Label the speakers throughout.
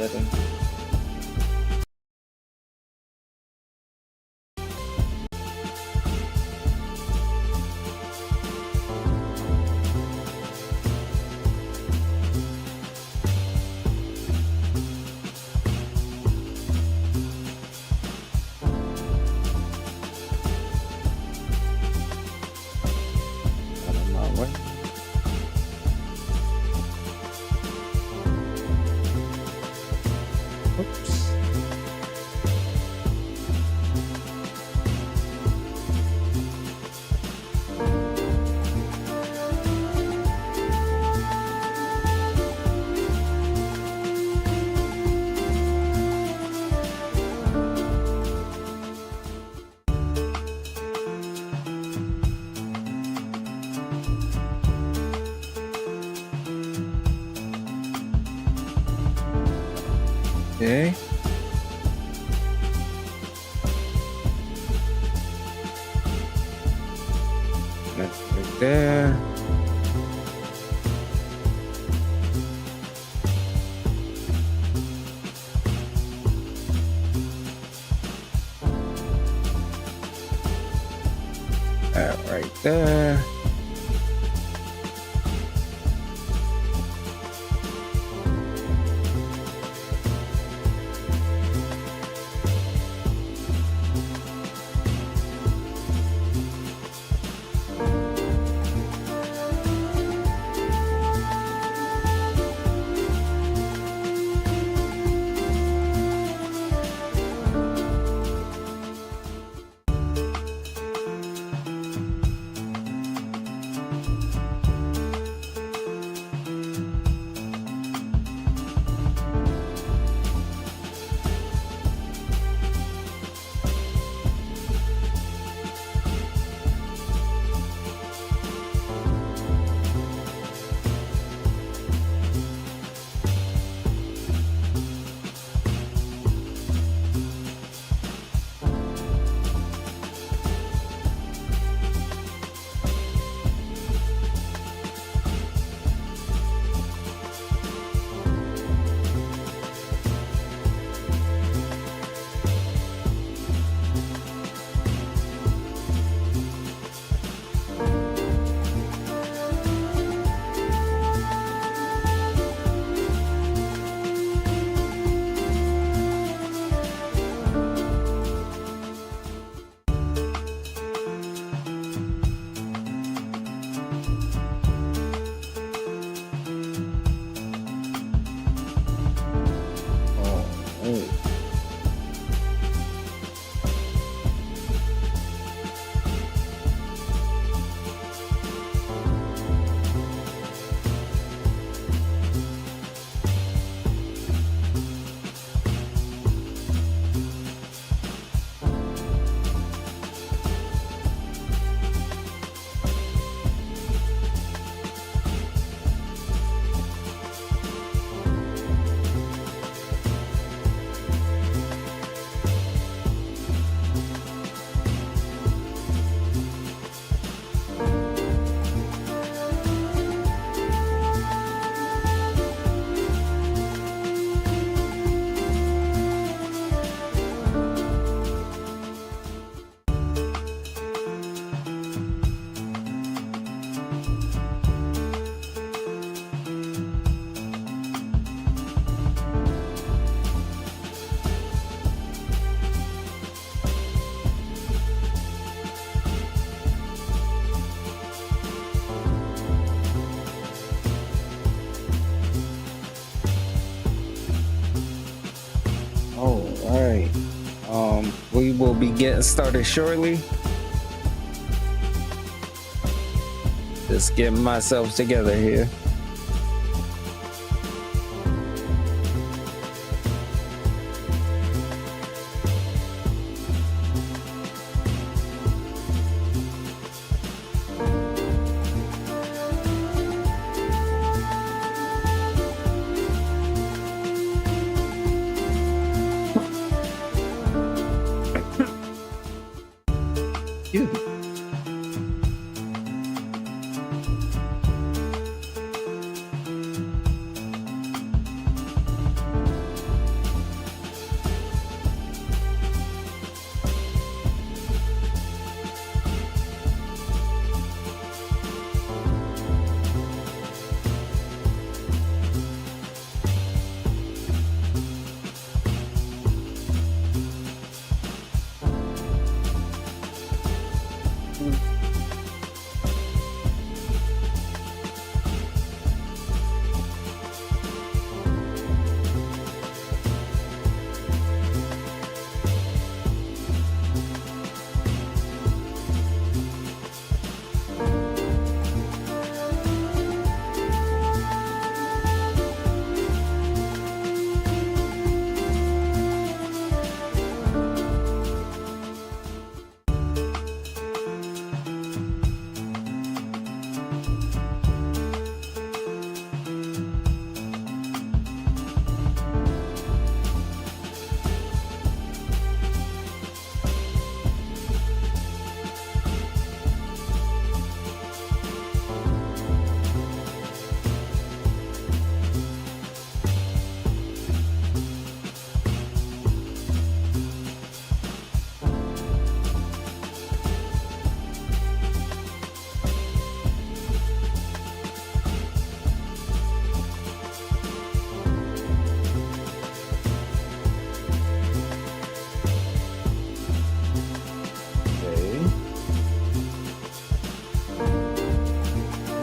Speaker 1: setting. Out of my way. Oops. Okay. That's right there. That right there. Oh. All right. We will be getting started shortly. Just getting myself together here. Excuse me.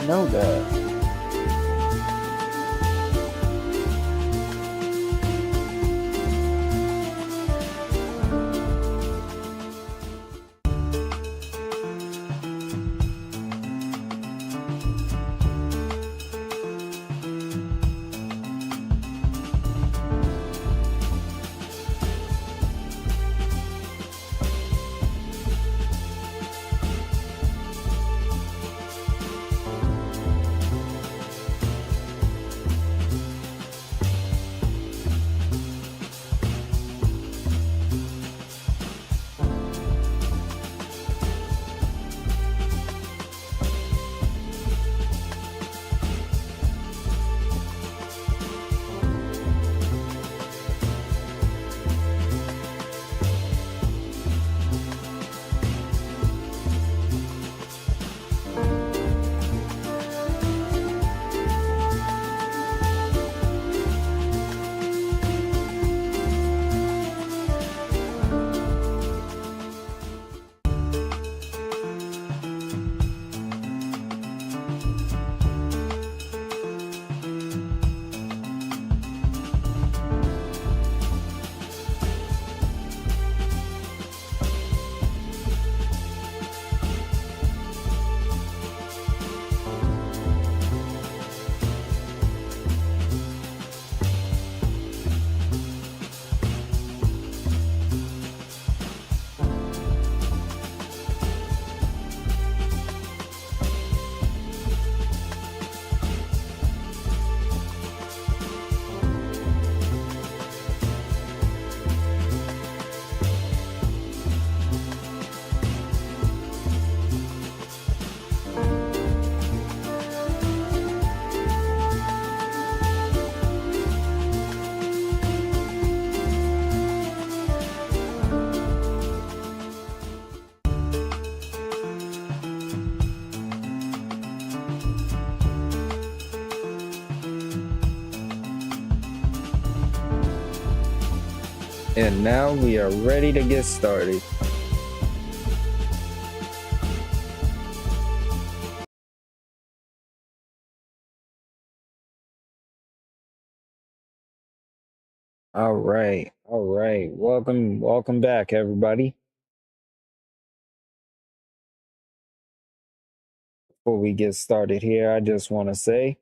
Speaker 1: know that. And now we are ready to get started. All right. Welcome back, everybody. Before we get started here, I just want to say,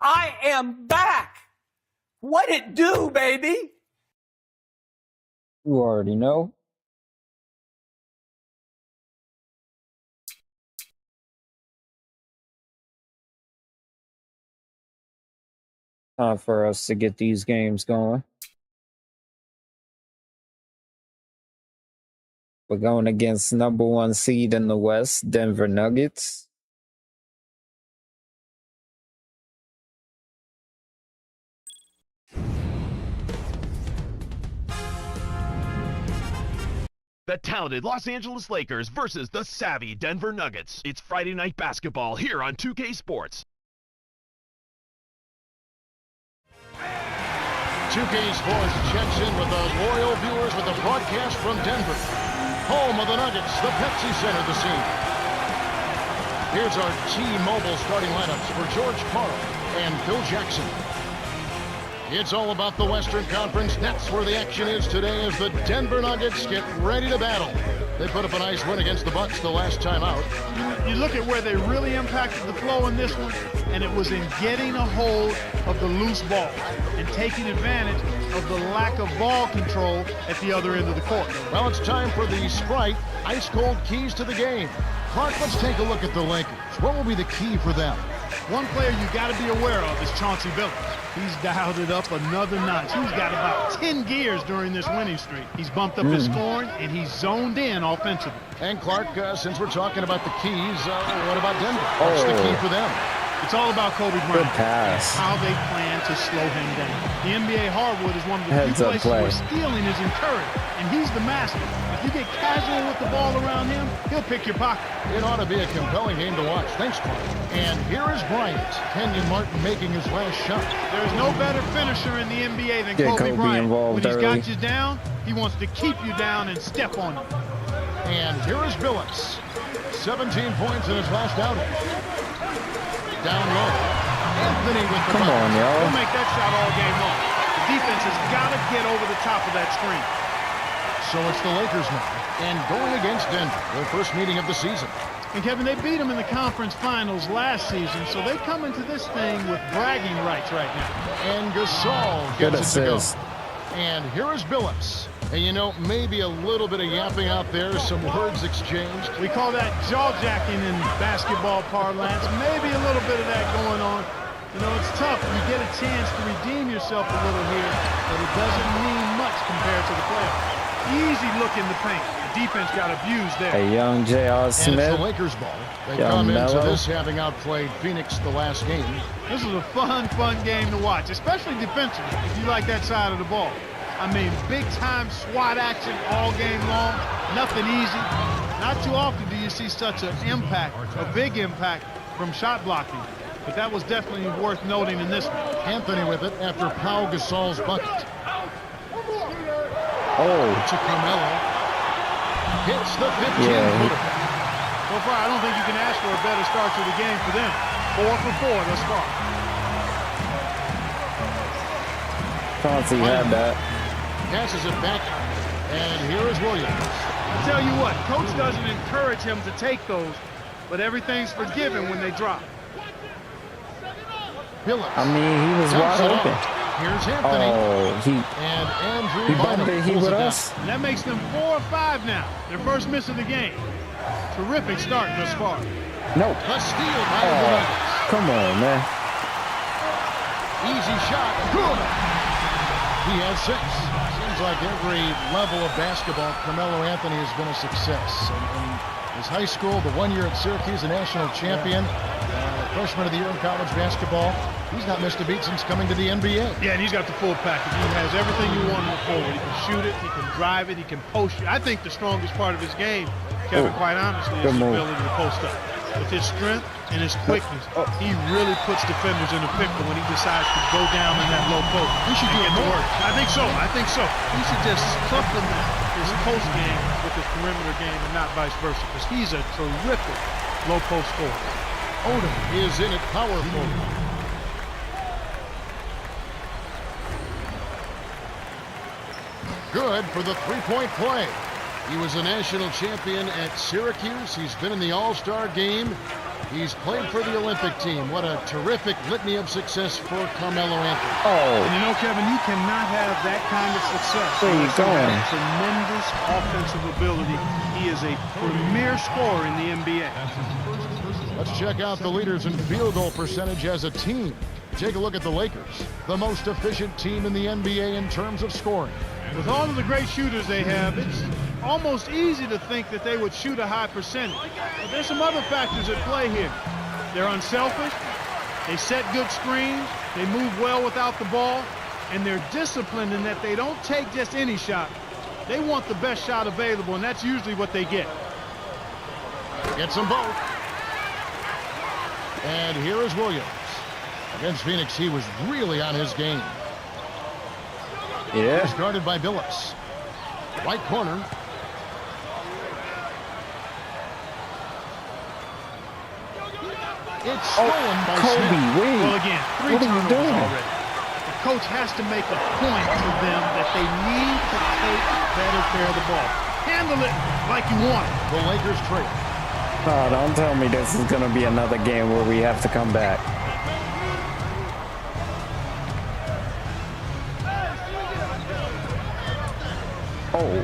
Speaker 2: I am back. What it do, baby?
Speaker 1: you already know. Time for us to get these games going. We're going against number 1 seed in the West, Denver Nuggets.
Speaker 3: The talented Los Angeles Lakers versus the savvy Denver Nuggets. It's Friday Night Basketball here on 2K Sports.
Speaker 4: 2K Sports checks in with those loyal viewers with the broadcast from Denver, home of the Nuggets, the Pepsi Center this evening. Here's our T-Mobile starting lineups for George Karl and Phil Jackson. It's all about the Western Conference. That's where the action is today as the Denver Nuggets get ready to battle. They put up a nice win against the Bucks the last time out.
Speaker 5: You look at where they really impacted the flow in this one, and it was in getting a hold of the loose ball and taking advantage of the lack of ball control at the other end of the court.
Speaker 4: Well, it's time for the Sprite ice-cold keys to the game. Clark, let's take a look at the Lakers. What will be the key for them?
Speaker 5: One player you got to be aware of is Chauncey Billups. He's dialed it up another notch. He's got about 10 gears during this winning streak. He's bumped up his scoring, and he's zoned in offensively.
Speaker 4: And Clark, since we're talking about the keys, what about Denver? What's the key for them?
Speaker 5: It's all about Kobe
Speaker 1: Good
Speaker 5: Bryant and
Speaker 1: pass.
Speaker 5: how they plan to slow him down. The NBA hardwood is one of the
Speaker 1: Heads
Speaker 5: few
Speaker 1: up
Speaker 5: places
Speaker 1: play.
Speaker 5: where stealing is encouraged, and he's the master. If you get casual with the ball around him, he'll pick your pocket.
Speaker 4: It ought to be a compelling game to watch. Thanks, Clark. And here is Bryant. Kenyon Martin making his last shot.
Speaker 5: There's no better finisher in the NBA than
Speaker 1: Get
Speaker 5: Kobe
Speaker 1: Kobe
Speaker 5: Bryant.
Speaker 1: involved
Speaker 5: When he's
Speaker 1: early.
Speaker 5: got you down, he wants to keep you down and step on you.
Speaker 4: And here is Billups. 17 points in his last outing. down low. Anthony with the
Speaker 1: Come on,
Speaker 4: bucket.
Speaker 1: y'all.
Speaker 5: They'll make that shot all game long. The defense has got to get over the top of that screen.
Speaker 4: So it's the Lakers now, and going against Denver, their first meeting of the season.
Speaker 5: And Kevin, they beat them in the conference finals last season, so they come into this thing with bragging rights right now.
Speaker 4: And Gasol
Speaker 1: Good
Speaker 4: gets it to go.
Speaker 1: assist.
Speaker 4: And here is Billups. And you know, maybe a little bit of yapping out there, some words exchanged.
Speaker 5: We call that jaw-jacking in basketball parlance. Maybe a little bit of that going on. You know, it's tough. You get a chance to redeem yourself a little here, but it doesn't mean much compared to the playoffs. Easy look in the paint. The defense got abused there.
Speaker 1: A young J.R.
Speaker 4: And it's
Speaker 1: Smith.
Speaker 4: the Lakers ball. They
Speaker 1: Young
Speaker 4: come into
Speaker 1: Melo.
Speaker 4: this having outplayed Phoenix the last game.
Speaker 5: This is a fun game to watch, especially defensively, if you like that side of the ball. I mean, big-time SWAT action all game long. Nothing easy. Not too often do you see such an impact, a big impact from shot blocking. But that was definitely worth noting in this one.
Speaker 4: Anthony with it after Pau Gasol's bucket.
Speaker 1: Oh,
Speaker 4: To Carmelo. Hits the 15-footer.
Speaker 1: Yeah.
Speaker 5: So far, I don't think you can ask for a better start to the game for them. 4 for 4 thus far.
Speaker 1: Chauncey had that.
Speaker 4: Passes it back. And here is Williams.
Speaker 5: I tell you what, coach doesn't encourage him to take those, but everything's forgiven when they drop.
Speaker 4: Billups.
Speaker 1: I mean, he was
Speaker 4: Dumps
Speaker 1: wide
Speaker 4: it
Speaker 1: open.
Speaker 4: off. Here's Anthony.
Speaker 1: Oh,
Speaker 4: And Andrew
Speaker 1: he
Speaker 4: Bynum
Speaker 1: bumped it. He
Speaker 4: pulls
Speaker 1: with
Speaker 4: it down.
Speaker 1: us.
Speaker 5: And that makes them 4 or 5 now. Their first miss of the game. Terrific start thus far.
Speaker 1: Nope.
Speaker 4: A steal by the
Speaker 1: Oh,
Speaker 4: Nuggets.
Speaker 1: come on, man.
Speaker 4: Easy shot. Good. He has 6. Seems like every level of basketball, Carmelo Anthony has been a success. And his high school, the 1 year at Syracuse, a national champion, freshman of the year in college basketball. He's not missed a beat since coming to the NBA.
Speaker 5: Yeah, and he's got the full package. He has everything you want in the forward. He can shoot it, he can drive it, he can post it. I think the strongest part of his game, Kevin, quite honestly, is his
Speaker 1: Good move.
Speaker 5: ability to post up. With his strength and his quickness, he really puts defenders in a pickle when he decides to go down in that low post.
Speaker 4: He should do
Speaker 5: get
Speaker 4: it
Speaker 5: to
Speaker 4: more.
Speaker 5: work. I think so. He should just supplement his post game with his perimeter game and not vice versa, because he's a terrific low post scorer.
Speaker 4: Odom is in at power forward. Good for the three-point play. He was a national champion at Syracuse. He's been in the All-Star game. He's played for the Olympic team. What a terrific litany of success for Carmelo Anthony.
Speaker 5: And
Speaker 1: Oh,
Speaker 5: you know, Kevin, you cannot have that kind of success.
Speaker 1: Where you
Speaker 5: unless you
Speaker 1: going?
Speaker 5: have tremendous offensive ability. He is a premier scorer in the NBA.
Speaker 4: Let's check out the leaders in field goal percentage as a team. Take a look at the Lakers, the most efficient team in the NBA in terms of scoring.
Speaker 5: With all of the great shooters they have, it's almost easy to think that they would shoot a high percentage. But there's some other factors at play here. They're unselfish, they set good screens, they move well without the ball, and they're disciplined in that they don't take just any shot. They want the best shot available, and that's usually what they get.
Speaker 4: Gets them both. And here is Williams. Against Phoenix, he was really on his game.
Speaker 1: yeah.
Speaker 4: He's guarded by Billups. Right corner. It's stolen by
Speaker 1: Kobe,
Speaker 4: Smith.
Speaker 1: wait.
Speaker 5: Well, again, 3
Speaker 1: What are you
Speaker 5: turnovers
Speaker 1: doing?
Speaker 5: already. The coach has to make a point to them that they need to take better care of the ball. Handle it like you want it.
Speaker 4: The Lakers trade.
Speaker 1: Oh, don't tell me this is going to be another game where we have to come back. Oh,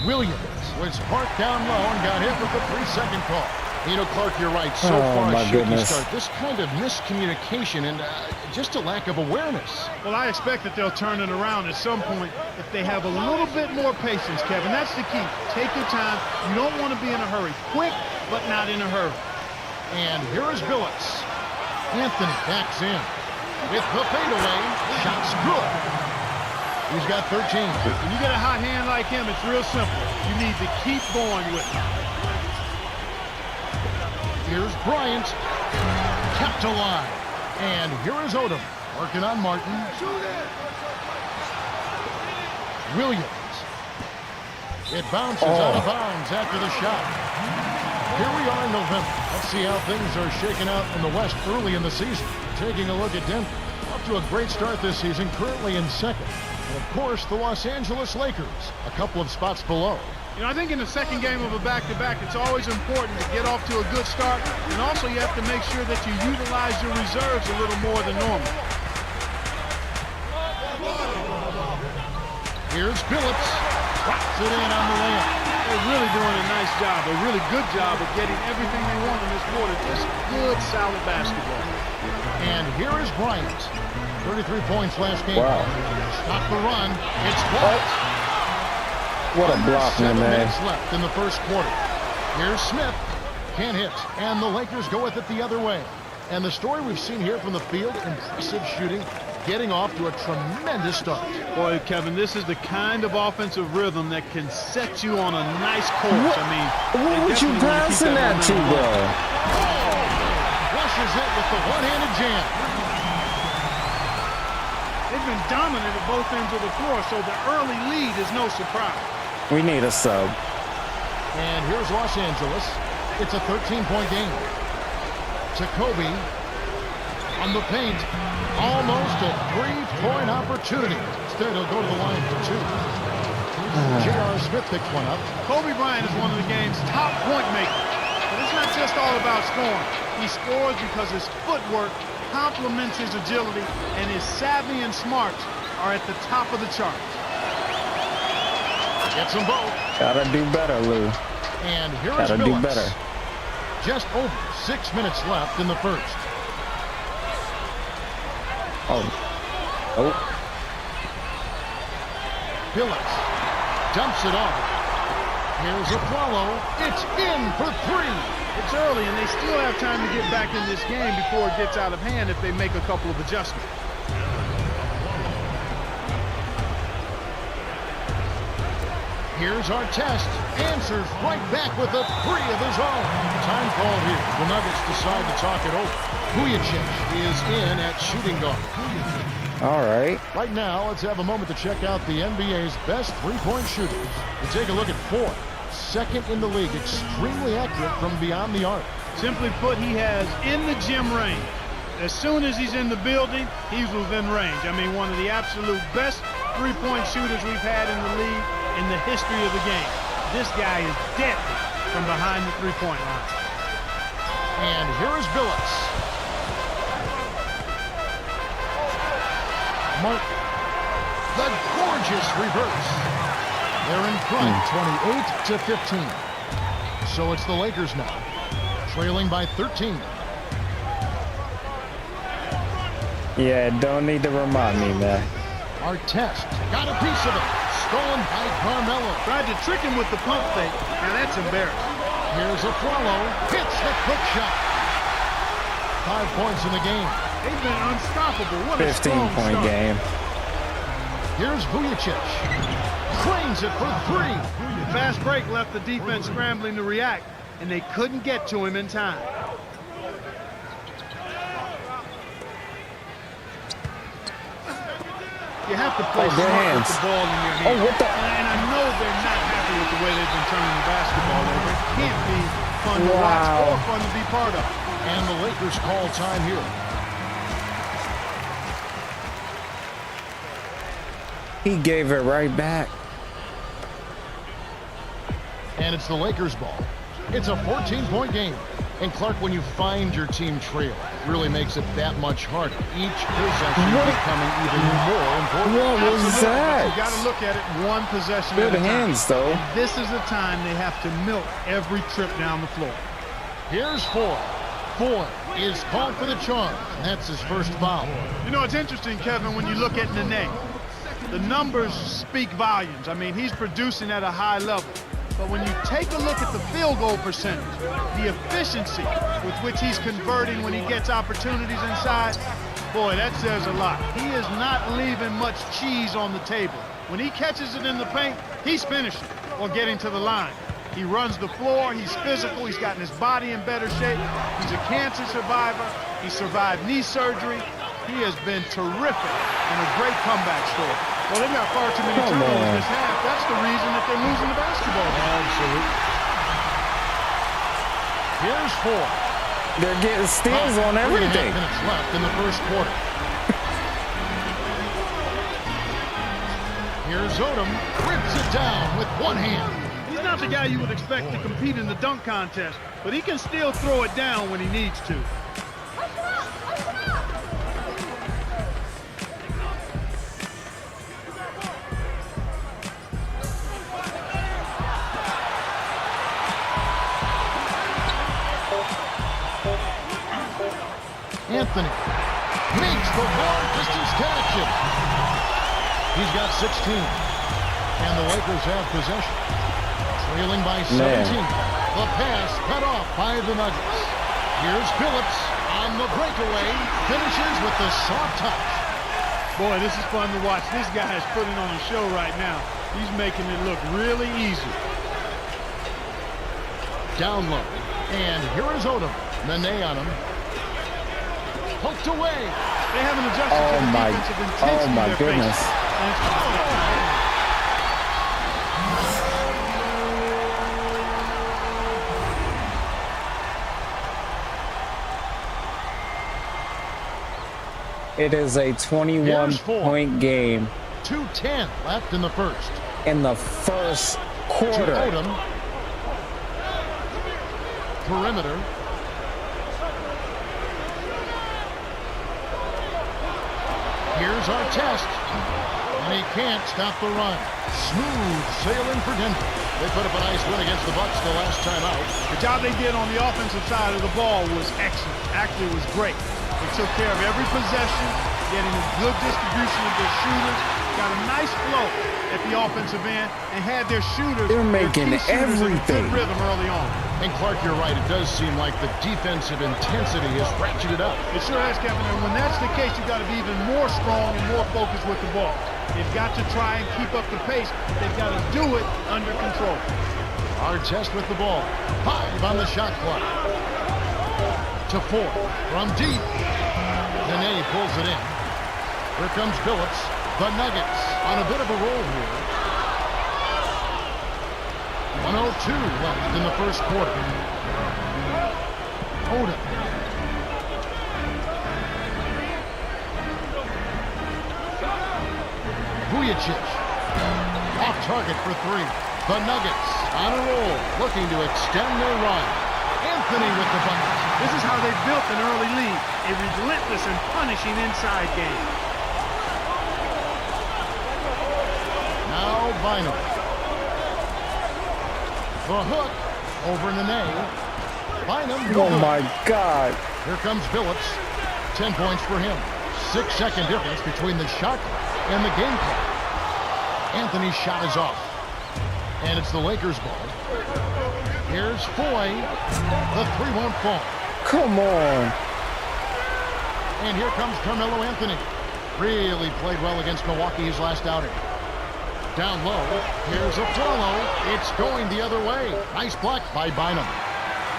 Speaker 4: Williams was parked down low and got hit with the 3-second call. You know, Clark, you're right. So
Speaker 1: Oh,
Speaker 4: far,
Speaker 1: my
Speaker 4: a shaky
Speaker 1: goodness.
Speaker 4: start. This kind of miscommunication and just a lack of awareness.
Speaker 5: Well, I expect that they'll turn it around at some point if they have a little bit more patience, Kevin. That's the key. Take your time. You don't want to be in a hurry. Quick, but not in a hurry.
Speaker 4: And here is Billups. Anthony backs in with the fadeaway. Shot's good. He's got 13.
Speaker 5: When you get a hot hand like him, it's real simple. You need to keep going with it.
Speaker 4: Here's Bryant. Kept alive. And here is Odom. Working on Martin. Williams. It bounces out of bounds after the shot. Here we are in November. Let's see how things are shaking out in the West early in the season. Taking a look at Denver. Off to a great start this season, currently in second. And of course, the Los Angeles Lakers, a couple of spots below.
Speaker 5: You know, I think in the second game of a back-to-back, it's always important to get off to a good start. And also, you have to make sure that you utilize your reserves a little more than normal.
Speaker 4: Here's Billups. Drops it in on the layup.
Speaker 5: They're really doing a nice job, a really good job of getting everything they want in this quarter. Just good, solid basketball.
Speaker 4: And here is Bryant. 33 points last game.
Speaker 1: Wow.
Speaker 4: Stop the run. It's blocked.
Speaker 1: What a
Speaker 4: Under
Speaker 1: block,
Speaker 4: 7
Speaker 1: man.
Speaker 4: minutes left in the first quarter. Here's Smith. Can't hit. And the Lakers go with it the other way. And the story we've seen here from the field, impressive shooting, getting off to a tremendous start.
Speaker 5: Boy, Kevin, this is the kind of offensive rhythm that can set you on a nice course.
Speaker 1: What,
Speaker 5: I mean,
Speaker 1: what would you
Speaker 5: definitely wanna keep
Speaker 1: passing that to,
Speaker 5: momentum
Speaker 1: bro?
Speaker 5: going.
Speaker 4: Rushes it with the one-handed jam.
Speaker 5: They've been dominant at both ends of the floor, so the early lead is no surprise.
Speaker 1: We need a sub.
Speaker 4: And here's Los Angeles. It's a 13-point game. Jacoby on the paint. Almost a three-point opportunity. Instead, he'll go to the line for two. J.R. Smith picks one up.
Speaker 5: Kobe Bryant is one of the game's top point makers. But it's not just all about scoring. He scores because his footwork complements his agility, and his savvy and smarts are at the top of the charts.
Speaker 4: Gets them both.
Speaker 1: Gotta do better, Lou.
Speaker 4: And here is
Speaker 1: Gotta do
Speaker 4: Billups.
Speaker 1: better.
Speaker 4: Just over 6 minutes left in the first.
Speaker 1: Oh. Oh.
Speaker 4: Billups dumps it off. Here's a follow. It's in for three.
Speaker 5: It's early, and they still have time to get back in this game before it gets out of hand if they make a couple of adjustments.
Speaker 4: Here's our test. Answers right back with a three of his own. Time called here. The Nuggets decide to talk it over. Vujacic is in at shooting guard.
Speaker 1: All right.
Speaker 4: Right now, let's have a moment to check out the NBA's best three-point shooters. We take a look at Ford. Second in the league, extremely accurate from beyond the arc.
Speaker 5: Simply put, he has in the gym range. As soon as he's in the building, he's within range. I mean, one of the absolute best three-point shooters we've had in the league in the history of the game. This guy is deadly from behind the three-point line.
Speaker 4: And here is Billups. Mark, the gorgeous reverse. They're in front, 28-15. So it's the Lakers now, trailing by 13.
Speaker 1: Yeah, don't need to remind me, man.
Speaker 4: Artest got a piece of it. Stolen by Carmelo.
Speaker 5: Tried to trick him with the pump fake. Now that's embarrassing.
Speaker 4: Here's a follow. Hits the quick shot. 5 points in the game.
Speaker 5: They've been unstoppable. What a strong
Speaker 1: 15-point
Speaker 5: start.
Speaker 1: game.
Speaker 4: Here's Vujacic. Cranes it for three.
Speaker 5: The fast break left the defense scrambling to react, and they couldn't get to him in time. You have to play
Speaker 1: good
Speaker 5: smart
Speaker 1: hands.
Speaker 5: with the ball in your hand.
Speaker 1: Oh, what the?
Speaker 5: And I know they're not happy with the way they've been turning the basketball over. It can't be fun to watch
Speaker 1: Wow.
Speaker 5: or fun to be part of.
Speaker 4: And the Lakers call time here.
Speaker 1: He gave it right back.
Speaker 4: And it's the Lakers ball. It's a 14-point game. And Clark, when you find your team trail, it really makes it that much harder. Each possession becoming even more important.
Speaker 1: What was
Speaker 5: Absolutely, but
Speaker 1: that?
Speaker 5: you got to look at it one possession
Speaker 1: Good
Speaker 5: at a time.
Speaker 1: hands, though.
Speaker 5: And this is the time they have to milk every trip down the floor.
Speaker 4: Here's Ford. Ford is called for the charge. And that's his first foul.
Speaker 5: You know, it's interesting, Kevin, when you look at Nene. The numbers speak volumes. I mean, he's producing at a high level. But when you take a look at the field goal percentage, the efficiency with which he's converting when he gets opportunities inside, boy, that says a lot. He is not leaving much cheese on the table. When he catches it in the paint, he's finishing or getting to the line. He runs the floor, he's physical, he's gotten his body in better shape. He's a cancer survivor. He survived knee surgery. He has been terrific and a great comeback story. Well, they've got far too many turnovers this half. That's the reason that they're losing the basketball game.
Speaker 4: Absolutely. Here's 4.
Speaker 1: They're getting steals on
Speaker 4: 3.5
Speaker 1: everything.
Speaker 4: minutes left in the first quarter. Here's Odom. Rips it down with one hand.
Speaker 5: He's not the guy you would expect to compete in the dunk contest, but he can still throw it down when he needs to.
Speaker 4: Anthony makes the long distance connection. He's got 16. And the Lakers have possession. Trailing by 17. The pass cut off by the Nuggets. Here's Phillips on the breakaway. Finishes with the soft touch.
Speaker 5: Boy, this is fun to watch. This guy is putting on a show right now. He's making it look really easy.
Speaker 4: Down low. And here is Odom. Nene on him. Poked away.
Speaker 5: They haven't adjusted to the defensive intensity they're
Speaker 1: goodness.
Speaker 5: facing. And it's
Speaker 1: It is a 21-point game
Speaker 4: 2:10 left in the first.
Speaker 1: in the first
Speaker 4: To
Speaker 1: quarter.
Speaker 4: Odom. Perimeter. Here's our test. And he can't stop the run. Smooth sailing for Denver. They put up a nice win against the Bucks the last time out.
Speaker 5: The job they did on the offensive side of the ball was excellent. Actually, it was great. They took care of every possession, getting a good distribution of their shooters, got a nice flow at the offensive end, and had their shooters,
Speaker 1: They're
Speaker 5: their
Speaker 1: making
Speaker 5: key shooters in
Speaker 1: everything.
Speaker 5: good rhythm early on.
Speaker 4: And Clark, you're right. It does seem like the defensive intensity has ratcheted up.
Speaker 5: It sure has, Kevin. And when that's the case, you've got to be even more strong and more focused with the ball. They've got to try and keep up the pace. They've got to do it under control.
Speaker 4: Our test with the ball. 5 on the shot clock. To 4 from deep. Nene pulls it in. Here comes Phillips. The Nuggets on a bit of a roll here. 1:02 left in the first quarter. Odom. Vujicic. Off target for 3. The Nuggets on a roll, looking to extend their run. Anthony with the bucket.
Speaker 5: This is how they built an early lead. A relentless and punishing inside game.
Speaker 4: Now Bynum. The hook over Nene. Bynum.
Speaker 1: Oh my God.
Speaker 4: Here comes Phillips. 10 points for him. 6-second difference between the shot clock and the game clock. Anthony's shot is off. And it's the Lakers' ball. Here's Foy. The 3 won't fall.
Speaker 1: Come on.
Speaker 4: And here comes Carmelo Anthony. Really played well against Milwaukee his last outing. Down low. Here's a follow. It's going the other way. Nice block by Bynum.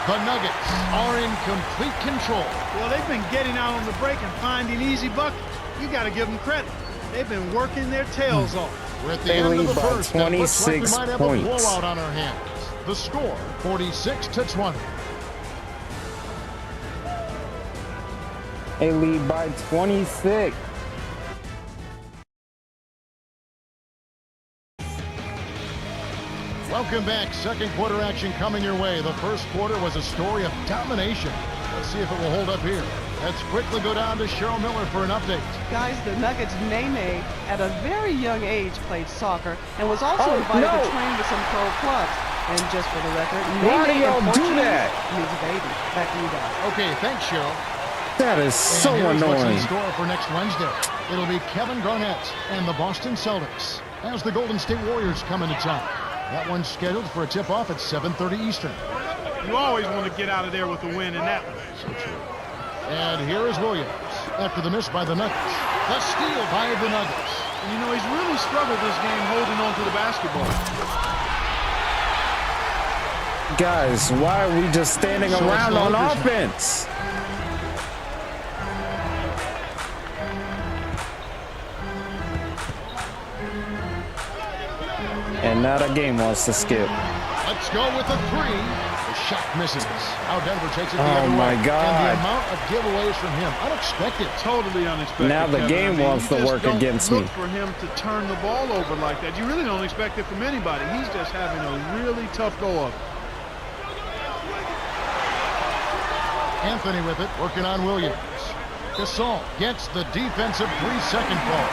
Speaker 4: The Nuggets are in complete control.
Speaker 5: Well, they've been getting out on the break and finding easy buckets. You got to give them credit. They've been working their tails off.
Speaker 4: We're at the
Speaker 1: They
Speaker 4: end of
Speaker 1: lead
Speaker 4: the
Speaker 1: by
Speaker 4: first. And it looks like we
Speaker 1: 26
Speaker 4: might have
Speaker 1: points.
Speaker 4: a blowout on our hands. The score, 46-20.
Speaker 1: They lead by 26.
Speaker 4: Welcome back. Second quarter action coming your way. The first quarter was a story of domination. Let's see if it will hold up here. Let's quickly go down to Cheryl Miller for an update.
Speaker 6: Guys, the Nuggets' Nene, at a very young age, played soccer and was also invited to train with some pro clubs. And just for the record,
Speaker 1: Why do
Speaker 6: Nene,
Speaker 1: y'all do
Speaker 6: unfortunately,
Speaker 1: that?
Speaker 6: needs a baby. Back to you guys.
Speaker 4: Okay, thanks, Cheryl.
Speaker 1: That is so
Speaker 4: And here's what's in
Speaker 1: annoying.
Speaker 4: store for next Wednesday. It'll be Kevin Garnett and the Boston Celtics as the Golden State Warriors come into town. That one's scheduled for a tip-off at 7:30 Eastern.
Speaker 5: You always want to get out of there with a win in that one.
Speaker 4: So true. And here is Williams after the miss by the Nuggets. The steal by the Nuggets.
Speaker 5: And you know, he's really struggled this game holding on to the basketball.
Speaker 1: Guys, why are we just standing
Speaker 4: So it's
Speaker 1: around
Speaker 4: the
Speaker 1: on
Speaker 4: Lakers.
Speaker 1: offense? And now the game wants to skip.
Speaker 4: Let's go with a 3. The shot misses. Now Denver takes it the other way.
Speaker 1: Oh, my
Speaker 4: And
Speaker 1: God.
Speaker 4: the amount of giveaways from him, unexpected.
Speaker 5: Totally unexpected.
Speaker 1: Now the
Speaker 5: Kevin.
Speaker 1: game wants
Speaker 5: you
Speaker 1: to
Speaker 5: just
Speaker 1: work
Speaker 5: don't
Speaker 1: against
Speaker 5: look
Speaker 1: me.
Speaker 5: for him to turn the ball over like that. You really don't expect it from anybody. He's just having a really tough go of it.
Speaker 4: Anthony with it, working on Williams. Gasol gets the defensive 3-second ball.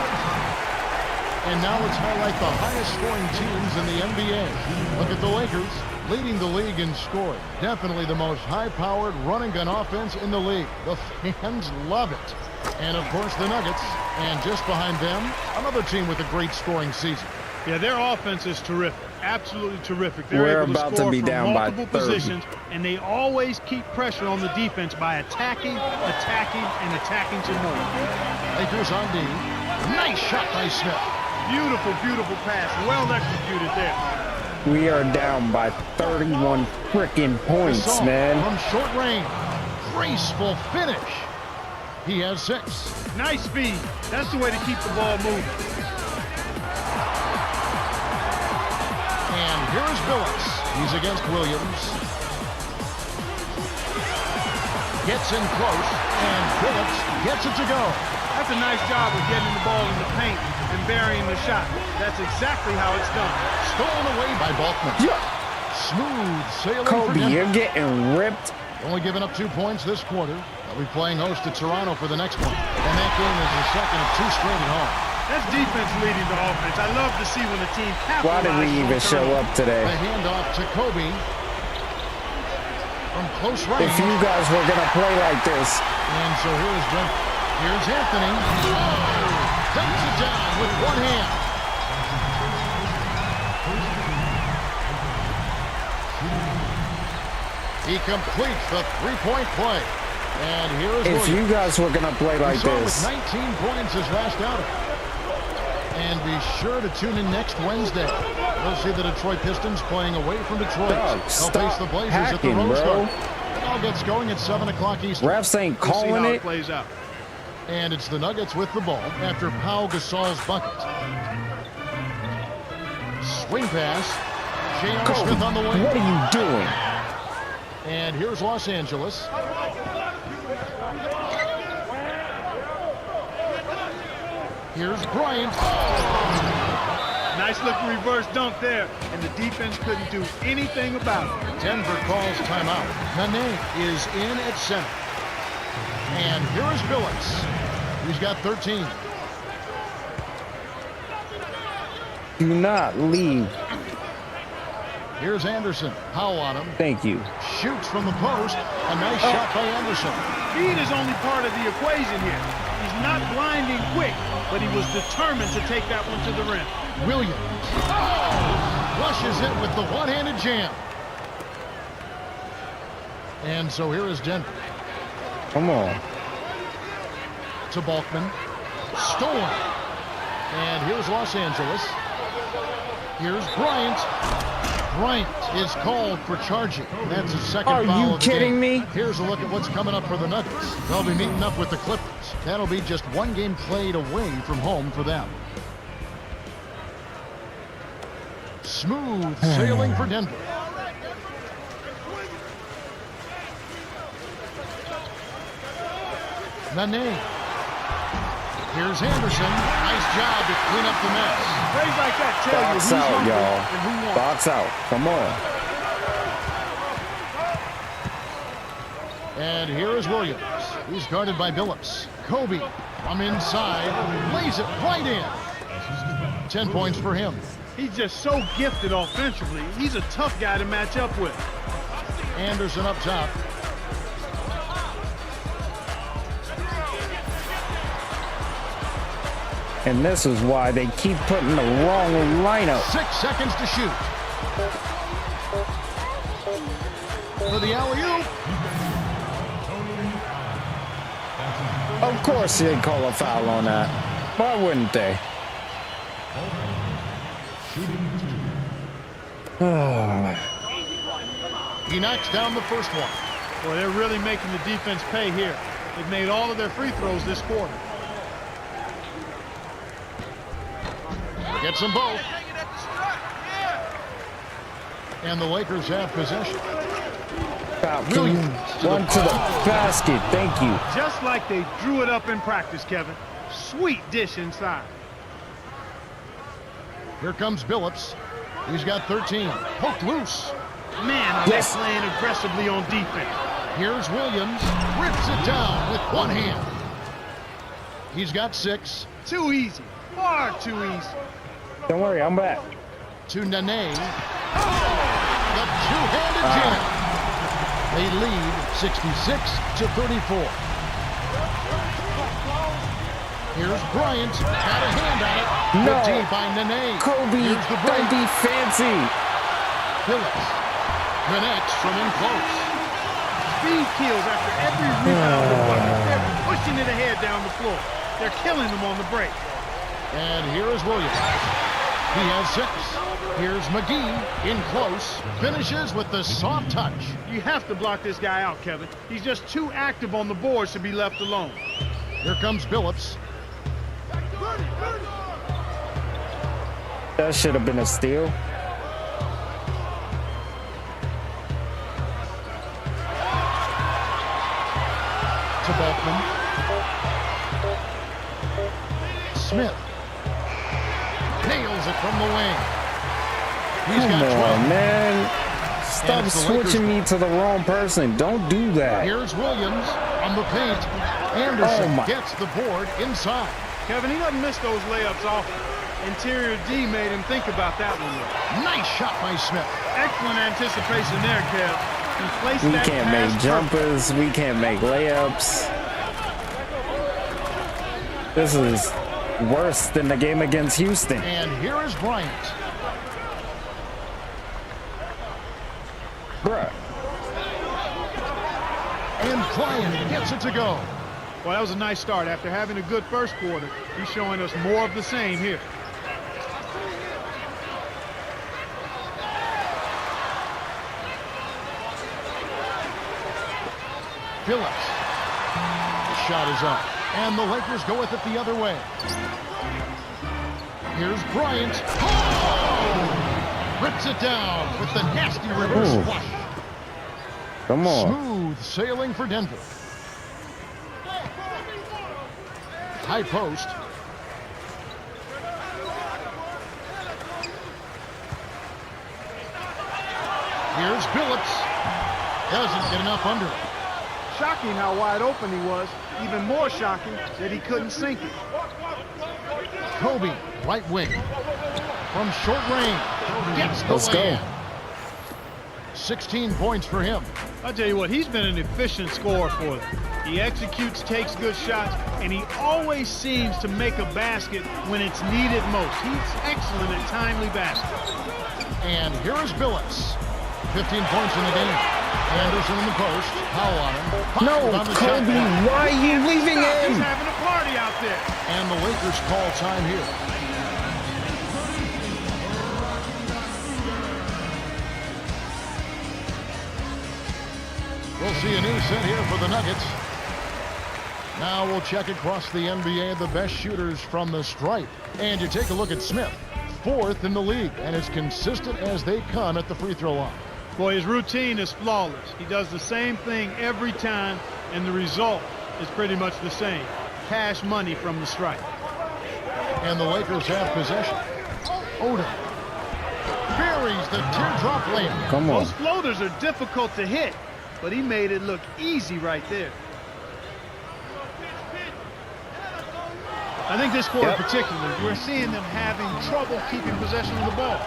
Speaker 4: And now let's highlight the highest scoring teams in the NBA. Look at the Lakers, leading the league in scoring. Definitely the most high-powered run-and-gun offense in the league. The fans love it. And, of course, the Nuggets. And just behind them, another team with a great scoring season.
Speaker 5: Yeah, their offense is terrific. Absolutely terrific.
Speaker 1: We're
Speaker 5: They're able
Speaker 1: about
Speaker 5: to
Speaker 1: to
Speaker 5: score
Speaker 1: be
Speaker 5: from
Speaker 1: down by
Speaker 5: multiple
Speaker 1: 30.
Speaker 5: positions, and they always keep pressure on the defense by attacking, and attacking some more.
Speaker 4: Lakers on D. Nice shot by Smith.
Speaker 5: Beautiful, beautiful pass. Well executed there.
Speaker 1: We are down by 31 freaking points,
Speaker 4: Gasol
Speaker 1: man.
Speaker 4: from short range. Graceful finish. He has 6.
Speaker 5: Nice speed. That's the way to keep the ball moving.
Speaker 4: And here is Billups. He's against Williams. Gets in close, and Billups gets it to go.
Speaker 5: That's a nice job of getting the ball in the paint and burying the shot. That's exactly how it's done.
Speaker 4: Stolen away by Balkman. Smooth sailing for
Speaker 1: Kobe,
Speaker 4: Denver.
Speaker 1: you're getting ripped.
Speaker 4: Only giving up 2 points this quarter. They'll be playing host to Toronto for the next one. And that game is the second of 2 straight at home.
Speaker 5: That's defense leading the offense. I love to see when the team
Speaker 1: Why
Speaker 5: capitalizes
Speaker 1: did we
Speaker 5: on
Speaker 1: even show
Speaker 5: turnovers.
Speaker 1: up today?
Speaker 4: The handoff to Kobe. From close range.
Speaker 1: If you guys were going to play like this,
Speaker 4: And so here's Denver. Here's Anthony. Takes it down with one hand. He completes the 3-point play. And here is
Speaker 1: if
Speaker 4: Williams.
Speaker 1: you guys were going to play like
Speaker 4: He saw with
Speaker 1: this,
Speaker 4: 19 points his last outing. And be sure to tune in next Wednesday. We'll see the Detroit Pistons playing away from Detroit.
Speaker 1: Dog,
Speaker 4: They'll
Speaker 1: stop
Speaker 4: face the Blazers
Speaker 1: hacking,
Speaker 4: at the Rose
Speaker 1: bro.
Speaker 4: Garden. It all gets going at 7 o'clock Eastern.
Speaker 1: refs ain't
Speaker 5: We'll see
Speaker 1: calling
Speaker 5: how
Speaker 1: it.
Speaker 5: plays out.
Speaker 4: And it's the Nuggets with the ball after Pau Gasol's bucket. Swing pass. J.R.
Speaker 1: Kobe,
Speaker 4: Smith on the wing.
Speaker 1: what are you doing?
Speaker 4: And here's Los Angeles. Here's Bryant.
Speaker 5: Nice looking reverse dunk there, and the defense couldn't do anything about it.
Speaker 4: Denver calls timeout. Nene is in at center. And here is Billups. He's got 13.
Speaker 1: Do not leave.
Speaker 4: Here's Anderson. Powell on him.
Speaker 1: Thank you.
Speaker 4: Shoots from the post. A nice shot by Anderson.
Speaker 5: Speed is only part of the equation here. He's not blinding quick, but he was determined to take that one to the rim.
Speaker 4: Williams. Flushes it with the one-handed jam. And so here is Denver.
Speaker 1: Come on.
Speaker 4: To Balkman. Stolen. And here's Los Angeles. Here's Bryant. Bryant is called for charging. That's his second
Speaker 1: Are
Speaker 4: foul
Speaker 1: you
Speaker 4: of the
Speaker 1: kidding
Speaker 4: game.
Speaker 1: me?
Speaker 4: Here's a look at what's coming up for the Nuggets. They'll be meeting up with the Clippers. That'll be just one game played away from home for them. Smooth sailing for Denver. Nene. Here's Anderson. Nice job to clean up the mess.
Speaker 5: Plays like that tell you
Speaker 1: Box
Speaker 5: who's
Speaker 1: out,
Speaker 5: hungry
Speaker 1: y'all.
Speaker 5: and who won't.
Speaker 1: Box out. Come on.
Speaker 4: And here is Williams. He's guarded by Billups. Kobe from inside. Lays it right in. 10 points for him.
Speaker 5: He's just so gifted offensively. He's a tough guy to match up with.
Speaker 4: Anderson up top.
Speaker 1: And this is why they keep putting the wrong lineup.
Speaker 4: 6 seconds to shoot. For the alley-oop.
Speaker 1: Of course they call a foul on that. Why wouldn't they?
Speaker 4: He knocks down the first one.
Speaker 5: Boy, they're really making the defense pay here. They've made all of their free throws this quarter.
Speaker 4: Gets them both. And the Lakers have possession.
Speaker 1: Stop. Can you run to the basket? Thank you.
Speaker 5: Just like they drew it up in practice, Kevin. Sweet dish inside.
Speaker 4: Here comes Billups. He's got 13. Poked loose.
Speaker 5: Man, are they playing aggressively on defense.
Speaker 4: Here's Williams. Rips it down with one hand. He's got 6.
Speaker 5: Too easy. Far too easy.
Speaker 1: Don't worry, I'm back.
Speaker 4: To Nene. The two-handed jam. They lead 66-34. Here's Bryant. Got a hand on it.
Speaker 1: No.
Speaker 4: Good D by Nene.
Speaker 1: Kobe,
Speaker 4: Here's the
Speaker 1: don't
Speaker 4: break.
Speaker 1: be fancy.
Speaker 4: Phillips connects from in close.
Speaker 5: Speed kills after every rebound. They're pushing it ahead down the floor. They're killing them on the break.
Speaker 4: And here is Williams. He has 6. Here's McGee in close. Finishes with the soft touch.
Speaker 5: You have to block this guy out, Kevin. He's just too active on the boards to be left alone.
Speaker 4: Here comes Billups.
Speaker 1: That should have been a steal.
Speaker 4: To Beltman. Smith. Nails it from the wing. He's
Speaker 1: Come
Speaker 4: got 12.
Speaker 1: on, man. Stop
Speaker 4: it's the
Speaker 1: switching
Speaker 4: Lakers.
Speaker 1: me to the wrong person. Don't do that.
Speaker 4: Here's Williams on the paint. Anderson
Speaker 1: Oh, my.
Speaker 4: gets the board inside.
Speaker 5: Kevin, he doesn't miss those layups often. Interior D made him think about that one.
Speaker 4: Nice shot by Smith.
Speaker 5: Excellent anticipation there, Kev. He placed
Speaker 1: We
Speaker 5: that
Speaker 1: can't
Speaker 5: pass
Speaker 1: make jumpers. We can't make layups. This is worse than the game against Houston.
Speaker 4: And here is Bryant.
Speaker 1: Bruh.
Speaker 4: And Bryant gets it to go.
Speaker 5: Well, that was a nice start. After having a good first quarter, he's showing us more of the same here.
Speaker 4: Phillips. The shot is up. And the Lakers go with it the other way. Here's Bryant. Oh! Rips it down with the nasty reverse
Speaker 1: Ooh.
Speaker 4: flush.
Speaker 1: Come on.
Speaker 4: Smooth sailing for Denver. High post. Here's Billups. Doesn't get enough under it.
Speaker 5: Shocking how wide open he was. Even more shocking that he couldn't sink it.
Speaker 4: Kobe, right wing. From short range. Gets the
Speaker 1: Let's go.
Speaker 4: land. 16 points for him.
Speaker 5: I'll tell you what, he's been an efficient scorer for them. He executes, takes good shots, and he always seems to make a basket when it's needed most. He's excellent at timely baskets.
Speaker 4: And here is Billups. 15 points in the game. Anderson in the post. Foul on him.
Speaker 1: No,
Speaker 4: Fouled on the shot
Speaker 1: Kobe,
Speaker 4: clock.
Speaker 1: why are you leaving
Speaker 5: He's
Speaker 1: him?
Speaker 5: having a party out there.
Speaker 4: And the Lakers call time here. We'll see a new set here for the Nuggets. Now we'll check across the NBA the best shooters from the stripe. And you take a look at Smith, 4th in the league, and as consistent as they come at the free throw line.
Speaker 5: Boy, his routine is flawless. He does the same thing every time, and the result is pretty much the same. Cash money from the stripe.
Speaker 4: And the Lakers have possession. Odom buries the teardrop layup.
Speaker 1: Come on.
Speaker 5: Those floaters are difficult to hit, but he made it look easy right there. I think this quarter particularly, we're seeing them having trouble keeping possession of the ball.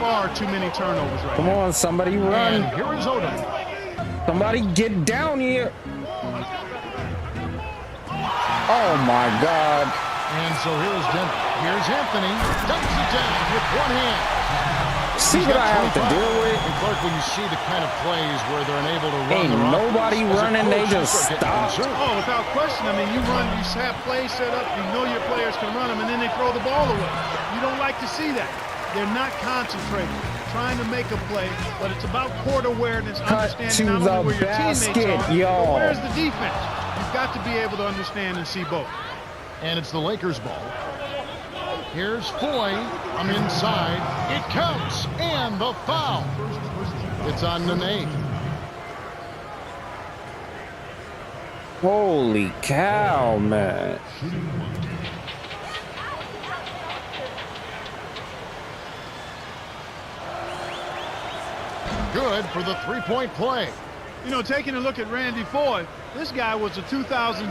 Speaker 5: Far too many turnovers right
Speaker 1: Come
Speaker 5: now.
Speaker 1: on, somebody
Speaker 4: And
Speaker 1: run.
Speaker 4: here is Odom.
Speaker 1: Somebody get down here. Oh my God.
Speaker 4: And so here is Denver. Here's Anthony. Dumps it down with one hand.
Speaker 1: See
Speaker 4: He's
Speaker 1: what
Speaker 4: got
Speaker 1: I have to
Speaker 4: 25.
Speaker 1: deal with?
Speaker 4: And Clark, when you see the kind of plays where they're unable to run
Speaker 1: Ain't
Speaker 4: their
Speaker 1: nobody
Speaker 4: offense, as a
Speaker 1: running, they
Speaker 4: coach, you
Speaker 1: just
Speaker 4: start getting
Speaker 1: stop.
Speaker 4: concerned.
Speaker 5: Oh, without question. I mean, you have plays set up, you know your players can run them, and then they throw the ball away. You don't like to see that. They're not concentrating, trying to make a play, but it's about court awareness,
Speaker 1: Cut
Speaker 5: understanding
Speaker 1: to
Speaker 5: not only
Speaker 1: the
Speaker 5: where your teammates
Speaker 1: basket,
Speaker 5: are,
Speaker 1: y'all.
Speaker 5: but where's the defense. You've got to be able to understand and see both.
Speaker 4: And it's the Lakers ball. Here's Foy. I'm inside. It counts. And the foul. It's on Nene.
Speaker 1: Holy cow, man.
Speaker 4: Good for the three-point play.
Speaker 5: You know, taking a look at Randy Foye, this guy was the 2006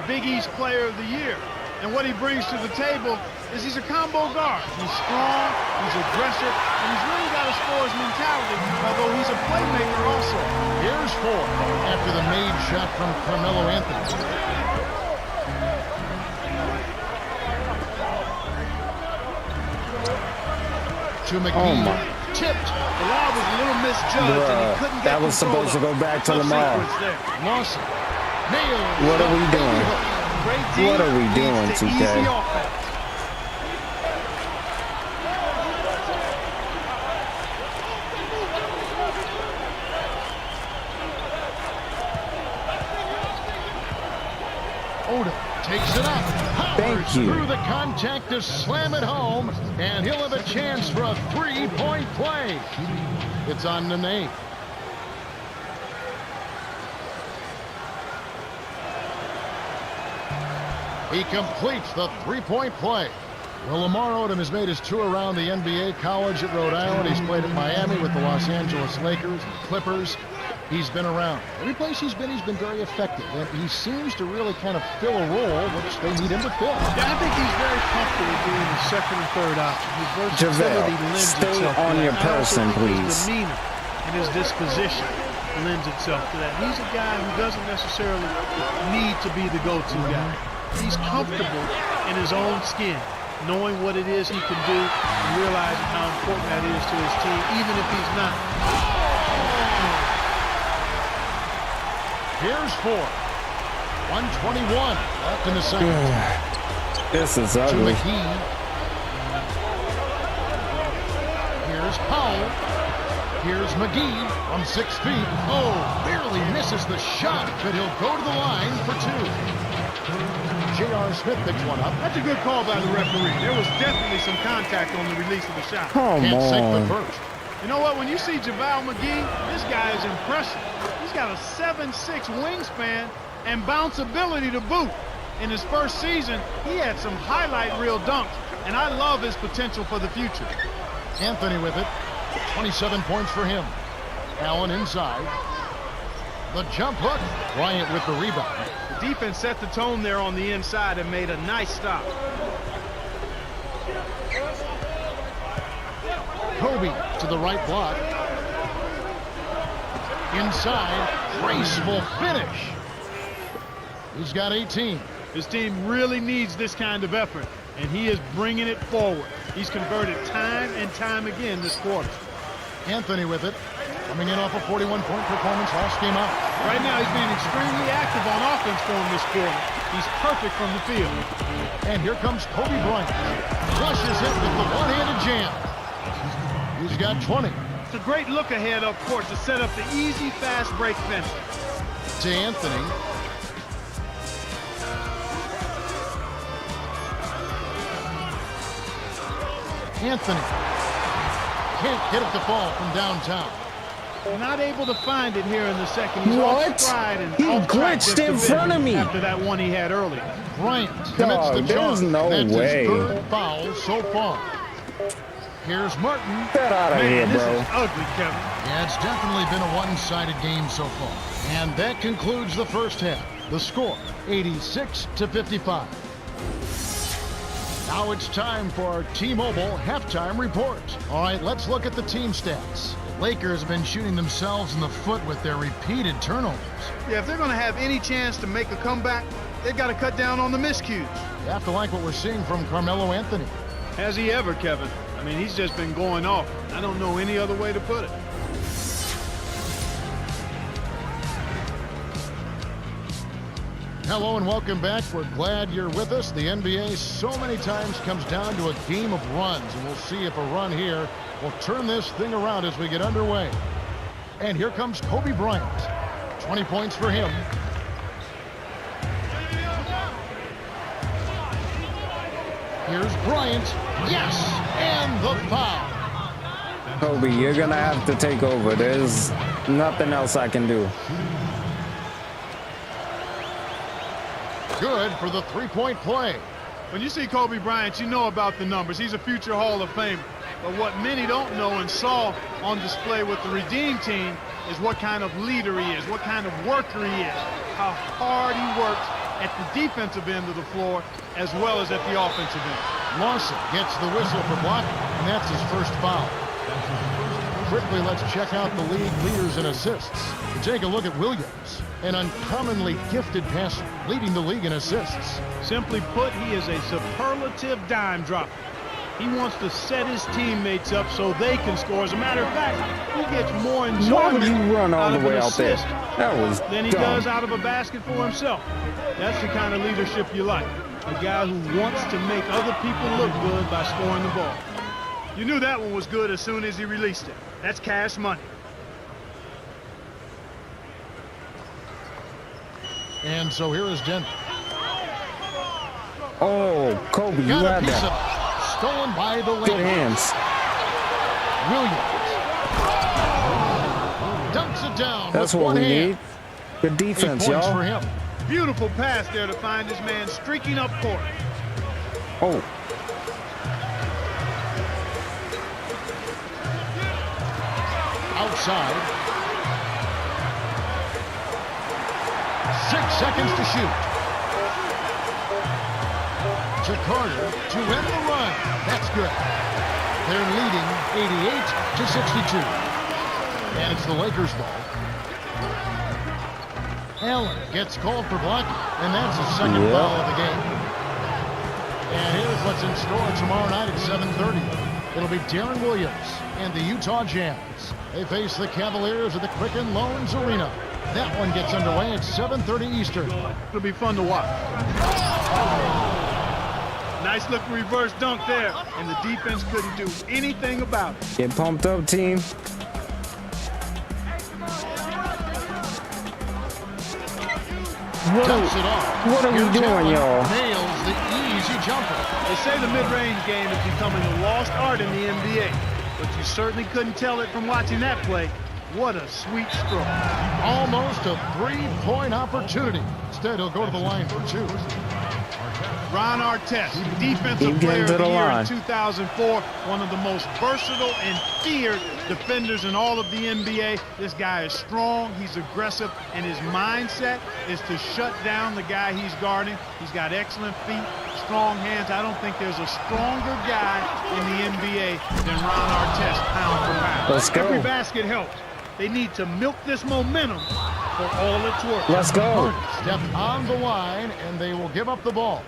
Speaker 5: Big East Player of the Year. And what he brings to the table is he's a combo guard. He's strong, he's aggressive, and he's really got a scorer's mentality, although he's a playmaker also.
Speaker 4: Here's Foye after the made shot from Carmelo Anthony. To McGee.
Speaker 1: Oh my.
Speaker 4: Tipped.
Speaker 5: The law was a little misjudged, and he couldn't get
Speaker 1: That was
Speaker 5: control
Speaker 1: supposed to
Speaker 5: of
Speaker 1: go back to
Speaker 5: the
Speaker 1: Lamar.
Speaker 5: sequence there.
Speaker 4: Lawson. Nails.
Speaker 1: What are we
Speaker 4: the
Speaker 1: doing?
Speaker 4: baby hook.
Speaker 5: Great D
Speaker 1: What are we doing,
Speaker 5: leads to
Speaker 1: 2K?
Speaker 5: easy offense.
Speaker 4: Odom takes it up.
Speaker 1: Thank
Speaker 4: Powers
Speaker 1: you.
Speaker 4: through the contact to slam it home, and he'll have a chance for a three-point play. It's on Nene. He completes the three-point play. Well, Lamar Odom has made his tour around the NBA, college at Rhode Island. He's played at Miami with the Los Angeles Lakers and Clippers. He's been around. Every place he's been very effective. And he seems to really kind of fill a role which they need him to fill.
Speaker 5: Yeah, I think he's very comfortable being the second and third option. His versatility
Speaker 1: JaVale,
Speaker 5: lends
Speaker 1: stay
Speaker 5: itself
Speaker 1: on
Speaker 5: to
Speaker 1: your
Speaker 5: that. I also
Speaker 1: person,
Speaker 5: think his
Speaker 1: please.
Speaker 5: demeanor and his disposition lends itself to that. He's a guy who doesn't necessarily need to be the go-to guy. He's comfortable in his own skin, knowing what it is he can do and realizing how important that is to his team, even if he's not.
Speaker 4: Here's Foye. 121 left in the second.
Speaker 1: This is
Speaker 4: To
Speaker 1: ugly.
Speaker 4: McGee. Here's Powell. Here's McGee from 6 feet. Oh, barely misses the shot, but he'll go to the line for two. J.R. Smith picks one up.
Speaker 5: That's a good call by the referee. There was definitely some contact on the release of the shot.
Speaker 1: Come
Speaker 4: Can't sink the
Speaker 1: on.
Speaker 4: first.
Speaker 5: You know what? When you see JaVale McGee, this guy is impressive. He's got a 7'6" wingspan and bounce ability to boot. In his first season, he had some highlight reel dunks, and I love his potential for the future.
Speaker 4: Anthony with it. 27 points for him. Allen inside. The jump hook. Bryant with the rebound.
Speaker 5: The defense set the tone there on the inside and made a nice stop.
Speaker 4: Kobe to the right block. Inside. Graceful finish. He's got 18.
Speaker 5: His team really needs this kind of effort, and he is bringing it forward. He's converted time and time again this quarter.
Speaker 4: Anthony with it. Coming in off a 41-point performance last game out.
Speaker 5: Right now, he's being extremely active on offense for him this quarter. He's perfect from the field.
Speaker 4: And here comes Kobe Bryant. Flushes it with the one-handed jam. He's got 20.
Speaker 5: It's a great look ahead up court to set up the easy, fast break finish.
Speaker 4: To Anthony. Anthony can't get it to fall from downtown.
Speaker 5: Not able to find it here in the second. He's
Speaker 1: What?
Speaker 5: off stride and
Speaker 1: He
Speaker 5: off track
Speaker 1: glitched
Speaker 5: just a
Speaker 1: in
Speaker 5: bit
Speaker 1: front of me.
Speaker 5: after that one he had earlier.
Speaker 4: Bryant commits
Speaker 1: Dog,
Speaker 4: the
Speaker 1: there's
Speaker 4: charge.
Speaker 1: no
Speaker 4: That's
Speaker 1: way.
Speaker 4: his third foul so far. Here's Martin.
Speaker 1: Get out of here,
Speaker 5: Man, this
Speaker 1: bro.
Speaker 5: is ugly, Kevin.
Speaker 4: Yeah, it's definitely been a one-sided game so far. And that concludes the first half. The score, 86-55. Now it's time for our T-Mobile halftime report. All right, let's look at the team stats. Lakers have been shooting themselves in the foot with their repeated turnovers.
Speaker 5: Yeah, if they're going to have any chance to make a comeback, they've got to cut down on the miscues.
Speaker 4: You have to like what we're seeing from Carmelo Anthony.
Speaker 5: Has he ever, Kevin? I mean, he's just been going off. I don't know any other way to put it.
Speaker 4: Hello and welcome back. We're glad you're with us. The NBA so many times comes down to a game of runs, and we'll see if a run here will turn this thing around as we get underway. And here comes Kobe Bryant. 20 points for him. Here's Bryant. Yes! And the foul.
Speaker 1: Kobe, you're gonna have to take over. There's nothing else I can do.
Speaker 4: Good for the three-point play.
Speaker 5: When you see Kobe Bryant, you know about the numbers. He's a future Hall of Famer. But what many don't know and saw on display with the Redeem team is what kind of leader he is, what kind of worker he is, how hard he works at the defensive end of the floor as well as at the offensive end.
Speaker 4: Lawson gets the whistle for blocking, and that's his first foul. Quickly, let's check out the league leaders in assists. We take a look at Williams, an uncommonly gifted passer, leading the league in assists.
Speaker 5: Simply put, he is a superlative dime dropper. He wants to set his teammates up so they can score. As a matter of fact, he gets more
Speaker 1: Why
Speaker 5: enjoyment
Speaker 1: would you run all
Speaker 5: out
Speaker 1: the
Speaker 5: of
Speaker 1: way
Speaker 5: an
Speaker 1: out there?
Speaker 5: assist
Speaker 1: That was
Speaker 5: than he
Speaker 1: dumb.
Speaker 5: does out of a basket for himself. That's the kind of leadership you like. A guy who wants to make other people look good by scoring the ball. You knew that one was good as soon as he released it. That's cash money.
Speaker 4: And so here is Denver.
Speaker 1: Oh, Kobe, you
Speaker 4: Got a
Speaker 1: had
Speaker 4: piece
Speaker 1: that.
Speaker 4: of it. Stolen by the
Speaker 1: Good
Speaker 4: Lakers.
Speaker 1: hands.
Speaker 4: Williams dunks it down
Speaker 1: That's
Speaker 4: with
Speaker 1: what
Speaker 4: one
Speaker 1: we
Speaker 4: hand.
Speaker 1: need. Good
Speaker 4: 8
Speaker 1: defense,
Speaker 4: points for
Speaker 1: y'all.
Speaker 4: him.
Speaker 5: Beautiful pass there to find this man streaking up court.
Speaker 1: Oh,
Speaker 4: Outside. 6 seconds to shoot. To Carter to end the run. That's good. They're leading 88-62. And it's the Lakers ball. Allen gets called for blocking, and that's his second foul of the game. And here's what's in store tomorrow night at 7:30. It'll be Darren Williams and the Utah Jazz. They face the Cavaliers at the Quicken Loans Arena. That one gets underway at 7:30 Eastern.
Speaker 5: It'll be fun to watch. Nice looking reverse dunk there, and the defense couldn't do anything about it.
Speaker 1: get pumped up, team.
Speaker 4: Dumps it off.
Speaker 1: What are we
Speaker 4: Here's
Speaker 1: doing,
Speaker 4: Allen.
Speaker 1: y'all?
Speaker 4: Nails the easy jumper.
Speaker 5: They say the mid-range game is becoming a lost art in the NBA, but you certainly couldn't tell it from watching that play. What a sweet stroke.
Speaker 4: Almost a three-point opportunity. Instead, he'll go to the line for 2.
Speaker 5: Ron Artest,
Speaker 1: Keep
Speaker 5: Defensive
Speaker 1: getting
Speaker 5: Player
Speaker 1: to
Speaker 5: of the
Speaker 1: the
Speaker 5: Year
Speaker 1: line.
Speaker 5: in 2004, one of the most versatile and feared defenders in all of the NBA. This guy is strong, he's aggressive, and his mindset is to shut down the guy he's guarding. He's got excellent feet, strong hands. I don't think there's a stronger guy in the NBA than Ron Artest, pound for pound.
Speaker 1: Let's go.
Speaker 5: Every basket helps. They need to milk this momentum for all it's worth.
Speaker 1: Let's go.
Speaker 4: Step on the line, and they will give up the ball.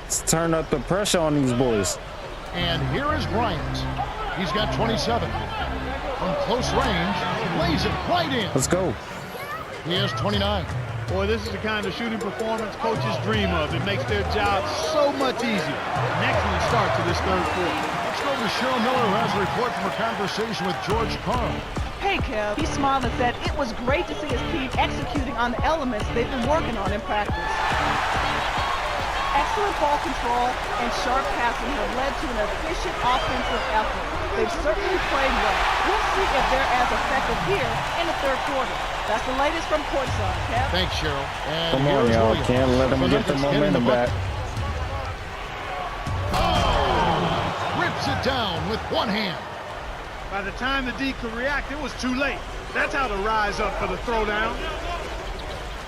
Speaker 1: Let's turn up the pressure on these boys.
Speaker 4: And here is Bryant. He's got 27. From close range, lays it right in.
Speaker 1: Let's go.
Speaker 4: He has 29.
Speaker 5: Boy, this is the kind of shooting performance coaches dream of. It makes their job so much easier. An excellent start to this third quarter.
Speaker 4: Let's go to Cheryl Miller, who has a report from a conversation with George Karl.
Speaker 6: Hey, Kev. He smiled and said it was great to see his team executing on the elements they've been working on in practice. Excellent ball control and sharp passing have led to an efficient offensive effort. They've certainly played well. We'll see if they're as effective here in the third quarter. That's the latest from courtside, Kev.
Speaker 4: Thanks, Cheryl. And
Speaker 1: Come on,
Speaker 4: here's
Speaker 1: y'all.
Speaker 4: Williams.
Speaker 1: Can't let them
Speaker 4: The
Speaker 1: get the
Speaker 4: Nuggets getting
Speaker 1: momentum
Speaker 4: bucket.
Speaker 1: back.
Speaker 4: Oh! Rips it down with one hand.
Speaker 5: By the time the D could react, it was too late. That's how to rise up for the throwdown.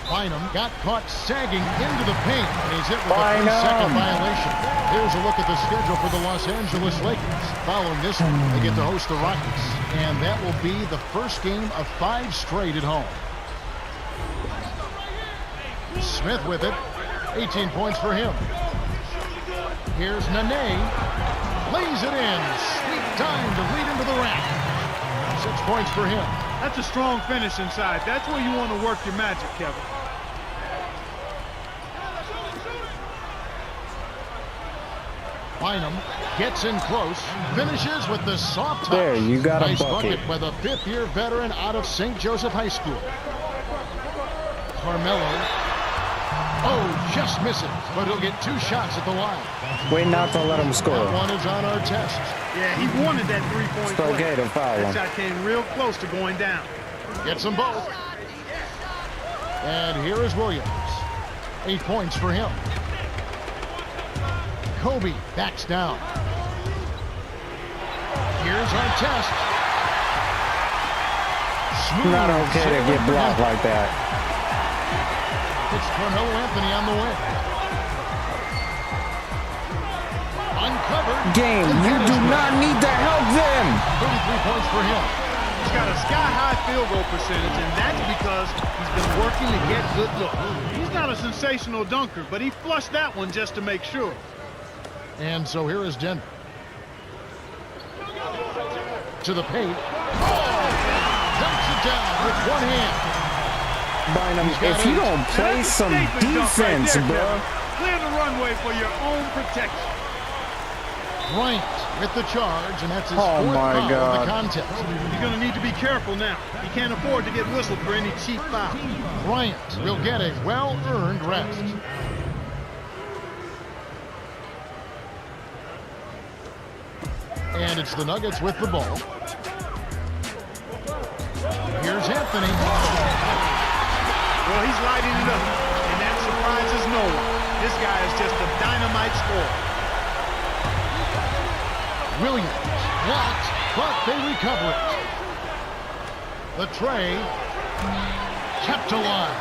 Speaker 4: Bynum got caught sagging into the paint, and he's hit with a
Speaker 1: Bynum.
Speaker 4: 3-second violation. Here's a look at the schedule for the Los Angeles Lakers. Following this one, they get to host the Rockets, and that will be the first game of 5 straight at home. Smith with it, 18 points for him. Here's Nene, lays it in, sweet time to lead into the rack. 6 points for him.
Speaker 5: That's a strong finish inside. That's where you want to work your magic, Kevin.
Speaker 4: Bynum gets in close, finishes with the soft touch.
Speaker 1: There, you got a
Speaker 4: nice
Speaker 1: bucket.
Speaker 4: by the 5th-year veteran out of St. Joseph High School. Carmelo. Oh, just misses, but he'll get 2 shots at the line.
Speaker 1: Wait not to let them
Speaker 4: That
Speaker 1: score.
Speaker 4: one is on our test.
Speaker 5: Yeah, he wanted that three-point
Speaker 1: It's okay
Speaker 5: play.
Speaker 1: to foul
Speaker 5: That
Speaker 1: him.
Speaker 5: shot came real close to going down.
Speaker 4: Gets them both. And here is Williams. 8 points for him. Kobe backs down. Here's our test. Smooth
Speaker 1: Not okay to
Speaker 4: sailing
Speaker 1: get
Speaker 4: for
Speaker 1: blocked
Speaker 4: him.
Speaker 1: like that.
Speaker 4: It's Carmelo Anthony on the way. Uncovered.
Speaker 1: Game, you do not need to help them.
Speaker 4: 33 points for him.
Speaker 5: He's got a sky-high field goal percentage, and that's because he's been working to get good looks. He's not a sensational dunker, but he flushed that one just to make sure.
Speaker 4: And so here is Denver. To the paint. Oh! Dumps it down with one hand.
Speaker 1: Bynum,
Speaker 4: He's got
Speaker 1: if you
Speaker 4: it.
Speaker 1: don't play
Speaker 5: That's a
Speaker 1: some
Speaker 5: statement dunk
Speaker 1: defense,
Speaker 5: right there,
Speaker 1: bro.
Speaker 5: Kevin. Clear the runway for your own protection.
Speaker 4: Bryant with the charge, and that's his
Speaker 1: Oh
Speaker 4: fourth
Speaker 1: my
Speaker 4: foul of
Speaker 1: God.
Speaker 4: the contest.
Speaker 5: You're going to need to be careful now. He can't afford to get whistled for any cheap foul.
Speaker 4: Bryant will get a well-earned rest. And it's the Nuggets with the ball. Here's Anthony.
Speaker 5: Well, he's lighting it up, and that surprises no one. This guy is just a dynamite scorer.
Speaker 4: Williams blocked, but they recover it. The tray kept alive.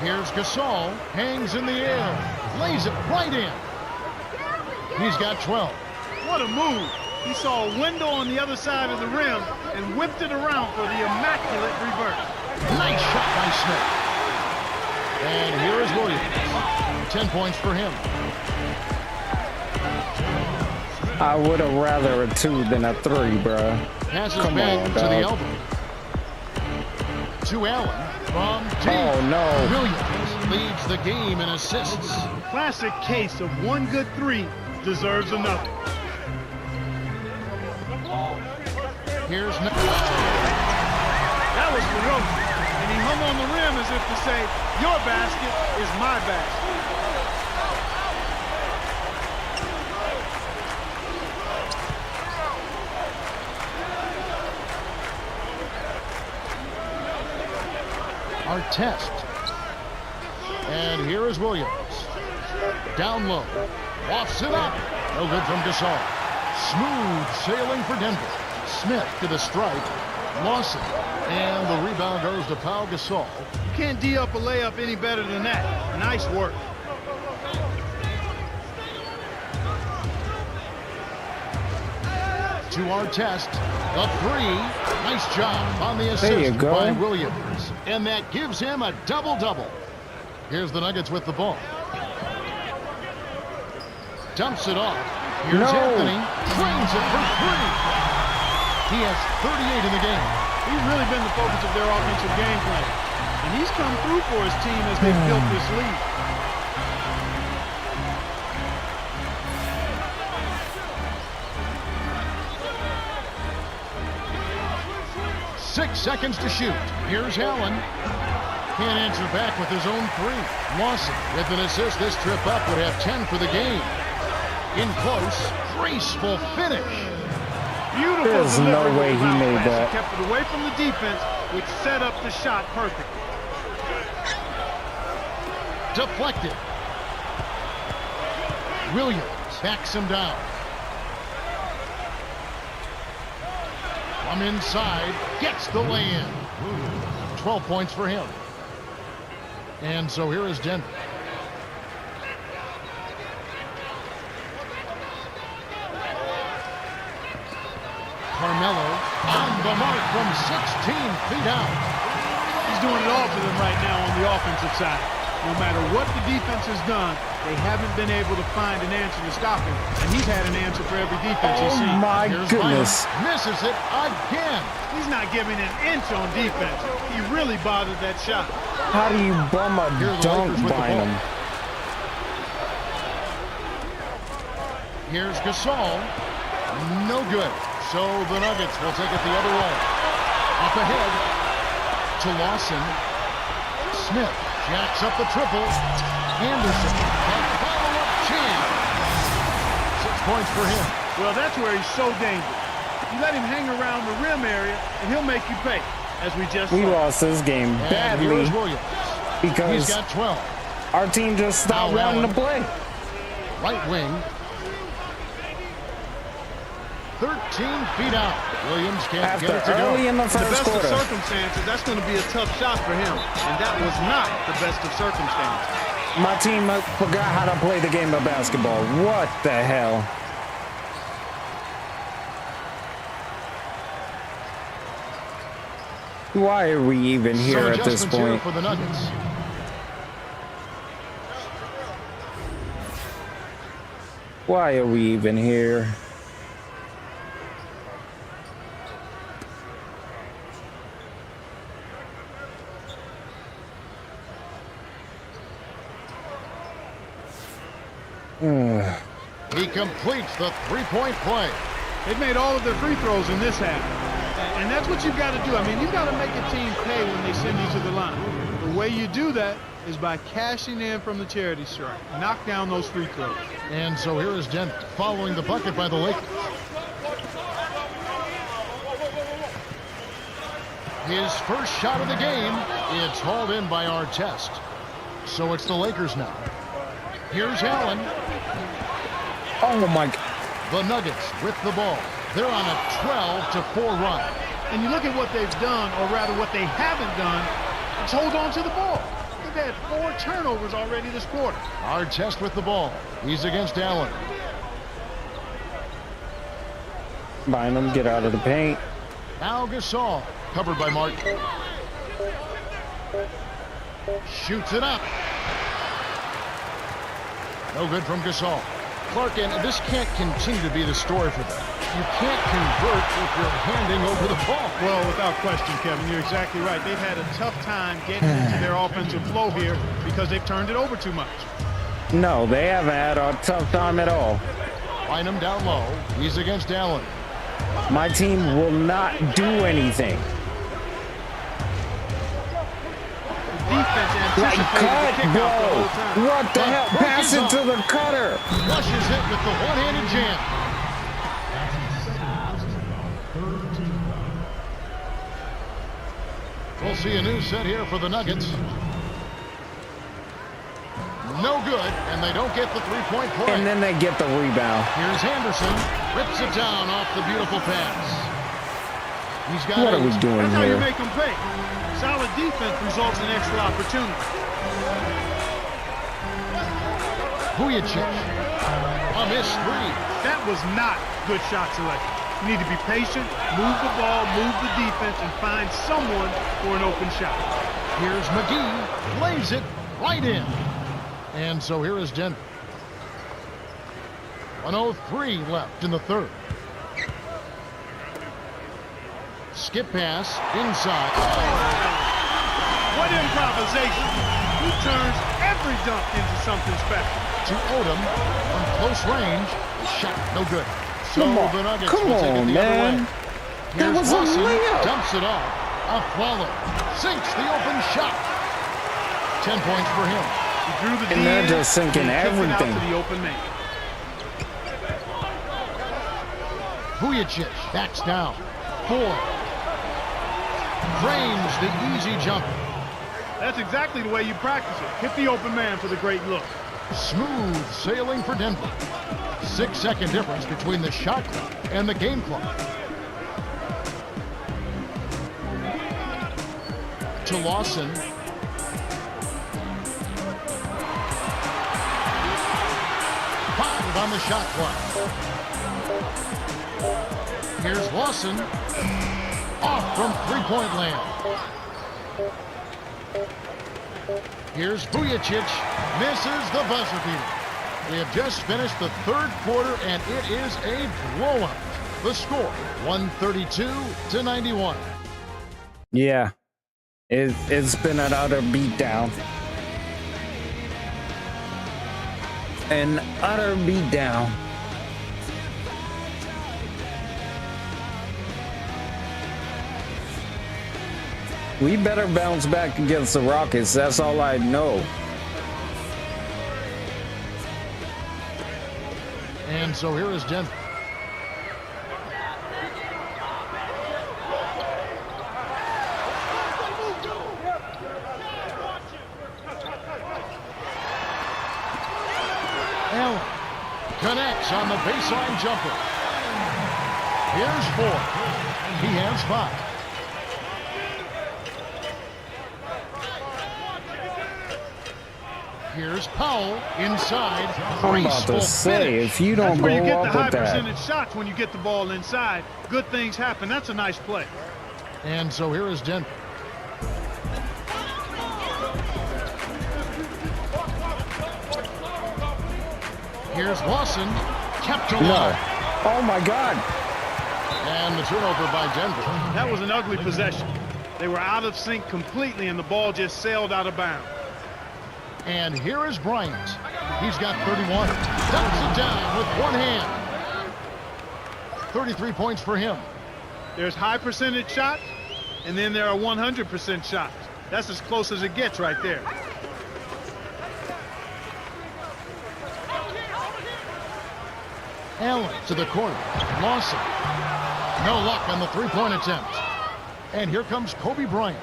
Speaker 4: Here's Gasol, hangs in the air, lays it right in. He's got 12.
Speaker 5: What a move. He saw a window on the other side of the rim and whipped it around for the immaculate reverse.
Speaker 4: Nice shot by Smith. And here is Williams. 10 points for him.
Speaker 1: I would have rather a 2 than a 3, bro.
Speaker 4: Passes
Speaker 1: Come
Speaker 4: back
Speaker 1: on,
Speaker 4: to the
Speaker 1: dog.
Speaker 4: elbow. To Allen from deep.
Speaker 1: Oh, no.
Speaker 4: Williams leads the game in assists.
Speaker 5: Classic case of one good three deserves another.
Speaker 4: Here's
Speaker 5: That was ferocious, and he hung on the rim as if to say, your basket is my basket.
Speaker 4: our test. And here is Williams. Down low. Wafts it up. No good from Gasol. Smooth sailing for Denver. Smith to the stripe. Lawson. And the rebound goes to Pau Gasol.
Speaker 5: You can't D up a layup any better than that. Nice work.
Speaker 4: To our test, the three. Nice job on the
Speaker 1: There
Speaker 4: assist
Speaker 1: you go.
Speaker 4: by Williams. And that gives him a double-double. Here's the Nuggets with the ball. Dumps it off. Here's
Speaker 1: No.
Speaker 4: Anthony. Drains it for three. He has 38 in the game.
Speaker 5: He's really been the focus of their offensive game plan. And he's come through for his team as they've built this lead.
Speaker 4: Six seconds to shoot. Here's Allen. Can't answer back with his own three. Lawson with an assist. This trip up would have 10 for the game. In close, graceful finish.
Speaker 5: Beautiful
Speaker 1: There's no
Speaker 5: delivery with
Speaker 1: way
Speaker 5: the
Speaker 1: he
Speaker 5: bounce
Speaker 1: made
Speaker 5: pass.
Speaker 1: that.
Speaker 5: He kept it away from the defense, which set up the shot perfect.
Speaker 4: Deflected. Williams backs him down. From inside, gets the lay-in. 12 points for him. And so here is Denver. Carmelo on the mark from 16 feet out.
Speaker 5: He's doing it all for them right now on the offensive side. No matter what the defense has done, they haven't been able to find an answer to stop him. And he's had an answer for every defense he's
Speaker 1: Oh
Speaker 5: seen.
Speaker 1: my
Speaker 4: Here's
Speaker 1: goodness.
Speaker 4: Bynum. Misses it again.
Speaker 5: He's not giving an inch on defense. He really bothered that shot.
Speaker 1: How do you bum a
Speaker 4: Here are the
Speaker 1: dunk
Speaker 4: Lakers with the
Speaker 1: by
Speaker 4: ball.
Speaker 1: him?
Speaker 4: Here's Gasol. No good. So the Nuggets will take it the other way. Up ahead to Lawson. Smith jacks up the triple. Anderson. And follow-up jam. 6 points for him.
Speaker 5: Well, that's where he's so dangerous. You let him hang around the rim area, and he'll make you pay. as we just
Speaker 1: We
Speaker 5: saw.
Speaker 1: lost this game
Speaker 4: And here's
Speaker 1: badly
Speaker 4: Williams. He's
Speaker 1: because
Speaker 4: got 12.
Speaker 1: our team just stopped
Speaker 4: Now
Speaker 1: wanting to
Speaker 4: Allen.
Speaker 1: play.
Speaker 4: Right wing. 13 feet out. Williams can't
Speaker 1: After
Speaker 4: get it to
Speaker 1: early
Speaker 4: go.
Speaker 1: in the
Speaker 5: In the
Speaker 1: first
Speaker 5: best of
Speaker 1: quarter.
Speaker 5: circumstances, that's going to be a tough shot for him. And that was not the best of circumstances.
Speaker 1: My team forgot how to play the game of basketball. What the hell? Why are we even here
Speaker 4: Some
Speaker 1: at this
Speaker 4: adjustments here
Speaker 1: point?
Speaker 4: for the Nuggets.
Speaker 1: Why are we even here?
Speaker 4: He completes the three-point play.
Speaker 5: They've made all of their free throws in this half. And that's what you've got to do. I mean, you've got to make a team pay when they send you to the line. The way you do that is by cashing in from the charity stripe. Knock down those free throws.
Speaker 4: And so here is Denver following the bucket by the Lakers. His first shot of the game, it's hauled in by Artest. So it's the Lakers now. Here's Allen.
Speaker 1: Oh my!
Speaker 4: The Nuggets with the ball. They're on a 12-4 run.
Speaker 5: And you look at what they've done, or rather what they haven't done, is hold on to the ball. They've had 4 turnovers already this quarter.
Speaker 4: Artest with the ball. He's against Allen.
Speaker 1: Bynum, get out of the paint.
Speaker 4: Now Gasol, covered by Martin. Shoots it up. No good from Gasol. Clark, and this can't continue to be the story for them. You can't convert if you're handing over the ball.
Speaker 5: Well, without question, Kevin, you're exactly right. They've had a tough time getting into their offensive flow here because they've turned it over too much.
Speaker 1: No, they haven't had a tough time at all.
Speaker 4: Bynum down low. He's against Allen.
Speaker 1: My team will not do anything.
Speaker 5: Defense
Speaker 1: Like,
Speaker 5: anticipated
Speaker 1: cut,
Speaker 5: the kick
Speaker 1: bro.
Speaker 5: out the whole time.
Speaker 1: What the hell?
Speaker 4: Break
Speaker 1: Pass
Speaker 4: is
Speaker 1: it
Speaker 4: up.
Speaker 1: to the cutter.
Speaker 4: Flushes it with the one-handed jam. We'll see a new set here for the Nuggets. No good, and they don't get the three-point play.
Speaker 1: And then they get the rebound.
Speaker 4: Here's Henderson. Rips it down off the beautiful pass. He's got
Speaker 1: What are we
Speaker 4: 8.
Speaker 1: doing
Speaker 5: That's how you
Speaker 1: here?
Speaker 5: make them pay. Solid defense results in extra opportunity.
Speaker 4: Vujicic. A missed 3.
Speaker 5: That was not good shot selection. You need to be patient, move the ball, move the defense, and find someone for an open shot.
Speaker 4: Here's McGee. Lays it right in. And so here is Denver. 1:03 left in the third. Skip pass inside.
Speaker 5: What improvisation. He turns every dunk into something special.
Speaker 4: To Odom from close range. Shot no good. So
Speaker 1: Come on.
Speaker 4: the Nuggets
Speaker 1: Come
Speaker 4: will take it
Speaker 1: on,
Speaker 4: the other
Speaker 1: man.
Speaker 4: way.
Speaker 1: That
Speaker 4: Here's
Speaker 1: was a
Speaker 4: Lawson,
Speaker 1: layup.
Speaker 4: dumps it off. Afflalo sinks the open shot. 10 points for him.
Speaker 5: He drew the
Speaker 1: And
Speaker 5: D
Speaker 1: they're
Speaker 5: in,
Speaker 1: just sinking
Speaker 5: and he kicked it out
Speaker 1: everything.
Speaker 5: to the open man.
Speaker 4: Vujicic backs down. 4. Frames the easy jumper.
Speaker 5: That's exactly the way you practice it. Hit the open man for the great look.
Speaker 4: Smooth sailing for Denver. 6-second difference between the shot clock and the game clock. To Lawson. Five on the shot clock. Here's Lawson. Off from three-point land. Here's Vujicic. Misses the buzzer beater. We have just finished the third quarter, and it is a blowout. The score, 132-91.
Speaker 1: Yeah. It's been an utter beatdown. An utter beatdown. We better bounce back against the Rockets. That's all I know.
Speaker 4: And so here is Denver. connects on the baseline jumper. Here's Ford. He has 5. Here's Powell inside.
Speaker 1: I'm about to say, if you don't
Speaker 5: That's where you
Speaker 1: go
Speaker 5: get the
Speaker 1: up
Speaker 5: high
Speaker 1: with that.
Speaker 5: percentage shots when you get the ball inside. Good things happen. That's a nice play.
Speaker 4: And so here is Denver. Here's Lawson, kept alive.
Speaker 1: No. Oh my God.
Speaker 4: And the turnover by Denver.
Speaker 5: That was an ugly possession. They were out of sync completely, and the ball just sailed out of bounds.
Speaker 4: And here is Bryant. He's got 31. Dumps it down with one hand. 33 points for him.
Speaker 5: There's high percentage shots, and then there are 100% shots. That's as close as it gets right there.
Speaker 4: Allen to the corner. Lawson. No luck on the three-point attempt. And here comes Kobe Bryant.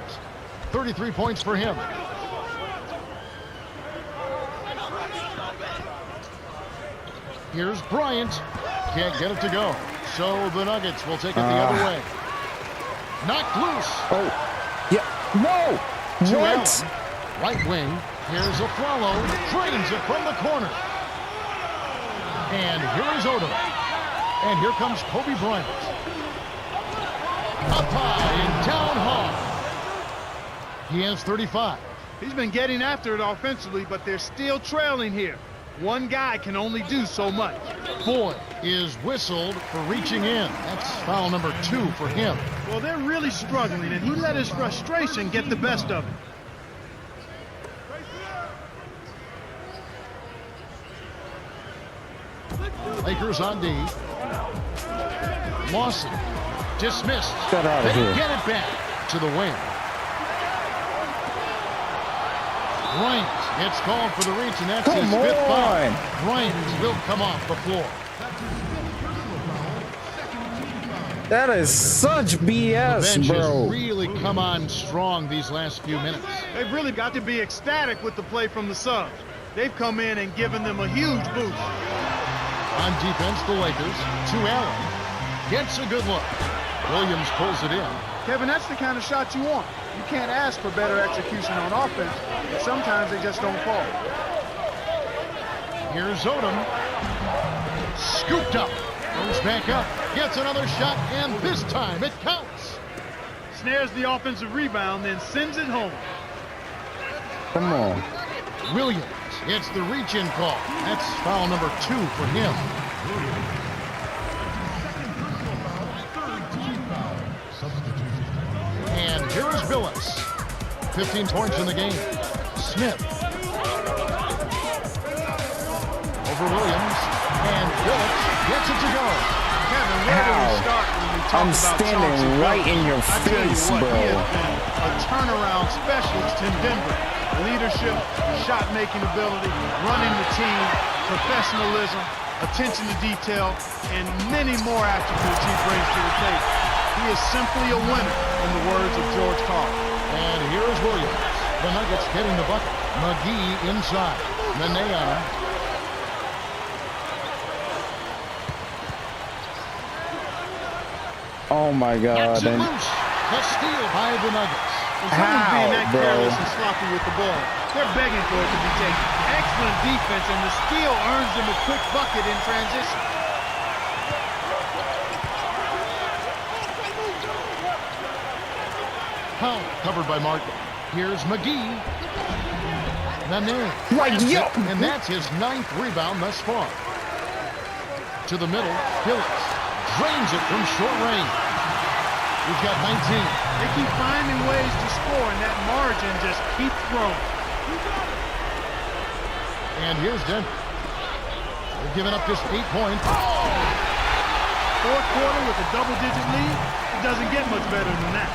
Speaker 4: 33 points for him. Here's Bryant. Can't get it to go. So the Nuggets will take it the other way. Knocked loose.
Speaker 1: Oh. Yeah. No.
Speaker 4: To
Speaker 1: What?
Speaker 4: Allen. Right wing. Here's Aflalo. Drains it from the corner. And here is Odom. And here comes Kobe Bryant. Up high and down hard. He has 35.
Speaker 5: He's been getting after it offensively, but they're still trailing here. One guy can only do so much.
Speaker 4: Ford is whistled for reaching in. That's foul number 2 for him.
Speaker 5: Well, they're really struggling, and he let his frustration get the best of him.
Speaker 4: Lakers on D. Lawson dismissed.
Speaker 1: Get out of
Speaker 4: They
Speaker 1: here.
Speaker 4: get it back to the wing. Bryant gets called for the reach, and that's his
Speaker 1: Come
Speaker 4: 5th foul.
Speaker 1: on.
Speaker 4: Bryant will come off the floor.
Speaker 1: That is such BS,
Speaker 4: Bench
Speaker 1: bro.
Speaker 4: has really come on strong these last few minutes.
Speaker 5: They've really got to be ecstatic with the play from the subs. They've come in and given them a huge boost.
Speaker 4: On defense, the Lakers. To Allen. Gets a good look. Williams pulls it in.
Speaker 5: Kevin, that's the kind of shot you want. You can't ask for better execution on offense, but sometimes they just don't fall.
Speaker 4: Here's Odom. Scooped up. Goes back up. Gets another shot, and this time it counts.
Speaker 5: Snares the offensive rebound, then sends it home.
Speaker 1: Come on.
Speaker 4: Williams gets the reach-in call. That's foul number 2 for him. And here is Billups. 15 points in the game. Smith. Over Williams. And Billups gets it to go.
Speaker 5: Kevin, where do we start when we talk
Speaker 1: I'm
Speaker 5: about
Speaker 1: standing
Speaker 5: Chauncey
Speaker 1: right
Speaker 5: Billups?
Speaker 1: in your
Speaker 5: I tell you
Speaker 1: face,
Speaker 5: what,
Speaker 1: bro.
Speaker 5: He has been a turnaround specialist in Denver. Leadership, shot-making ability, running the team, professionalism, attention to detail, and many more attributes he brings to the table. He is simply a winner, in the words of George Carl.
Speaker 4: And here is Williams. The Nuggets getting the bucket. McGee inside. Nene on him.
Speaker 1: Oh my God.
Speaker 4: Gets it
Speaker 1: And
Speaker 4: loose. The steal by the Nuggets.
Speaker 5: When someone's being that
Speaker 1: bro?
Speaker 5: careless and sloppy with the ball, they're begging for it to be taken. Excellent defense, and the steal earns them a quick bucket in transition.
Speaker 4: Powell covered by Martin. Here's McGee. Nene.
Speaker 1: Like, yo.
Speaker 4: And that's his 9th rebound thus far. To the middle. Billups drains it from short range. He's got 19.
Speaker 5: They keep finding ways to score, and that margin just keeps growing.
Speaker 4: And here's Denver. They've given up just 8 points.
Speaker 5: Fourth quarter with a double-digit lead, it doesn't get much better than that.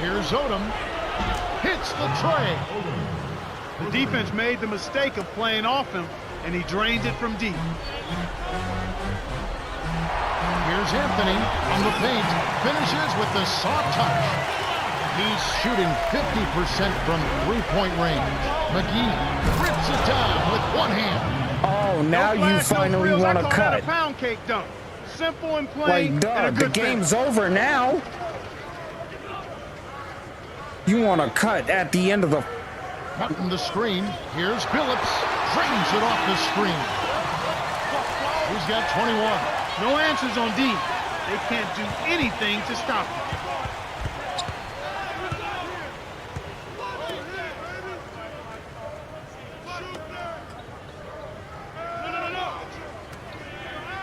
Speaker 4: Here's Odom. Hits the tray.
Speaker 5: The defense made the mistake of playing off him, and he drained it from deep.
Speaker 4: Here's Anthony on the paint. Finishes with the soft touch. He's shooting 50% from three-point range. McGee rips it down with one hand.
Speaker 1: Oh, now you finally want to cut.
Speaker 5: Pound cake dunk. Simple and plain.
Speaker 1: Like, dog, the game's over now. You want to cut at the end of the...
Speaker 4: Cutting the screen. Here's Billups. Drains it off the screen. He's got 21.
Speaker 5: No answers on D. They can't do anything to stop him.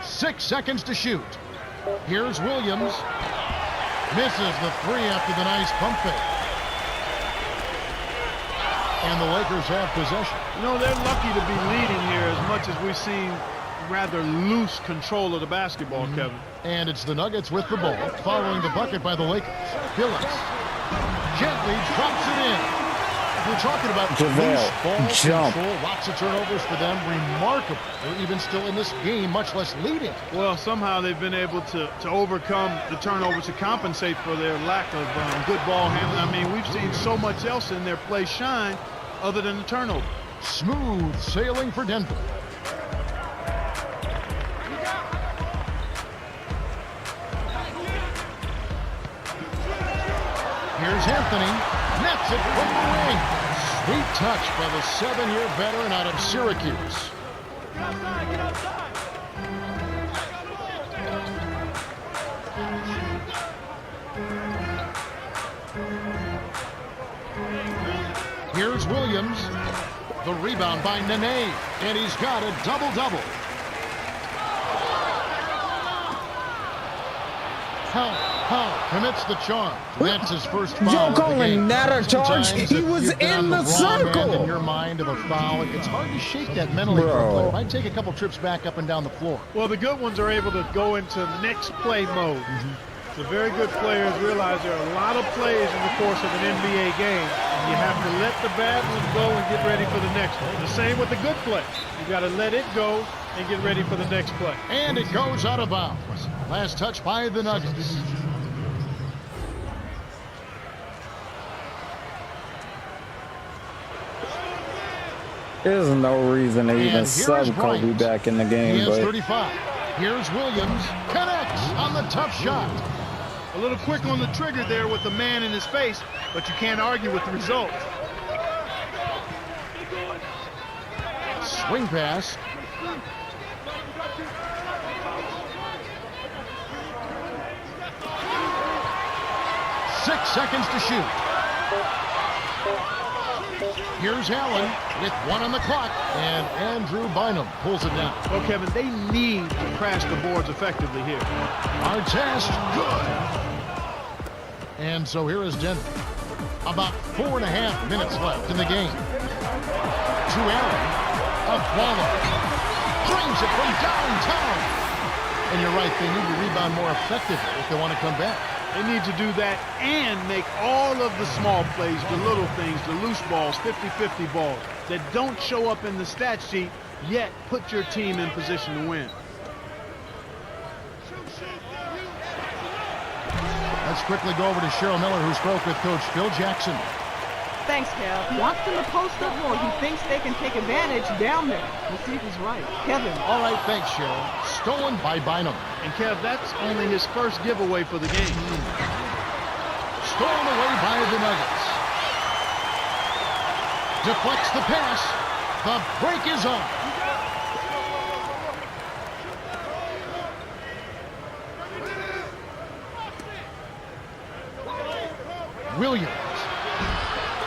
Speaker 4: Six seconds to shoot. Here's Williams. Misses the three after the nice pump fake. And the Lakers have possession.
Speaker 5: You know, they're lucky to be leading here as much as we've seen rather loose control of the basketball, Kevin.
Speaker 4: And it's the Nuggets with the ball, following the bucket by the Lakers. Billups gently drops it in. We're talking about loose ball control. Lots of turnovers for them. Remarkable. They're even still in this game, much less leading.
Speaker 5: Well, somehow they've been able to overcome the turnovers to compensate for their lack of good ball handling. I mean, we've seen so much else in their play shine other than the turnover.
Speaker 4: Smooth sailing for Denver. Here's Anthony. Nets it from the wing. Sweet touch by the 7-year veteran out of Syracuse. Here's Williams. The rebound by Nene. And he's got a double-double. Powell commits the charge. That's his first foul.
Speaker 1: You're calling that a charge? He was in the circle.
Speaker 4: In your mind of a foul, it's hard to shake that mentally for a player. I'd take a couple trips back up and down the floor.
Speaker 5: Well, the good ones are able to go into next play mode. The very good players realize there are a lot of plays in the course of an NBA game. You have to let the bad ones go and get ready for the next one. The same with the good play. You got to let it go and get ready for the next play.
Speaker 4: And it goes out of bounds. Last touch by the Nuggets.
Speaker 1: There's no reason to even sub Kobe back in the game.
Speaker 4: He has
Speaker 1: but
Speaker 4: 35. Here's Williams. Connects on the tough shot.
Speaker 5: A little quick on the trigger there with the man in his face, but you can't argue with the result.
Speaker 4: Swing pass. Seconds to shoot. Here's Allen with one on the clock, and Andrew Bynum pulls it down.
Speaker 5: Well, Kevin, they need to crash the boards effectively here.
Speaker 4: Artest, good. And so here is Denver. About 4.5 minutes left in the game. To Allen. Afflalo. Brings it from downtown. And you're right, they need to rebound more effectively if they want to come back.
Speaker 5: They need to do that and make all of the small plays, the little things, the loose balls, 50-50 balls that don't show up in the stat sheet, yet put your team in position to win.
Speaker 4: Let's quickly go over to Cheryl Miller, who spoke with Coach Phil Jackson.
Speaker 6: Thanks, Kev. He wants them to post up more. He thinks they can take advantage down there. Let's see if he's right. Kevin.
Speaker 4: All right, thanks, Cheryl. Stolen by Bynum.
Speaker 5: And Kev, that's only his first giveaway for the game.
Speaker 4: Stolen away by the Nuggets. Deflects the pass. The break is on. Williams.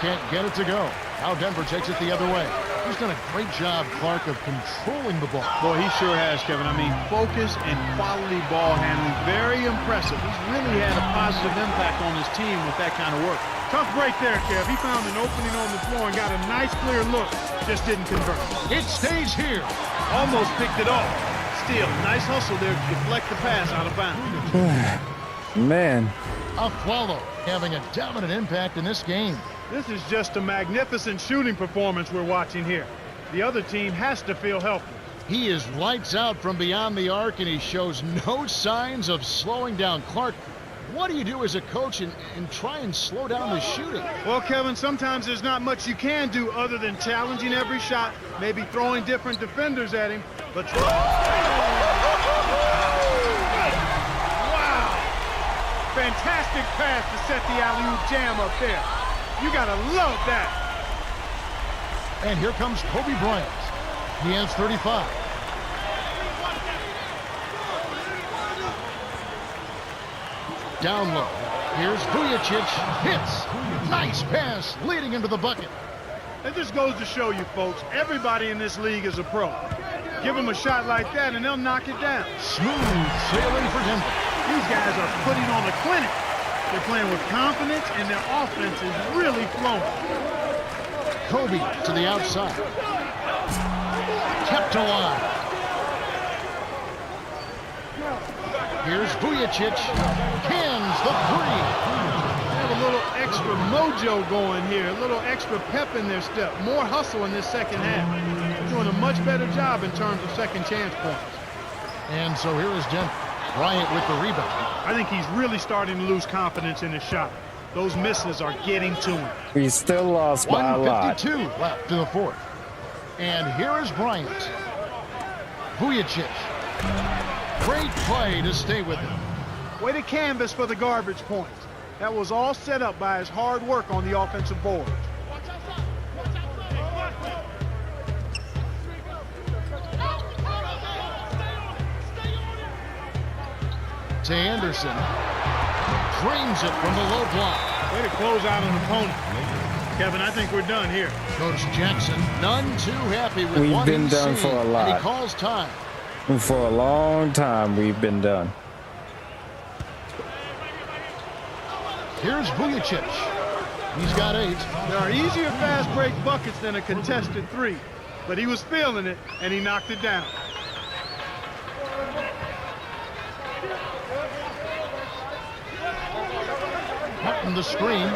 Speaker 4: Can't get it to go. Now Denver takes it the other way. He's done a great job, Clark, of controlling the ball.
Speaker 5: Boy, he sure has, Kevin. I mean, focus and quality ball handling, very impressive. He's really had a positive impact on his team with that kind of work. Tough break there, Kev. He found an opening on the floor and got a nice clear look. Just didn't convert.
Speaker 4: It stays here.
Speaker 5: Almost picked it off. Still, nice hustle there to deflect the pass out of bounds.
Speaker 1: man.
Speaker 4: Afflalo having a dominant impact in this game.
Speaker 5: This is just a magnificent shooting performance we're watching here. The other team has to feel healthy.
Speaker 4: He is lights out from beyond the arc, and he shows no signs of slowing down. Clark, what do you do as a coach and try and slow down the shooting?
Speaker 5: Well, Kevin, sometimes there's not much you can do other than challenging every shot, maybe throwing different defenders at him. But wow! Fantastic pass to set the alley-oop jam up there. You gotta love that.
Speaker 4: And here comes Kobe Bryant. He has 35. Down low. Here's Vujacic. Hits. Nice pass leading into the bucket.
Speaker 5: It just goes to show you, folks, everybody in this league is a pro. Give them a shot like that and they'll knock it down.
Speaker 4: Smooth sailing for Denver.
Speaker 5: These guys are putting on a clinic. They're playing with confidence and their offense is really flowing.
Speaker 4: Kobe to the outside. Kept alive. Here's Vujacic. Cans the three.
Speaker 5: They have a little extra mojo going here, a little extra pep in their step, more hustle in this second half. They're doing a much better job in terms of second chance points.
Speaker 4: And so here is Denver. Bryant with the rebound.
Speaker 5: I think he's really starting to lose confidence in his shot. Those misses are getting to him.
Speaker 1: We still lost by a lot.
Speaker 4: 1:52 left in the fourth. And here is Bryant. Vujacic. Great play to stay with him.
Speaker 5: Way to canvas for the garbage points. That was all set up by his hard work on the offensive board.
Speaker 4: To Anderson. Drains it from the low block.
Speaker 5: Way to close out an opponent. Kevin, I think we're done here.
Speaker 4: Coach Jackson, none too happy with
Speaker 1: We've
Speaker 4: what
Speaker 1: been
Speaker 4: he's
Speaker 1: done
Speaker 4: seen,
Speaker 1: for a lot.
Speaker 4: and he calls time.
Speaker 1: For a long time, we've been done.
Speaker 4: Here's Vujacic. He's got 8.
Speaker 5: There are easier fast break buckets than a contested three, but he was feeling it, and he knocked it down.
Speaker 4: Cutting the screen.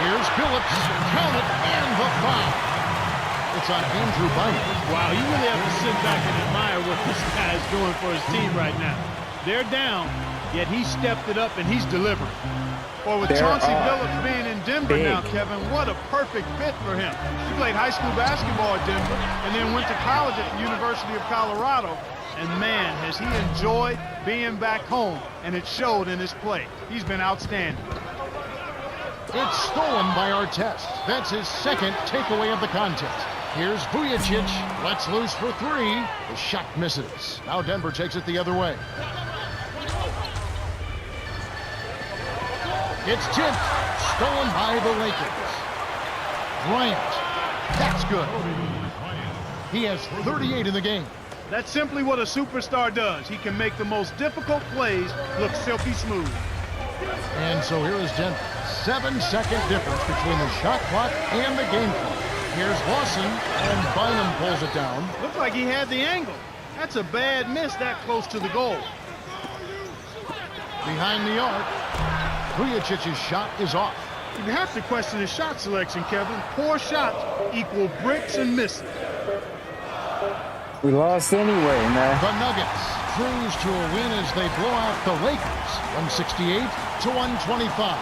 Speaker 4: Here's Billups. Count it, and the foul. It's on Andrew Bynum.
Speaker 5: Wow, you really have to sit back and admire what this guy is doing for his team right now. They're down, yet he stepped it up and he's delivering. Well, with Chauncey Billups being in Denver now, Kevin, what a perfect fit for him. He played high school basketball at Denver and then went to college at the University of Colorado. And man, has he enjoyed being back home, and it showed in his play. He's been outstanding.
Speaker 4: It's stolen by Artest. That's his second takeaway of the contest. Here's Vujacic. Lets loose for 3. The shot misses. Now Denver takes it the other way. It's tipped. Stolen by the Lakers. Bryant. That's good. He has 38 in the game.
Speaker 5: That's simply what a superstar does. He can make the most difficult plays look silky smooth.
Speaker 4: And so here is Denver. 7-second difference between the shot clock and the game clock. Here's Lawson, and Bynum pulls it down.
Speaker 5: Looks like he had the angle. That's a bad miss that close to the goal.
Speaker 4: Behind the arc, Vujacic's shot is off.
Speaker 5: You have to question his shot selection, Kevin. Poor shots equal bricks and misses.
Speaker 1: We lost anyway, man.
Speaker 4: The Nuggets cruise to a win as they blow out the Lakers, 168-125.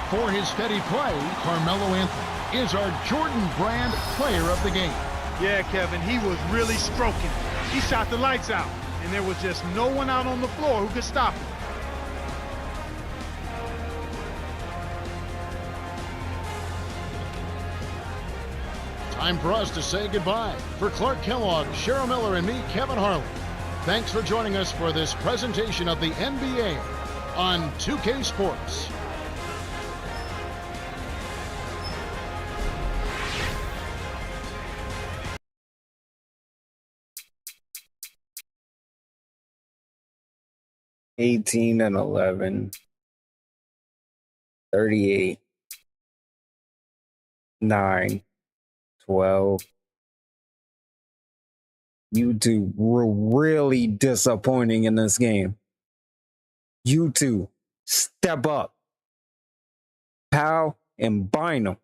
Speaker 4: For his steady play, Carmelo Anthony is our Jordan Brand player of the game.
Speaker 5: Yeah, Kevin, he was really stroking it. He shot the lights out, and there was just no one out on the floor who could stop him.
Speaker 4: Time for us to say goodbye. For Clark Kellogg, Cheryl Miller, and me, Kevin Harlan, thanks for joining us for this presentation of the NBA on 2K Sports.
Speaker 1: $18 and $11, 38, 9, 12. You two were really disappointing in this game. You two, step up. Powell and Bynum.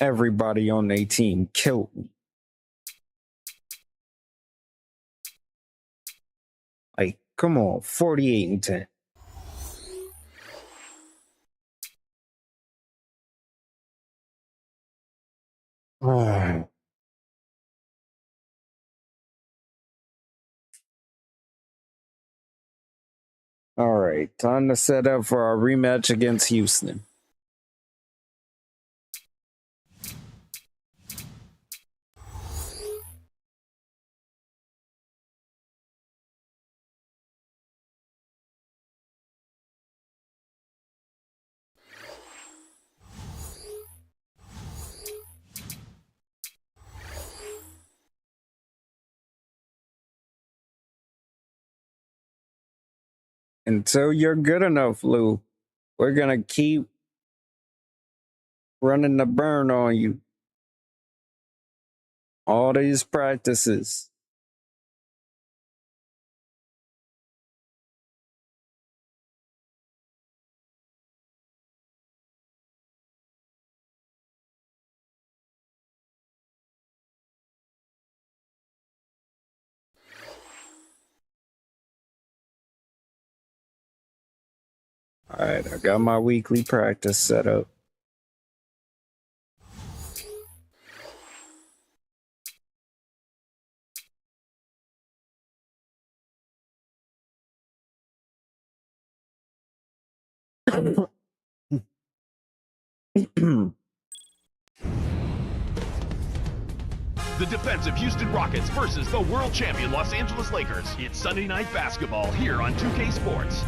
Speaker 1: everybody on their team killed me. Like, come on, 48-10. All right, time to set up for our rematch against Houston. Until you're good enough, Lou, we're gonna keep running the burn on you. All these practices. All right, I got my weekly practice set up.
Speaker 3: The defensive Houston Rockets versus the world champion Los Angeles Lakers. It's Sunday Night Basketball here on 2K Sports.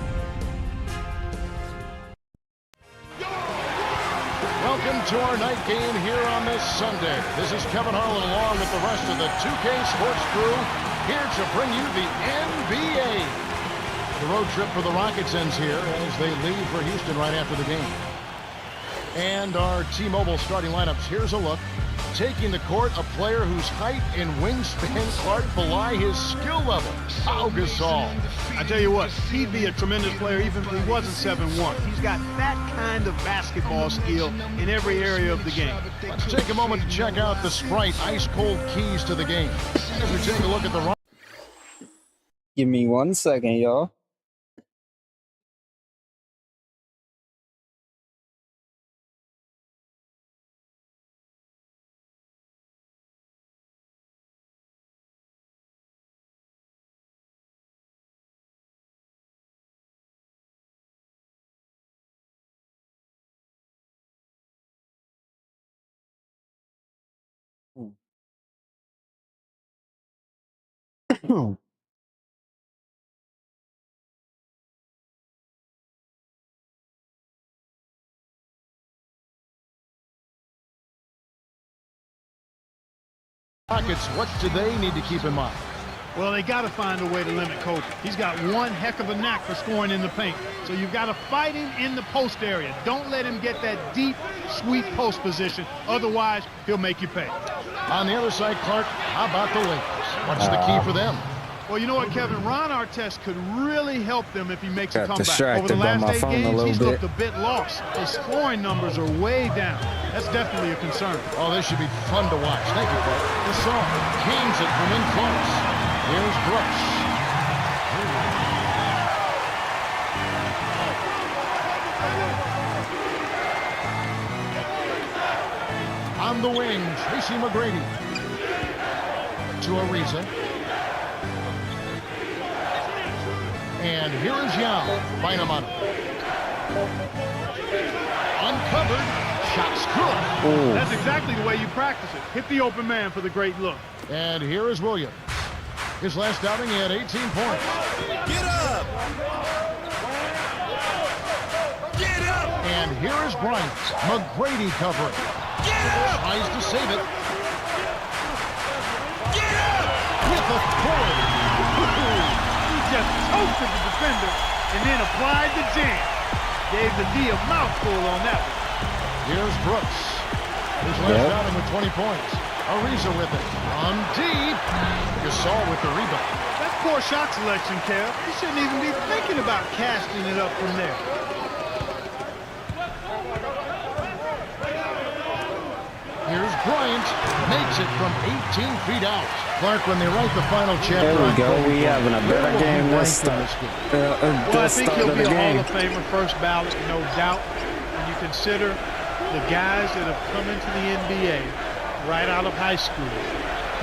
Speaker 4: Welcome to our night game here on this Sunday. This is Kevin Harlan along with the rest of the 2K Sports crew here to bring you the NBA. The road trip for the Rockets ends here as they leave for Houston right after the game. And our T-Mobile starting lineups. Here's a look. Taking the court, a player whose height and wingspan, Clark, belie his skill level. Pau Gasol.
Speaker 5: I tell you what, he'd be a tremendous player even if he wasn't 7'1". He's got that kind of basketball skill in every area of the game.
Speaker 4: Let's take a moment to check out the Sprite ice-cold keys to the game. As we take a look at the...
Speaker 1: Give me 1 second, y'all.
Speaker 4: Rockets, what do they need to keep in mind?
Speaker 5: Well, they got to find a way to limit Kobe. He's got one heck of a knack for scoring in the paint. So you've got to fight him in the post area. Don't let him get that deep, sweet post position. Otherwise, he'll make you pay.
Speaker 4: On the other side, Clark, how about the Lakers? What's the key for them?
Speaker 5: Well, you know what, Kevin? Ron Artest could really help them if he makes a
Speaker 1: Got
Speaker 5: comeback.
Speaker 1: distracted
Speaker 5: Over the
Speaker 1: by
Speaker 5: last
Speaker 1: my
Speaker 5: 8
Speaker 1: phone a
Speaker 5: games,
Speaker 1: little
Speaker 5: he's
Speaker 1: bit.
Speaker 5: looked a bit lost. His scoring numbers are way down. That's definitely a concern.
Speaker 4: Oh, this should be fun to watch. Thank you, Clark. Gasol kings it from in close. Here's Brooks. On the wing, Tracy McGrady. To Ariza. And here is Yao. Bynum. Uncovered. Shots good.
Speaker 5: That's exactly the way you practice it. Hit the open man for the great look.
Speaker 4: And here is Williams. His last outing, he had 18 points.
Speaker 7: Get up! Get up!
Speaker 4: And here is Bryant. McGrady covering.
Speaker 7: Get up!
Speaker 4: Tries to save it.
Speaker 7: Get up!
Speaker 4: With authority.
Speaker 5: He just toasted the defender and then applied the jam. Gave the D a mouthful on that one.
Speaker 4: Here's Brooks. His last outing with 20 points. Ariza with it. On deep. Gasol with the rebound.
Speaker 5: That's poor shot selection, Kev. He shouldn't even be thinking about casting it up from there.
Speaker 4: Bryant makes it from 18 feet out. Clark, when they write the final chapter,
Speaker 1: There we
Speaker 4: on
Speaker 1: go.
Speaker 4: Kobe
Speaker 1: We
Speaker 4: Bryant,
Speaker 1: having a
Speaker 4: where
Speaker 1: better
Speaker 4: will he
Speaker 1: game
Speaker 4: rank
Speaker 1: this
Speaker 4: in
Speaker 1: time.
Speaker 4: game?
Speaker 5: Well, I think
Speaker 1: Start
Speaker 5: he'll
Speaker 1: of
Speaker 5: be
Speaker 1: the
Speaker 5: a Hall
Speaker 1: game.
Speaker 5: of Famer, first ballot, no doubt. When you consider the guys that have come into the NBA right out of high school,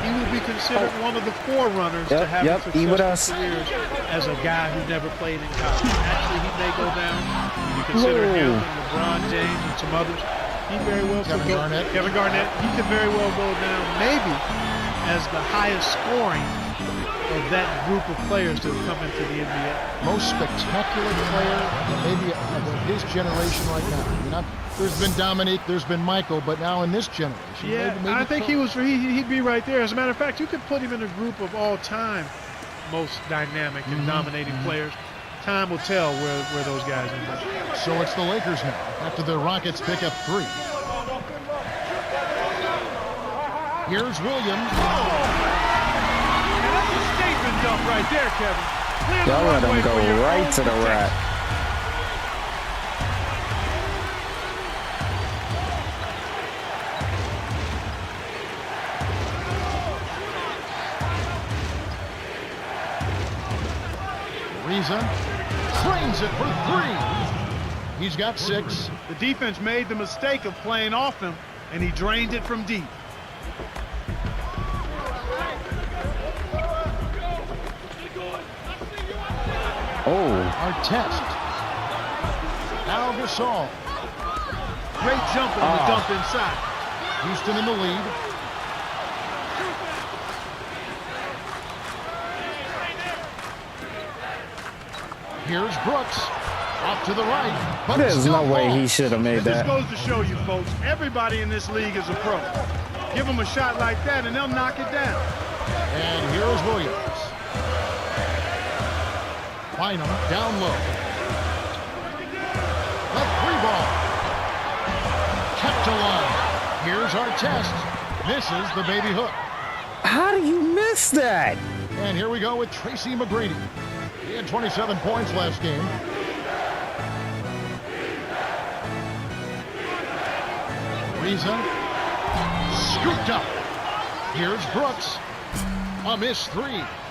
Speaker 5: he will be considered one of the forerunners to have
Speaker 1: Yep, he with us.
Speaker 5: careers as a guy who never played in college. Actually, he may go down. When you consider him and LeBron James and some others, he very well could go. Kevin Garnett, he could very well go down maybe as the highest scoring of that group of players that have come into the NBA.
Speaker 4: Most spectacular player, maybe of his generation right now. I mean, there's been Dominique, there's been Michael, but now in this generation,
Speaker 5: Yeah,
Speaker 4: maybe
Speaker 5: I think he'd be right there. As a matter of fact, you could put him in a group of all-time most dynamic and dominating players. Time will tell where those guys end up.
Speaker 4: So it's the Lakers now, after the Rockets pick up 3. Here's Williams.
Speaker 5: And that's a statement dump right there, Kevin. Clear the
Speaker 1: Y'all let
Speaker 5: runway
Speaker 1: him go
Speaker 5: for your
Speaker 1: right
Speaker 5: own
Speaker 1: to the
Speaker 5: protection.
Speaker 1: rack.
Speaker 4: Ariza trains it for 3. He's got 6.
Speaker 5: The defense made the mistake of playing off him, and he drained it from deep.
Speaker 4: Artest. Al Gasol.
Speaker 5: Great jump on the dump inside.
Speaker 4: Houston in the lead. Here's Brooks. Off to the right. But
Speaker 1: There's
Speaker 4: still
Speaker 1: no way
Speaker 4: falls.
Speaker 1: he should have made
Speaker 5: This
Speaker 1: that.
Speaker 5: goes to show you, folks, everybody in this league is a pro. Give them a shot like that, and they'll knock it down.
Speaker 4: And here's Williams. Bynum down low. The 3-ball. Kept alive. Here's Artest. Misses the baby hook.
Speaker 1: How do you miss that?
Speaker 4: And here we go with Tracy McGrady. He had 27 points last game. Ariza. Scooped up. Here's Brooks. A missed 3.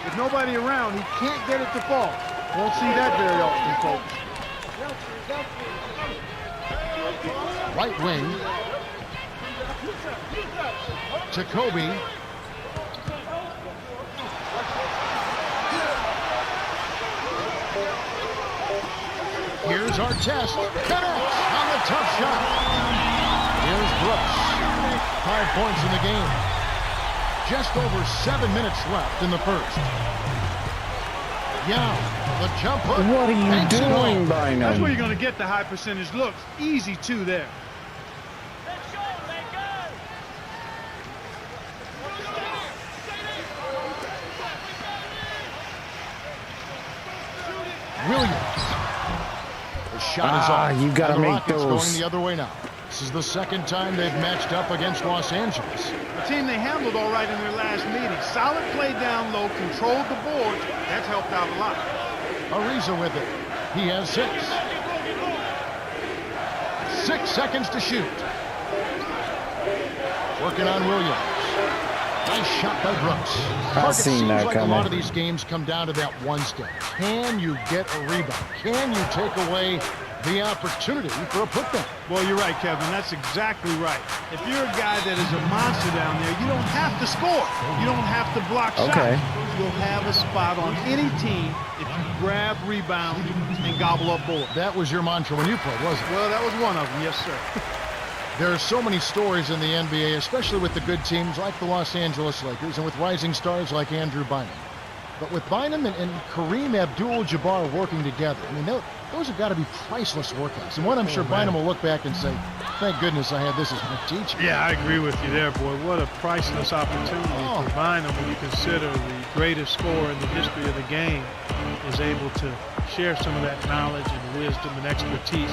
Speaker 5: With nobody around, he can't get it to fall. Won't see that very often, folks.
Speaker 4: Right wing. To Kobe. Here's Artest. Connects on the tough shot. Here's Brooks. 5 points in the game. Just over 7 minutes left in the first. Yeah, the jump hook.
Speaker 1: What are you
Speaker 4: Banks it home.
Speaker 1: doing,
Speaker 5: That's
Speaker 1: Bynum?
Speaker 5: where you're going to get the high percentage looks. Easy, too, there.
Speaker 4: Williams. The shot is off.
Speaker 1: You gotta
Speaker 4: And the
Speaker 1: make
Speaker 4: Rockets
Speaker 1: those.
Speaker 4: going the other way now. This is the second time they've matched up against Los Angeles.
Speaker 5: A team they handled all right in their last meeting. Solid play down low, controlled the board. That's helped out a lot.
Speaker 4: Ariza with it. He has 6. 6 seconds to shoot. Working on Williams. Nice shot by Brooks.
Speaker 1: I seen
Speaker 4: seems
Speaker 1: that
Speaker 4: like a
Speaker 1: coming.
Speaker 4: lot of these games come down to that one step. Can you get a rebound? Can you take away the opportunity for a putback?
Speaker 5: Well, you're right, Kevin. That's exactly right. If you're a guy that is a monster down there, you don't have to score. You don't have to block
Speaker 1: Okay.
Speaker 5: shots. You'll have a spot on any team if you grab, rebound, and gobble up boards.
Speaker 4: That was your mantra when you played, wasn't it?
Speaker 5: Well, that was one of them, yes, sir.
Speaker 4: There are so many stories in the NBA, especially with the good teams like the Los Angeles Lakers and with rising stars like Andrew Bynum. But with Bynum and Kareem Abdul-Jabbar working together, I mean, those have got to be priceless workouts. And one I'm sure Bynum will look back and say, thank goodness I had this as my teacher.
Speaker 5: Yeah, I agree with you there, boy. What a priceless opportunity for Bynum when you consider the greatest scorer in the history of the game is able to share some of that knowledge and wisdom and expertise.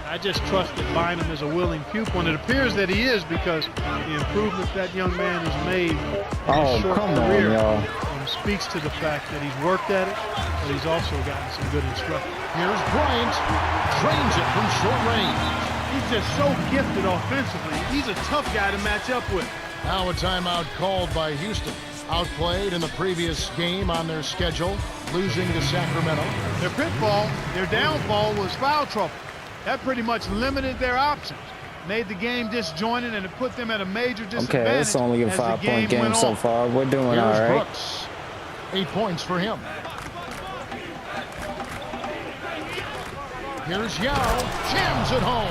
Speaker 5: I just trust that Bynum is a willing pupil, and it appears that he is because the improvement that young man has made in his short
Speaker 1: come on,
Speaker 5: career
Speaker 1: y'all.
Speaker 5: speaks to the fact that he's worked at it, but he's also gotten some good instruction.
Speaker 4: Here's Bryant. Trains it from short range.
Speaker 5: He's just so gifted offensively. He's a tough guy to match up with.
Speaker 4: Now a timeout called by Houston. Outplayed in the previous game on their schedule, losing to Sacramento.
Speaker 5: Their pitfall, their downfall was foul trouble. That pretty much limited their options. Made the game disjointed and it put them at a major disadvantage.
Speaker 1: Okay, it's only a 5-point game so far. We're doing all
Speaker 4: Here's
Speaker 1: right.
Speaker 4: Brooks. 8 points for him. Here's Yao. Jams it home.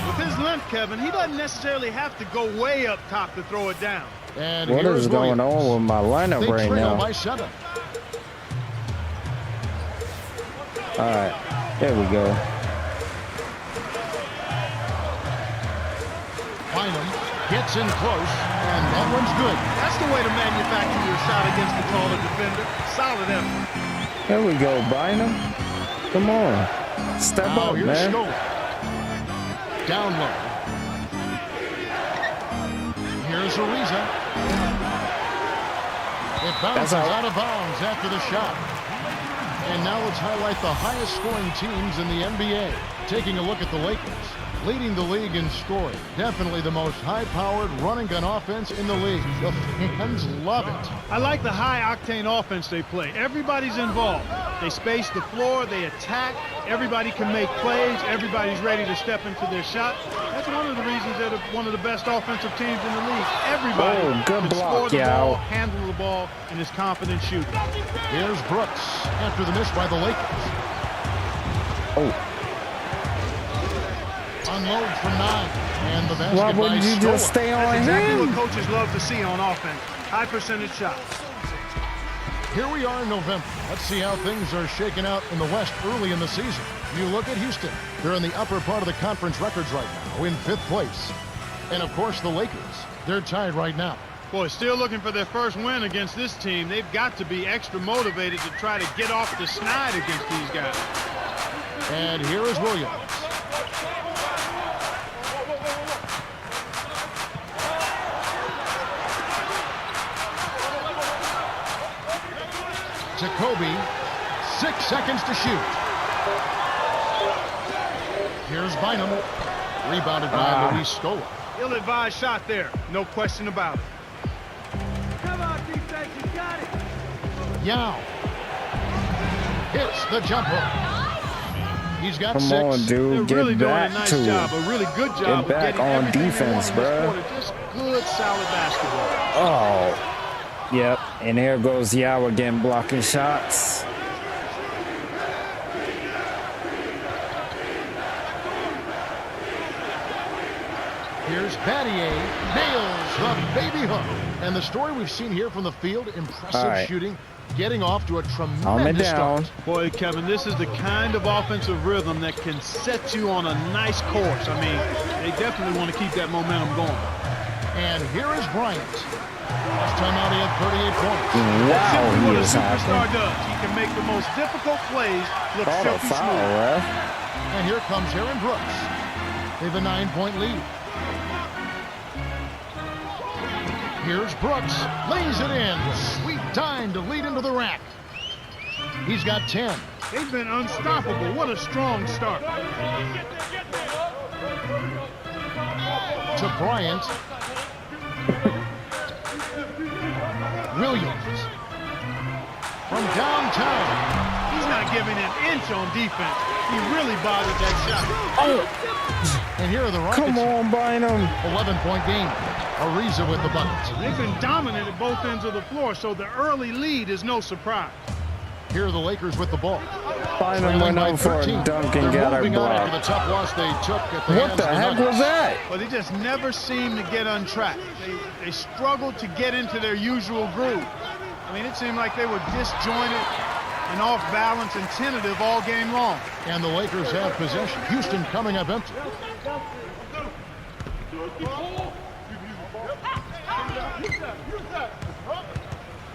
Speaker 5: With his length, Kevin, he doesn't necessarily have to go way up top to throw it down.
Speaker 4: And
Speaker 1: What
Speaker 4: here's
Speaker 1: is going
Speaker 4: Williams.
Speaker 1: on with my lineup
Speaker 4: They
Speaker 1: right
Speaker 4: trail
Speaker 1: now?
Speaker 4: by 7.
Speaker 1: All right, there we go.
Speaker 4: Bynum gets in close, and that one's good.
Speaker 5: That's the way to manufacture your shot against the taller defender. Solid effort.
Speaker 1: There we go, Bynum. Come on, step
Speaker 4: Now
Speaker 1: up,
Speaker 4: here's
Speaker 1: man.
Speaker 4: Stoll. Down low. Here's Ariza. It bounces out of bounds after the shot. And now let's highlight the highest scoring teams in the NBA. Taking a look at the Lakers. Leading the league in scoring. Definitely the most high-powered running gun offense in the league. The fans love it.
Speaker 5: I like the high-octane offense they play. Everybody's involved. They space the floor. They attack. Everybody can make plays. Everybody's ready to step into their shot. That's one of the reasons they're one of the best offensive teams in the league. Everybody
Speaker 1: good
Speaker 5: can
Speaker 1: block,
Speaker 5: score the
Speaker 1: Yao.
Speaker 5: ball, handle the ball, and is confident shooting.
Speaker 4: Here's Brooks after the miss by the Lakers.
Speaker 1: Oh,
Speaker 4: Unload from 9. And the basket
Speaker 1: why
Speaker 4: by
Speaker 1: wouldn't you
Speaker 4: Stoll.
Speaker 1: just stay on
Speaker 5: That's exactly
Speaker 1: him?
Speaker 5: what coaches love to see on offense. High percentage shots.
Speaker 4: Here we are in November. Let's see how things are shaking out in the West early in the season. You look at Houston. They're in the upper part of the conference records right now, in 5th place. And, of course, the Lakers. They're tied right now.
Speaker 5: Boy, still looking for their first win against this team. They've got to be extra motivated to try to get off the snide against these guys.
Speaker 4: And here is Williams. Jacoby, 6 seconds to shoot. Here's Bynum. Rebounded by Luis Scola.
Speaker 5: Ill-advised shot there. No question about it.
Speaker 4: Yao. Hits the jumper. He's got
Speaker 1: Come
Speaker 4: 6.
Speaker 1: on, dude.
Speaker 5: They're really
Speaker 1: Get
Speaker 5: doing a
Speaker 1: back
Speaker 5: nice
Speaker 1: to
Speaker 5: job,
Speaker 1: it.
Speaker 5: a really good job
Speaker 1: Get
Speaker 5: of
Speaker 1: back
Speaker 5: getting
Speaker 1: on
Speaker 5: everything they
Speaker 1: defense,
Speaker 5: want in this
Speaker 1: bruh.
Speaker 5: quarter. Just good, solid basketball.
Speaker 1: Oh, yep. And here goes Yao again, blocking shots.
Speaker 4: Here's Battier, nails the baby hook. And the story we've seen here from the field, impressive
Speaker 1: All right.
Speaker 4: shooting, getting off to a
Speaker 1: Calm it
Speaker 4: tremendous
Speaker 1: down.
Speaker 4: start.
Speaker 5: Boy, Kevin, this is the kind of offensive rhythm that can set you on a nice course. I mean, they definitely want to keep that momentum going.
Speaker 4: And here is Bryant. Last time out, he had 38 points.
Speaker 5: That's
Speaker 1: Wow,
Speaker 5: simply
Speaker 1: he
Speaker 5: what a
Speaker 1: is
Speaker 5: superstar
Speaker 1: happy.
Speaker 5: does. He can make the most difficult plays look
Speaker 1: Called a
Speaker 5: silky
Speaker 1: foul,
Speaker 5: smooth.
Speaker 1: ref.
Speaker 4: And here comes Aaron Brooks. They have a 9-point lead. Here's Brooks. Lays it in. Sweet time to lead into the rack. He's got 10.
Speaker 5: They've been unstoppable. What a strong start.
Speaker 4: To Bryant. Williams. From downtown.
Speaker 5: He's not giving an inch on defense. He really bothered that shot.
Speaker 4: And here are the Rockets.
Speaker 1: Come on, Bynum.
Speaker 4: 11-point game. Ariza with the buckets.
Speaker 5: They've been dominant at both ends of the floor, so the early lead is no surprise.
Speaker 4: Here are the Lakers with the ball.
Speaker 1: Bynum
Speaker 4: Trailing
Speaker 1: went
Speaker 4: by
Speaker 1: out for a
Speaker 4: 13.
Speaker 1: dunk
Speaker 4: They're
Speaker 1: and got
Speaker 4: moving
Speaker 1: her
Speaker 4: on after
Speaker 1: blocked.
Speaker 4: the tough loss they took at the
Speaker 1: What
Speaker 4: hands
Speaker 1: the
Speaker 4: of the
Speaker 1: heck
Speaker 4: Nuggets.
Speaker 1: was that?
Speaker 5: But they just never seem to get untracked. They struggled to get into their usual groove. I mean, it seemed like they were disjointed and off balance and tentative all game long.
Speaker 4: And the Lakers have possession. Houston coming up empty.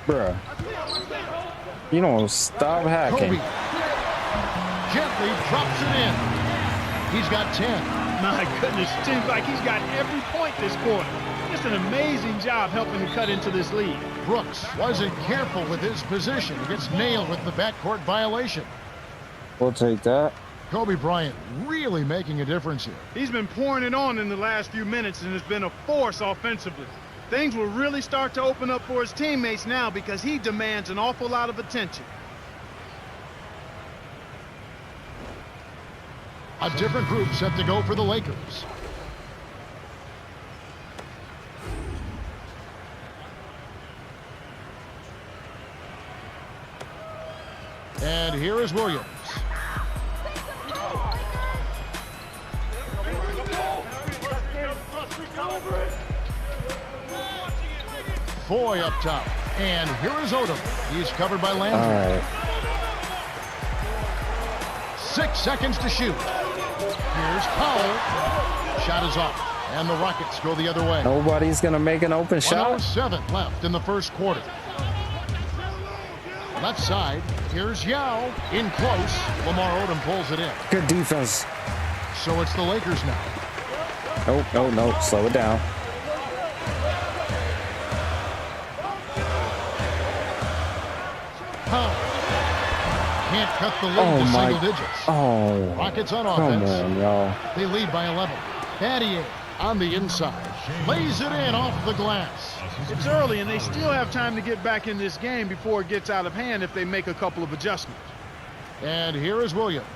Speaker 1: Bruh. You don't stop hacking.
Speaker 4: Kobe gently drops it in. He's got 10.
Speaker 5: My goodness, seems like he's got every point this quarter. Just an amazing job helping to cut into this lead.
Speaker 4: Brooks wasn't careful with his position. He gets nailed with the backcourt violation.
Speaker 1: We'll take that.
Speaker 4: Kobe Bryant really making a difference here.
Speaker 5: He's been pouring it on in the last few minutes and has been a force offensively. Things will really start to open up for his teammates now because he demands an awful lot of attention.
Speaker 4: A different group set to go for the Lakers. And here is Williams. Foy up top. And here is Odom. He's covered by Landry. 6 seconds to shoot. Here's Powell. Shot is off. And the Rockets go the other way.
Speaker 1: Nobody's going to make an open shot.
Speaker 4: 107 left in the first quarter. Left side. Here's Yao. In close. Lamar Odom pulls it in.
Speaker 1: Good defense.
Speaker 4: So it's the Lakers now.
Speaker 1: No. Slow it down.
Speaker 4: Powell. Can't cut the lead to single digits.
Speaker 1: Oh.
Speaker 4: Rockets on
Speaker 1: Come
Speaker 4: offense.
Speaker 1: on, y'all.
Speaker 4: They lead by 11. Battier on the inside. Lays it in off the glass.
Speaker 5: It's early and they still have time to get back in this game before it gets out of hand if they make a couple of adjustments.
Speaker 4: And here is Williams.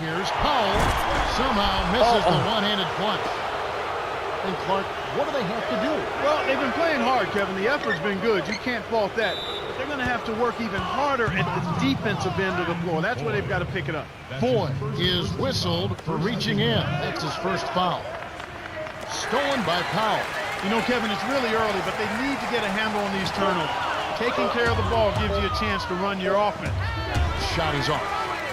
Speaker 4: Here's Powell. Somehow misses the one-handed punch. And Clark, what do they have to do?
Speaker 5: Well, they've been playing hard, Kevin. The effort's been good. You can't fault that. But they're going to have to work even harder at the defensive end of the floor. That's where they've got to pick it up.
Speaker 4: Foy is whistled for reaching in. That's his first foul. Stolen by Powell.
Speaker 5: You know, Kevin, it's really early, but they need to get a handle on these turnovers. Taking care of the ball gives you a chance to run your offense.
Speaker 4: Shot is off.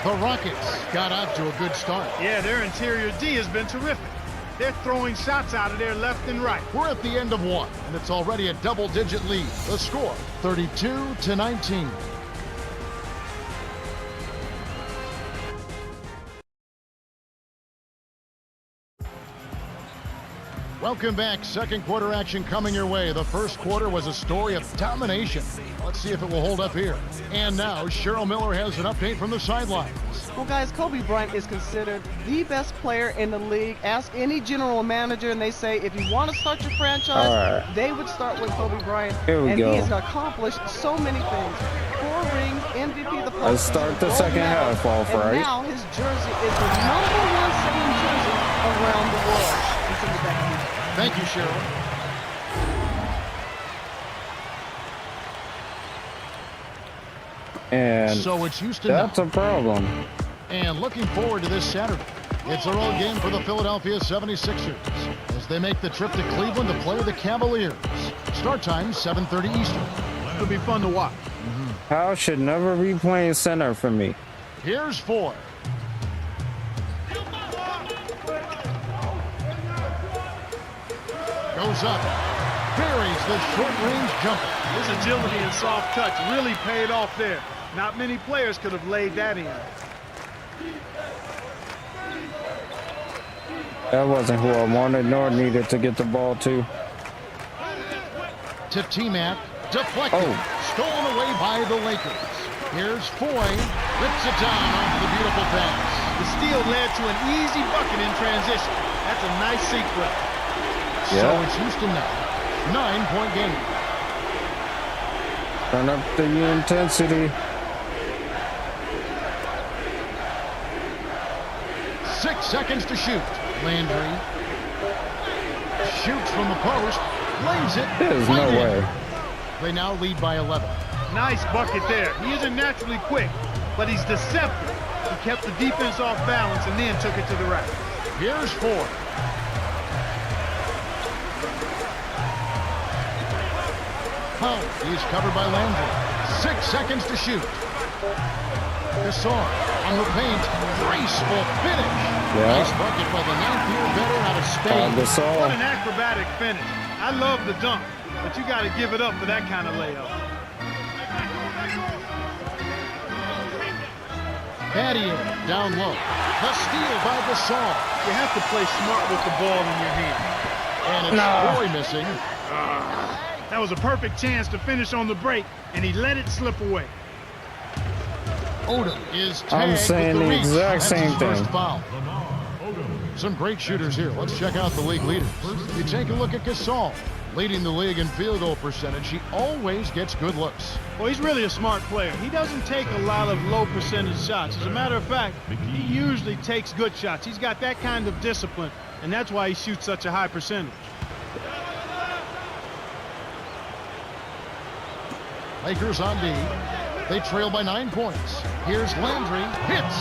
Speaker 4: The Rockets got out to a good start.
Speaker 5: Yeah, their interior D has been terrific. They're throwing shots out of there left and right.
Speaker 4: We're at the end of one, and it's already a double-digit lead. The score, 32-19. Welcome back. Second quarter action coming your way. The first quarter was a story of domination. Let's see if it will hold up here. And now Cheryl Miller has an update from the sidelines.
Speaker 6: Well, guys, Kobe Bryant is considered the best player in the league. Ask any general manager, and they say if you want to start your franchise, they would start with Kobe Bryant.
Speaker 1: Here we
Speaker 6: and
Speaker 1: go.
Speaker 6: he has accomplished so many things. 4 rings, MVP of the postseason.
Speaker 1: Let's start the
Speaker 6: gold
Speaker 1: second
Speaker 6: medal,
Speaker 1: half off,
Speaker 6: and
Speaker 1: right?
Speaker 6: now his jersey is the #1 selling jersey around the world. Let's send it back to you.
Speaker 4: Thank you, Cheryl.
Speaker 1: And
Speaker 4: So it's Houston now.
Speaker 1: that's a problem.
Speaker 4: And looking forward to this Saturday. It's a road game for the Philadelphia 76ers as they make the trip to Cleveland to play the Cavaliers. Start time, 7:30 Eastern.
Speaker 5: It'll be fun to watch.
Speaker 1: Powell should never be playing center for me.
Speaker 4: Here's Foy. Goes up. Buries the short-range jumper.
Speaker 5: His agility and soft touch really paid off there. Not many players could have laid that in.
Speaker 1: That wasn't who I wanted nor needed to get the ball to.
Speaker 4: To T-Mac. Deflected. Stolen away by the Lakers. Here's Foy. Rips it down off the beautiful pass.
Speaker 5: The steal led to an easy bucket in transition. That's a nice sequence.
Speaker 4: So it's Houston now. 9-point game.
Speaker 1: Turn up the intensity.
Speaker 4: 6 seconds to shoot. Landry shoots from the post. Lays it.
Speaker 1: There's no
Speaker 4: right in.
Speaker 1: way.
Speaker 4: They now lead by 11.
Speaker 5: Nice bucket there. He isn't naturally quick, but he's deceptive. He kept the defense off balance and then took it to the rack.
Speaker 4: Here's Ford. Powell. He's covered by Landry. 6 seconds to shoot. Gasol on the paint. Graceful finish. Nice bucket by the 9th-year veteran out of Spain.
Speaker 5: What
Speaker 1: Gasol.
Speaker 5: an acrobatic finish. I love the dunk, but you got to give it up for that kind of layup.
Speaker 4: Battier down low. The steal by Gasol.
Speaker 5: You have to play smart with the ball in your hand.
Speaker 4: And it's Troy missing.
Speaker 5: That was a perfect chance to finish on the break, and he let it slip away.
Speaker 4: Odom is tagged
Speaker 1: I'm saying
Speaker 4: with
Speaker 1: the
Speaker 4: reach.
Speaker 1: exact
Speaker 4: That's
Speaker 1: same
Speaker 4: his first
Speaker 1: thing.
Speaker 4: foul. Some great shooters here. Let's check out the league leaders. You take a look at Gasol, leading the league in field goal percentage. He always gets good looks.
Speaker 5: Well, he's really a smart player. He doesn't take a lot of low percentage shots. As a matter of fact, he usually takes good shots. He's got that kind of discipline, and that's why he shoots such a high percentage.
Speaker 4: Lakers on D. They trail by 9 points. Here's Landry. Hits.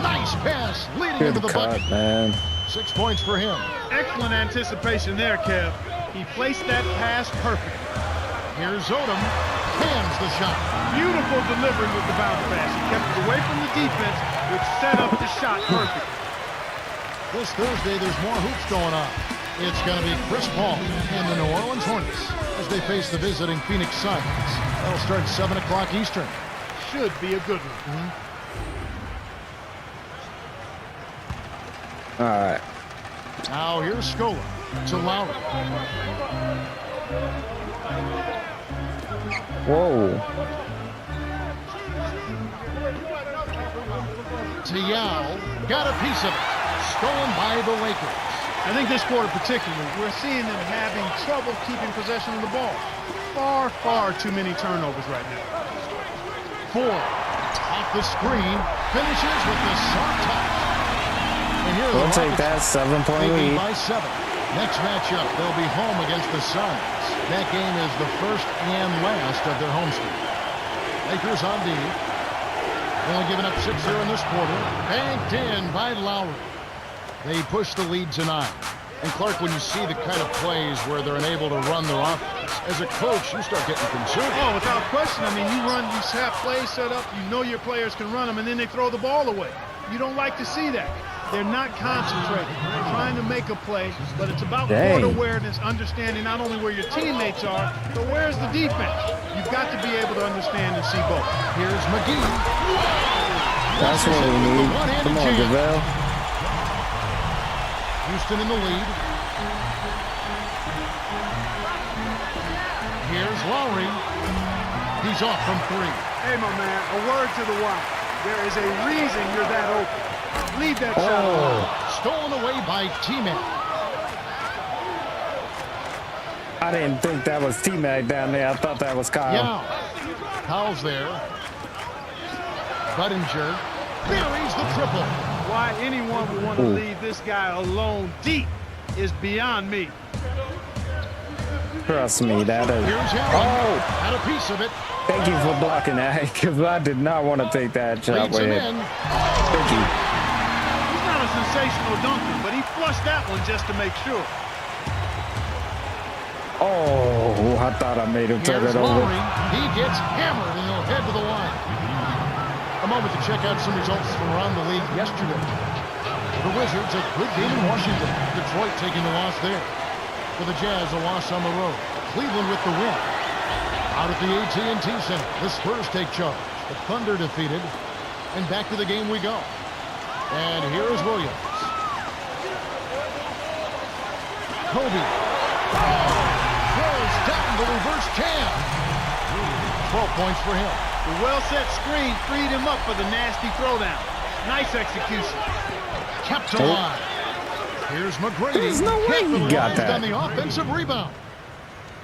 Speaker 4: Nice pass. Leading
Speaker 1: Good
Speaker 4: into the
Speaker 1: cut,
Speaker 4: bucket.
Speaker 1: man.
Speaker 4: 6 points for him.
Speaker 5: Excellent anticipation there, Kev. He placed that pass perfect.
Speaker 4: Here's Odom. Cans the shot.
Speaker 5: Beautiful delivery with the bounce pass. He kept it away from the defense, which set up the shot perfect.
Speaker 4: This Thursday, there's more hoops going on. It's going to be Chris Paul and the New Orleans Hornets as they face the visiting Phoenix Suns. That'll start at 7 o'clock Eastern.
Speaker 5: Should be a good one.
Speaker 1: All right.
Speaker 4: Now here's Scola to Lowry.
Speaker 1: Whoa.
Speaker 4: To Yao. Got a piece of it. Stolen by the Lakers.
Speaker 5: I think this quarter particularly, we're seeing them having trouble keeping possession of the ball. Far, far too many turnovers right now.
Speaker 4: Ford. Off the screen. Finishes with the soft touch. And here
Speaker 1: We'll
Speaker 4: the
Speaker 1: take
Speaker 4: Rockets
Speaker 1: that 7-point
Speaker 4: lead
Speaker 1: lead.
Speaker 4: by 7. Next matchup, they'll be home against the Suns. That game is the first and last of their homestand. Lakers on D. Only giving up 6 here in this quarter. Banked in by Lowry. They push the lead to 9. And Clark, when you see the kind of plays where they're unable to run their offense, as a coach, you start getting concerned.
Speaker 5: Oh, without question. I mean, you have plays set up, you know your players can run them, and then they throw the ball away. You don't like to see that. They're not concentrating. They're trying to make a play, but it's about court awareness, understanding not only where your teammates are, but where's the defense. You've got to be able to understand and see both.
Speaker 4: Here's McGee.
Speaker 1: That's what we need. Come on, JaVale.
Speaker 4: Houston in the lead. Here's Lowry. He's off from 3.
Speaker 5: Hey, my man, a word to the wise. There is a reason you're that open. Leave that shot alone.
Speaker 4: Stolen away by T-Mac.
Speaker 1: I didn't think that was T-Mac down there. I thought that was Kyle.
Speaker 4: Yeah. Kyle's there. Budinger buries the triple.
Speaker 5: Why anyone would want to leave this guy alone deep is beyond me.
Speaker 1: Trust me, that is.
Speaker 4: Here's Allen.
Speaker 1: Oh,
Speaker 4: Had a piece of it.
Speaker 1: thank you for blocking that, because I did not want to take that shot
Speaker 4: Leads
Speaker 1: with
Speaker 4: him
Speaker 1: it.
Speaker 4: in.
Speaker 1: Thank you.
Speaker 5: He's not a sensational dunker, but he flushed that one just to make sure.
Speaker 1: Oh, I thought I made him turn
Speaker 4: Here's
Speaker 1: it over.
Speaker 4: Lowry. He gets hammered and he'll head to the line. A moment to check out some results from around the league yesterday. The Wizards a good game in Washington. Detroit taking the loss there. For the Jazz, a loss on the road. Cleveland with the win. Out at the AT&T Center, the Spurs take charge. The Thunder defeated. And back to the game we go. And here is Williams. Kobe. Throws down the reverse jam. 12 points for him.
Speaker 5: The well-set screen freed him up for the nasty throwdown. Nice execution.
Speaker 4: Kept alive. Here's McGrady.
Speaker 1: There's no way he got
Speaker 4: Capitalized
Speaker 1: that.
Speaker 4: on the offensive rebound.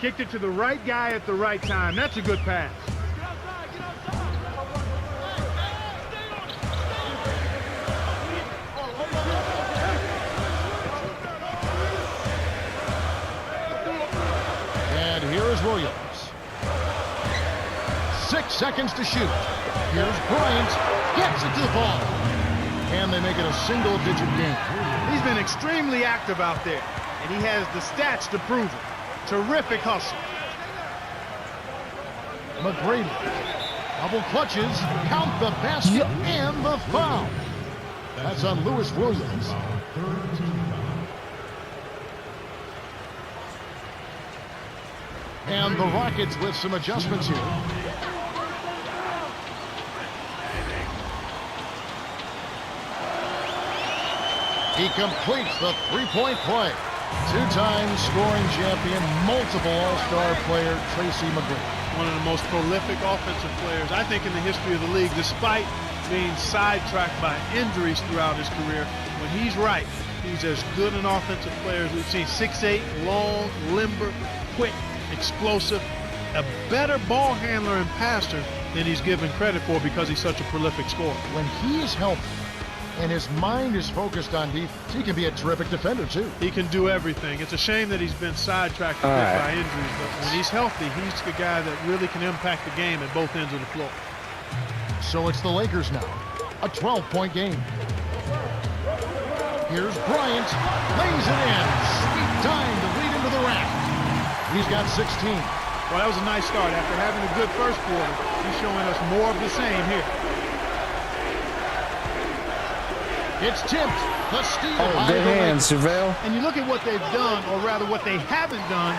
Speaker 5: Kicked it to the right guy at the right time. That's a good pass.
Speaker 4: And here is Williams. 6 seconds to shoot. Here's Bryant. Gets it to the ball. And they make it a single-digit game.
Speaker 5: He's been extremely active out there, and he has the stats to prove it. Terrific hustle.
Speaker 4: McGrady. Double clutches. Count the basket and the foul. That's on Lewis Williams. And the Rockets with some adjustments here. He completes the three-point play. Two-time scoring champion, multiple All-Star player, Tracy McGrady.
Speaker 5: One of the most prolific offensive players, I think, in the history of the league, despite being sidetracked by injuries throughout his career. When he's right, he's as good an offensive player as we've seen. 6'8", long, limber, quick, explosive, a better ball handler and passer than he's given credit for because he's such a prolific scorer.
Speaker 4: When he is healthy and his mind is focused on defense, he can be a terrific defender too.
Speaker 5: He can do everything. It's a shame that he's been sidetracked a bit by injuries, but when he's healthy, he's the guy that really can impact the game at both ends of the floor.
Speaker 4: So it's the Lakers now, a 12-point game. Here's Bryant, lays it in. Sweet time to lead into the rack. He's got 16.
Speaker 5: Well, that was a nice start. After having a good first quarter, he's showing us more of the same here.
Speaker 4: It's tipped. The steal.
Speaker 1: Oh, good hands, JaVale.
Speaker 5: And you look at what they've done, or rather what they haven't done,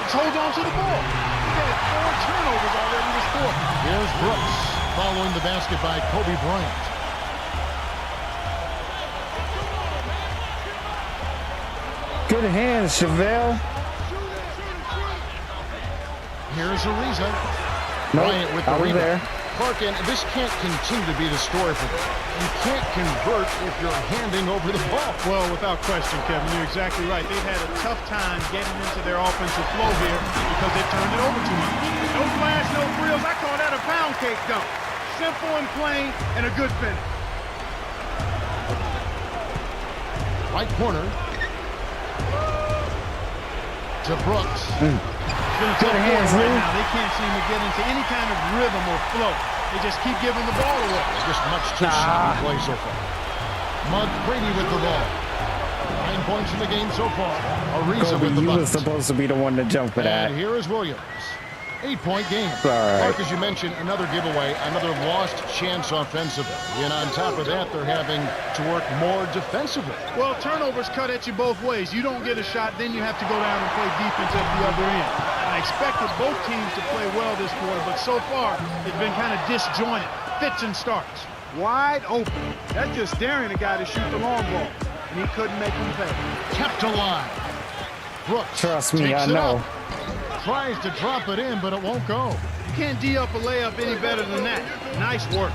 Speaker 5: it's hold on to the ball. They've had 4 turnovers already this quarter.
Speaker 4: Here's Brooks following the basket by Kobe Bryant.
Speaker 1: Good hands, JaVale.
Speaker 4: Here's Ariza.
Speaker 1: Nope,
Speaker 4: Bryant with the
Speaker 1: I was
Speaker 4: rebound.
Speaker 1: there.
Speaker 4: Clark, and this can't continue to be the story for them. You can't convert if you're handing over the ball.
Speaker 5: Well, without question, Kevin, you're exactly right. They've had a tough time getting into their offensive flow here because they've turned it over too much. No flash, no frills. I call that a pound cake dunk. Simple and plain, and a good finish.
Speaker 4: Right corner. To Brooks.
Speaker 5: Good
Speaker 1: hands,
Speaker 5: right
Speaker 1: Lou.
Speaker 5: now. They can't seem to get into any kind of rhythm or flow. They just keep giving the ball away.
Speaker 4: Just much too sloppy play so far. McGrady with the ball. 9 points in the game so far. Ariza
Speaker 1: Kobe,
Speaker 4: with the
Speaker 1: you were
Speaker 4: bucket.
Speaker 1: supposed to be the one to jump for that.
Speaker 4: And here is Williams. 8-point game.
Speaker 1: All right.
Speaker 4: Clark, as you mentioned, another giveaway, another lost chance offensively. And on top of that, they're having to work more defensively.
Speaker 5: Well, turnovers cut at you both ways. You don't get a shot, then you have to go down and play defense at the other end. I expected both teams to play well this quarter, but so far, it's been kind of disjointed. Fits and starts. Wide open. That's just daring a guy to shoot the long ball, and he couldn't make him pay.
Speaker 4: Kept alive. Brooks
Speaker 1: Trust me,
Speaker 4: takes
Speaker 1: I
Speaker 4: it
Speaker 1: know.
Speaker 4: up. Tries to drop it in, but it won't go.
Speaker 5: You can't D up a layup any better than that. Nice work.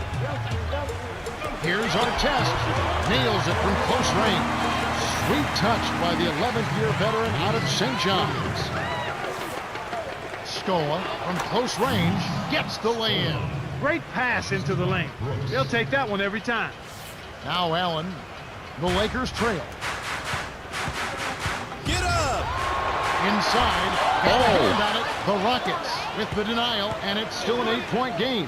Speaker 4: Here's Artest. Nails it from close range. Sweet touch by the 11th-year veteran out of St. John's. Scola from close range gets the lay-in.
Speaker 5: Great pass into the lane. They'll take that one every time.
Speaker 4: Now Allen. The Lakers trail.
Speaker 7: Get up!
Speaker 4: Inside. Got a hand on it. The Rockets with the denial, and it's still an 8-point game.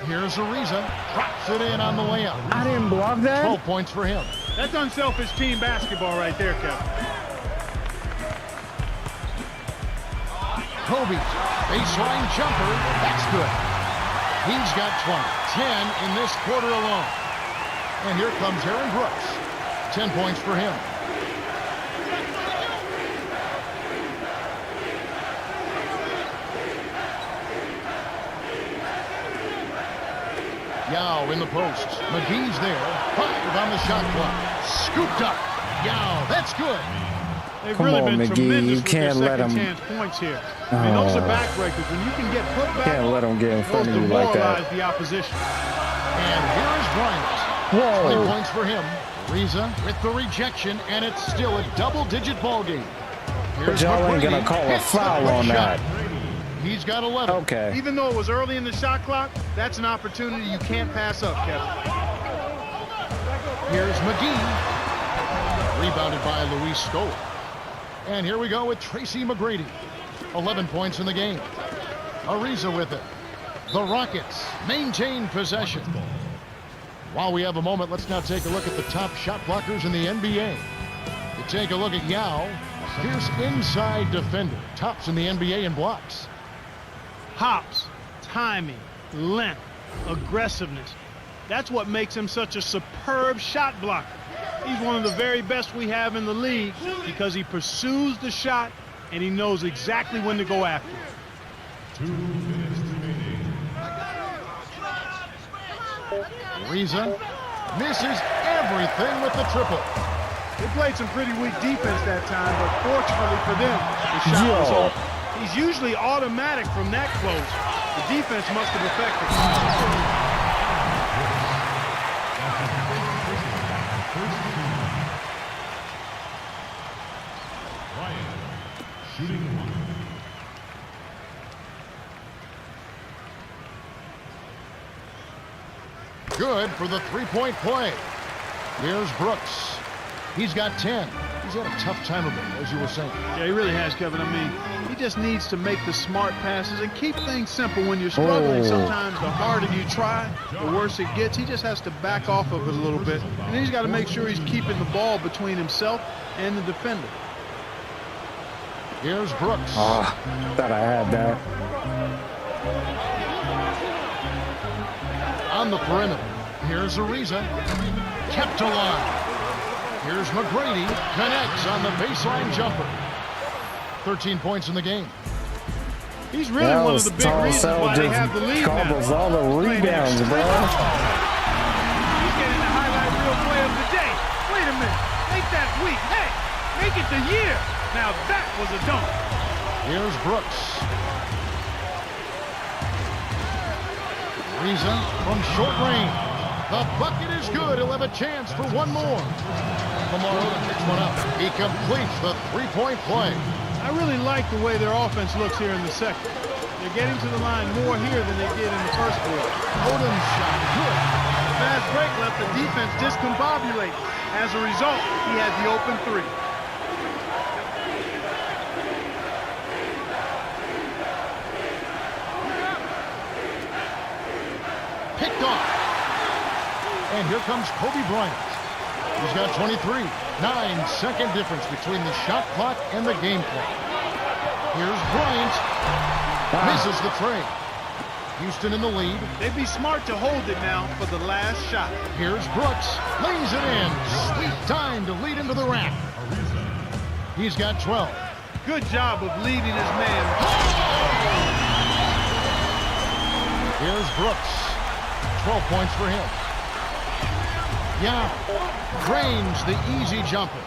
Speaker 4: Here's Ariza. Drops it in on the layup.
Speaker 1: I didn't block that.
Speaker 4: 12 points for him.
Speaker 5: That's unselfish team basketball right there, Kevin.
Speaker 4: Kobe. Baseline jumper. That's good. He's got 20. 10 in this quarter alone. And here comes Aaron Brooks. 10 points for him. Yao in the post. McGee's there. 5 on the shot clock. Scooped up. Yao, that's good.
Speaker 5: They've
Speaker 1: Come
Speaker 5: really
Speaker 1: on,
Speaker 5: been
Speaker 1: McGee,
Speaker 5: tremendous
Speaker 1: you
Speaker 5: with
Speaker 1: can't
Speaker 5: their
Speaker 1: let
Speaker 5: second
Speaker 1: 'em-
Speaker 5: chance points here. I mean, those are backbreakers. When you can get put back,
Speaker 1: Can't let 'em get in front of you like that.
Speaker 5: demoralize the opposition.
Speaker 4: And here is Bryant.
Speaker 1: Whoa.
Speaker 4: 20 points for him. Riza with the rejection, and it's still a double-digit ball game.
Speaker 1: But y'all ain't gonna
Speaker 4: McGrady.
Speaker 1: call a
Speaker 4: Hits the
Speaker 1: foul
Speaker 4: quick
Speaker 1: on
Speaker 4: shot.
Speaker 1: that.
Speaker 4: He's got 11.
Speaker 1: Okay.
Speaker 5: Even though it was early in the shot clock, that's an opportunity you can't pass up, Kevin.
Speaker 4: Here's McGee. Rebounded by Luis Scola. And here we go with Tracy McGrady. 11 points in the game. Ariza with it. The Rockets maintain possession. While we have a moment, let's now take a look at the top shot blockers in the NBA. You take a look at Yao. Fierce inside defender. Tops in the NBA in blocks.
Speaker 5: Hops, timing, length, aggressiveness. That's what makes him such a superb shot blocker. He's one of the very best we have in the league because he pursues the shot and he knows exactly when to go after it.
Speaker 4: Ariza misses everything with the triple.
Speaker 5: They played some pretty weak defense that time, but fortunately for them, the shot was off. He's usually automatic from that close. The defense must have affected him.
Speaker 4: Shooting one. Good for the three-point play. Here's Brooks. He's got 10. He's had a tough time of it, as you were saying.
Speaker 5: Yeah, he really has, Kevin. I mean, he just needs to make the smart passes and keep things simple when you're struggling. Sometimes the harder you try, the worse it gets. He just has to back off of it a little bit. And then he's got to make sure he's keeping the ball between himself and the defender.
Speaker 4: Here's Brooks.
Speaker 1: Thought I had that.
Speaker 4: On the perimeter. Here's Ariza. Kept alive. Here's McGrady. Connects on the baseline jumper. 13 points in the game.
Speaker 5: He's really one of the big reasons why they have the lead now.
Speaker 1: Cobbles all the rebounds, bro.
Speaker 5: He's getting the highlight reel play of the day. Wait a minute. Make that week. Hey, make it the year. Now that was a dunk.
Speaker 4: Here's Brooks. Ariza from short range. The bucket is good. He'll have a chance for one more. Lamar Odom picks one up. He completes the three-point play.
Speaker 5: I really like the way their offense looks here in the second. They're getting to the line more here than they did in the first quarter.
Speaker 4: Odom's shot good.
Speaker 5: Fast break left the defense discombobulated. As a result, he had the open three.
Speaker 4: Picked off. And here comes Kobe Bryant. He's got 23. 9-second difference between the shot clock and the game clock. Here's Bryant. Misses the trade. Houston in the lead.
Speaker 5: They'd be smart to hold it now for the last shot.
Speaker 4: Here's Brooks. Lays it in. Sweet time to lead into the rack. He's got 12.
Speaker 5: Good job of leading his man.
Speaker 4: Here's Brooks. 12 points for him. Yeah, drains the easy jumper.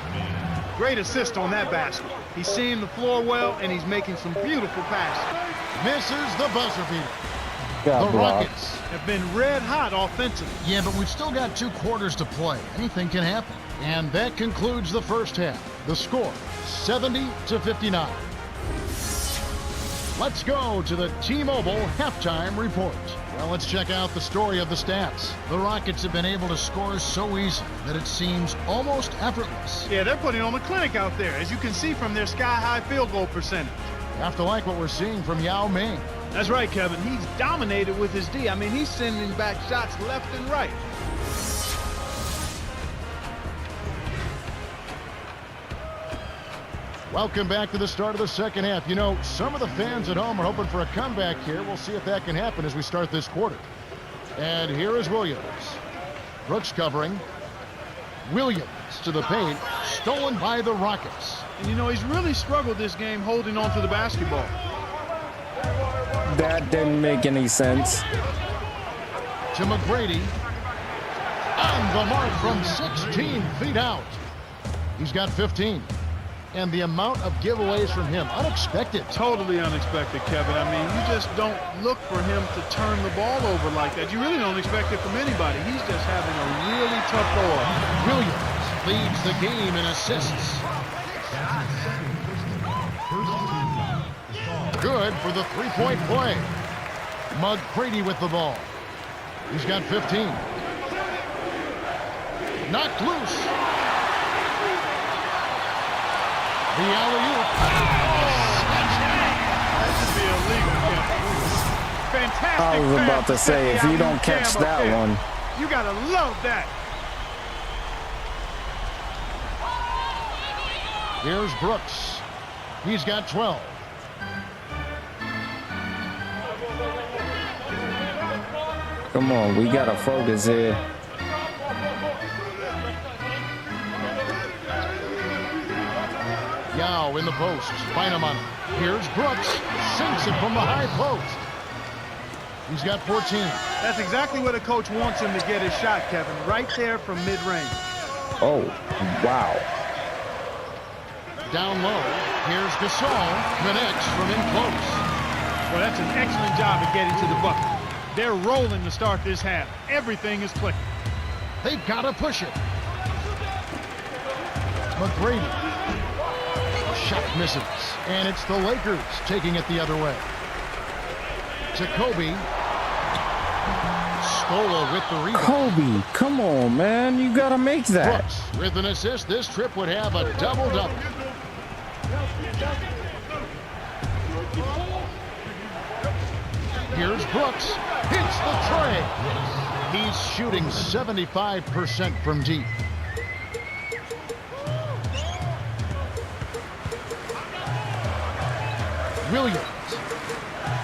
Speaker 5: Great assist on that basket. He's seeing the floor well, and he's making some beautiful passes.
Speaker 4: Misses the buzzer beater.
Speaker 1: God,
Speaker 4: The Rockets
Speaker 5: have been red hot offensively.
Speaker 4: Yeah, but we've still got 2 quarters to play. Anything can happen. And that concludes the first half. The score, 70-59. Let's go to the T-Mobile halftime report. Well, let's check out the story of the stats. The Rockets have been able to score so easy that it seems almost effortless.
Speaker 5: Yeah, they're putting on a clinic out there, as you can see from their sky-high field goal percentage.
Speaker 4: You have to like what we're seeing from Yao Ming.
Speaker 5: That's right, Kevin. He's dominated with his D. I mean, he's sending back shots left and right.
Speaker 4: Welcome back to the start of the second half. You know, some of the fans at home are hoping for a comeback here. We'll see if that can happen as we start this quarter. And here is Williams. Brooks covering. Williams to the paint. Stolen by the Rockets.
Speaker 5: And, you know, he's really struggled this game holding on to the basketball.
Speaker 1: That didn't make any sense.
Speaker 4: To McGrady. On the mark from 16 feet out. He's got 15. And the amount of giveaways from him, unexpected.
Speaker 5: Totally unexpected, Kevin. I mean, you just don't look for him to turn the ball over like that. You really don't expect it from anybody. He's just having a really tough go.
Speaker 4: Williams leads the game in assists. Good for the three-point play. McGrady with the ball. He's got 15. Knocked loose. The alley-oop.
Speaker 5: That should be illegal, Kevin. Fantastic.
Speaker 1: I was about to
Speaker 5: pass
Speaker 1: say,
Speaker 5: set
Speaker 1: if
Speaker 5: the
Speaker 1: you don't
Speaker 5: alley-oop
Speaker 1: catch
Speaker 5: jam up
Speaker 1: that
Speaker 5: there.
Speaker 1: one.
Speaker 5: You gotta love that.
Speaker 4: Here's Brooks. He's got 12.
Speaker 1: Come on, we gotta focus here.
Speaker 4: Yao in the post. Bynum on it. Here's Brooks. Sinks it from the high post. He's got 14.
Speaker 5: That's exactly what a coach wants him to get his shot, Kevin. Right there from mid-range.
Speaker 1: Oh, wow.
Speaker 4: Down low. Here's Gasol. Connects from in close.
Speaker 5: Well, that's an excellent job of getting to the bucket. They're rolling to start this half. Everything is clicking.
Speaker 4: They've got to push it. McGrady. Shot misses. And it's the Lakers taking it the other way. Jacoby. Scola with the rebound.
Speaker 1: Kobe, come on, man. You got to make that.
Speaker 4: Brooks with an assist. This trip would have a double-double. Here's Brooks. Hits the tray. He's shooting 75% from deep. Williams.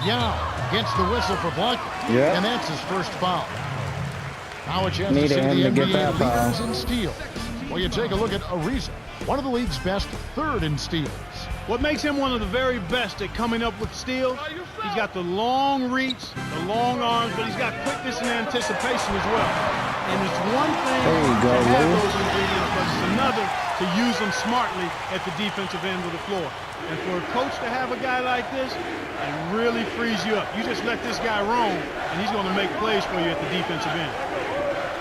Speaker 4: Yao gets the whistle for blocking.
Speaker 1: Yeah.
Speaker 4: And that's his first foul. Now a chance to
Speaker 1: Needed
Speaker 4: see
Speaker 1: him
Speaker 4: the
Speaker 1: to get
Speaker 4: NBA
Speaker 1: that foul.
Speaker 4: leaders in steals. Well, you take a look at Ariza, one of the league's best, third in steals.
Speaker 5: What makes him one of the very best at coming up with steals, he's got the long reach, the long arms, but he's got quickness and anticipation as well. And it's one thing
Speaker 1: There you go,
Speaker 5: to have
Speaker 1: Lou.
Speaker 5: those ingredients, but it's another to use them smartly at the defensive end of the floor. And for a coach to have a guy like this, it really frees you up. You just let this guy roam, and he's going to make plays for you at the defensive end.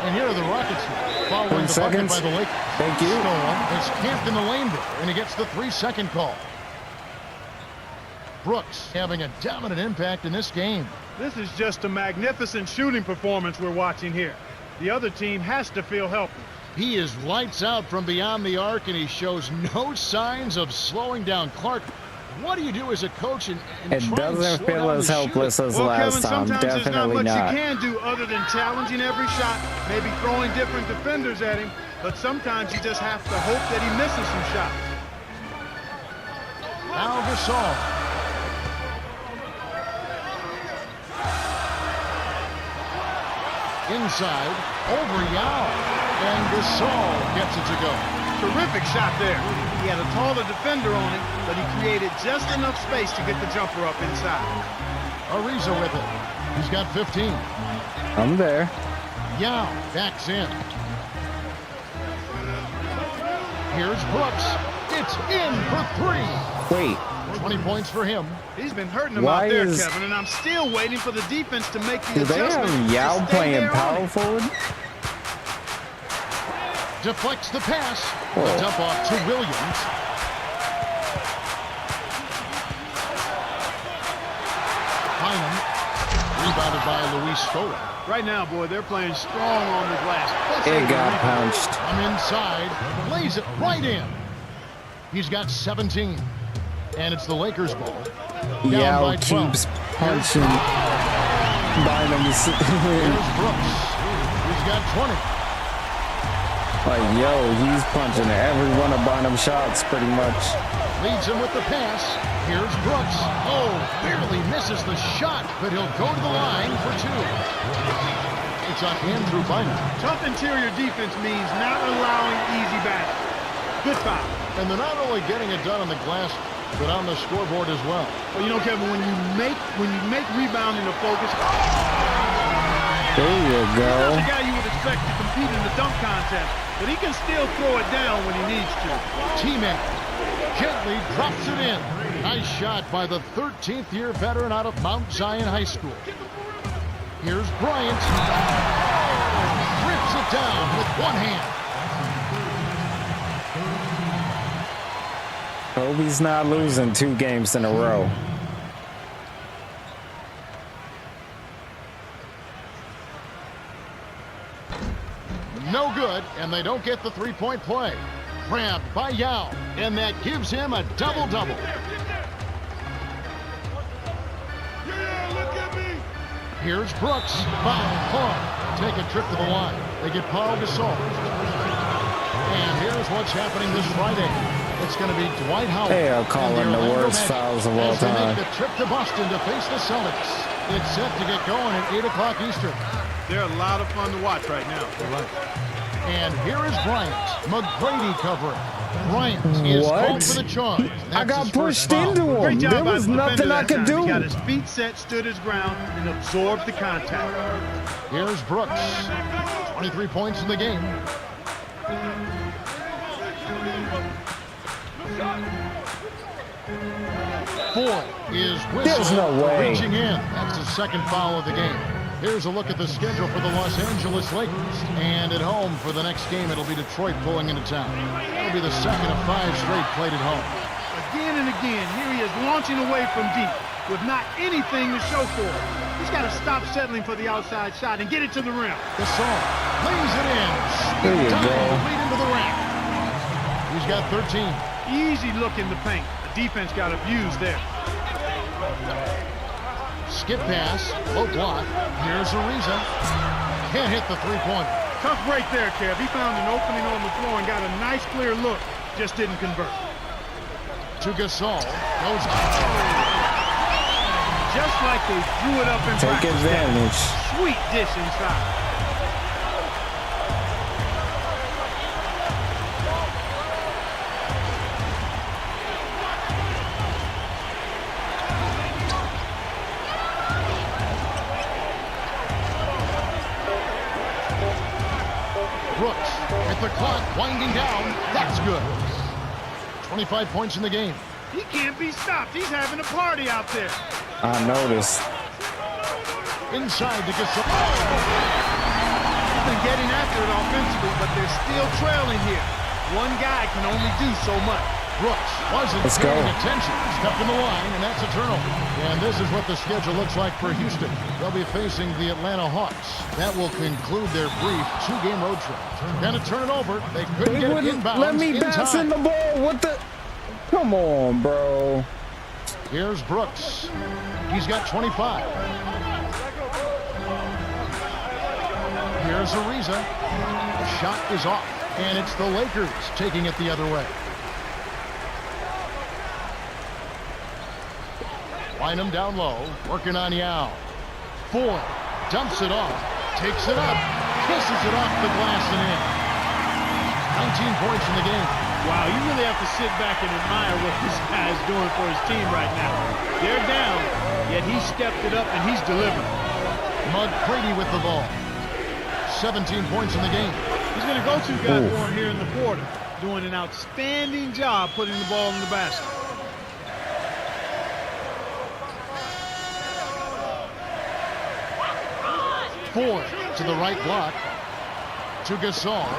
Speaker 4: And here are the Rockets following
Speaker 1: 10
Speaker 4: the bucket
Speaker 1: seconds.
Speaker 4: by the Lakers.
Speaker 1: Thank you.
Speaker 4: Stolen. It's camped in the lane there, and he gets the 3-second call. Brooks having a dominant impact in this game.
Speaker 5: This is just a magnificent shooting performance we're watching here. The other team has to feel helpless.
Speaker 4: He is lights out from beyond the arc, and he shows no signs of slowing down. Clark, what do you do as a coach and
Speaker 1: It
Speaker 4: try and
Speaker 1: doesn't
Speaker 4: slow
Speaker 1: feel
Speaker 4: down
Speaker 1: as
Speaker 4: the
Speaker 1: helpless
Speaker 4: shooting?
Speaker 1: as
Speaker 5: Well,
Speaker 1: last
Speaker 5: Kevin,
Speaker 1: time.
Speaker 5: sometimes there's not
Speaker 1: Definitely
Speaker 5: much
Speaker 1: not.
Speaker 5: you can do other than challenging every shot, maybe throwing different defenders at him, but sometimes you just have to hope that he misses some shots.
Speaker 4: Al Gasol. Inside, over Yao. And Gasol gets it to go.
Speaker 5: Terrific shot there. He had a taller defender on him, but he created just enough space to get the jumper up inside.
Speaker 4: Ariza with it. He's got 15.
Speaker 1: I'm there.
Speaker 4: Yao backs in. Here's Brooks. It's in for 3.
Speaker 1: Wait,
Speaker 4: 20 points for him.
Speaker 5: He's been hurting him
Speaker 1: Why
Speaker 5: out there,
Speaker 1: is-
Speaker 5: Kevin, and I'm still waiting for the defense to make the
Speaker 1: do they
Speaker 5: adjustment.
Speaker 1: have
Speaker 5: to
Speaker 1: Yao
Speaker 5: stay
Speaker 1: playing
Speaker 5: there on
Speaker 1: power
Speaker 5: him.
Speaker 1: forward?
Speaker 4: Deflects the pass.
Speaker 1: Whoa.
Speaker 4: The dump off to Williams. Bynum. Rebounded by Luis Scola.
Speaker 5: Right now, boy, they're playing strong on the glass. Plus
Speaker 1: It
Speaker 5: they
Speaker 1: got
Speaker 5: rebound.
Speaker 1: punched.
Speaker 4: From inside. Lays it right in. He's got 17. And it's the Lakers' ball. Down
Speaker 1: Yao
Speaker 4: by 12.
Speaker 1: keeps punching Bynum's.
Speaker 4: Here's Brooks. He's got 20.
Speaker 1: Like, yo, he's punching every one of Bynum's shots pretty much.
Speaker 4: Leads him with the pass. Here's Brooks. Oh, barely misses the shot, but he'll go to the line for 2. It's on Andrew Bynum.
Speaker 5: Tough interior defense means not allowing easy baskets. Good foul.
Speaker 4: And they're not only getting it done on the glass, but on the scoreboard as well.
Speaker 5: Well, you know, Kevin, when you make rebounding a focus,
Speaker 1: There you
Speaker 5: he's not
Speaker 1: go.
Speaker 5: the guy you would expect to compete in the dunk contest, but he can still throw it down when he needs to.
Speaker 4: T-Mac gently drops it in. Nice shot by the 13th year veteran out of Mount Zion High School. Here's Bryant. Rips it down with one hand.
Speaker 1: Kobe's not losing 2 games in a row.
Speaker 4: No good, and they don't get the 3-point play. Grabbed by Yao, and that gives him a double-double. Here's Brooks. Foul. Paul. Take a trip to the line. They get Paul Gasol. And here's what's happening this Friday. It's going to be Dwight Howard.
Speaker 1: They are
Speaker 4: and
Speaker 1: calling
Speaker 4: the
Speaker 1: the
Speaker 4: Orlando
Speaker 1: worst
Speaker 4: Magic
Speaker 1: fouls of all
Speaker 4: as they
Speaker 1: time.
Speaker 4: make the trip to Boston to face the Celtics. It's set to get going at 8 o'clock Eastern.
Speaker 5: They're a lot of fun to watch right now.
Speaker 4: And here is Bryant. McGrady covering. Bryant is
Speaker 1: What?
Speaker 4: called for the charge.
Speaker 1: I
Speaker 4: That's
Speaker 1: got
Speaker 4: his first
Speaker 1: pushed
Speaker 4: foul.
Speaker 1: into
Speaker 5: Great
Speaker 1: him.
Speaker 5: job
Speaker 1: There
Speaker 5: by
Speaker 1: was
Speaker 5: the
Speaker 1: nothing
Speaker 5: defender
Speaker 1: I
Speaker 5: that
Speaker 1: could
Speaker 5: time. He got
Speaker 1: do.
Speaker 5: his feet set, stood his ground, and absorbed the contact.
Speaker 4: Here's Brooks. 23 points in the game. Ford is
Speaker 1: There's
Speaker 4: whistling
Speaker 1: no
Speaker 4: for
Speaker 1: way.
Speaker 4: reaching in. That's the second foul of the game. Here's a look at the schedule for the Los Angeles Lakers. And at home for the next game, it'll be Detroit pulling into town. It'll be the second of 5 straight played at home.
Speaker 5: Again and again, here he is launching away from deep with not anything to show for it. He's got to stop settling for the outside shot and get it to the rim.
Speaker 4: Gasol lays it in.
Speaker 1: There you
Speaker 4: Down,
Speaker 1: go.
Speaker 4: lead into the rack. He's got 13.
Speaker 5: Easy look in the paint. The defense got abused there.
Speaker 4: Skip pass, low block. Here's Ariza. Can't hit the three-pointer.
Speaker 5: Tough break there, Kev. He found an opening on the floor and got a nice clear look. Just didn't convert.
Speaker 4: To Gasol. Goes
Speaker 5: Just like they threw it up in
Speaker 1: Take
Speaker 5: practice.
Speaker 1: advantage.
Speaker 5: Sweet dish inside.
Speaker 4: Brooks with the clock winding down. That's good. 25 points in the game.
Speaker 5: He can't be stopped. He's having a party out there.
Speaker 1: I noticed.
Speaker 4: Inside to Gasol.
Speaker 5: They've been getting after it offensively, but they're still trailing here. One guy can only do so much.
Speaker 4: Brooks wasn't
Speaker 1: Let's go.
Speaker 4: paying attention. Stepped in the line, and that's a turnover. And this is what the schedule looks like for Houston. They'll be facing the Atlanta Hawks. That will conclude their brief 2-game road trip. Gonna turn it over. They couldn't
Speaker 1: They
Speaker 4: get it
Speaker 1: wouldn't
Speaker 4: inbounds
Speaker 1: let me
Speaker 4: in
Speaker 1: pass
Speaker 4: time.
Speaker 1: in the ball. What the? Come on, bro.
Speaker 4: Here's Brooks. He's got 25. Here's Ariza. The shot is off, and it's the Lakers taking it the other way. Bynum down low, working on Yao. Ford dumps it off, takes it up, kisses it off the glass and in. 19 points in the game.
Speaker 5: Wow, you really have to sit back and admire what this guy is doing for his team right now. They're down, yet he stepped it up and he's delivering.
Speaker 4: McGrady with the ball. 17 points in the game.
Speaker 5: He's going to go to guy for him here in the quarter, doing an outstanding job putting the ball in the basket.
Speaker 4: Ford to the right block. To Gasol.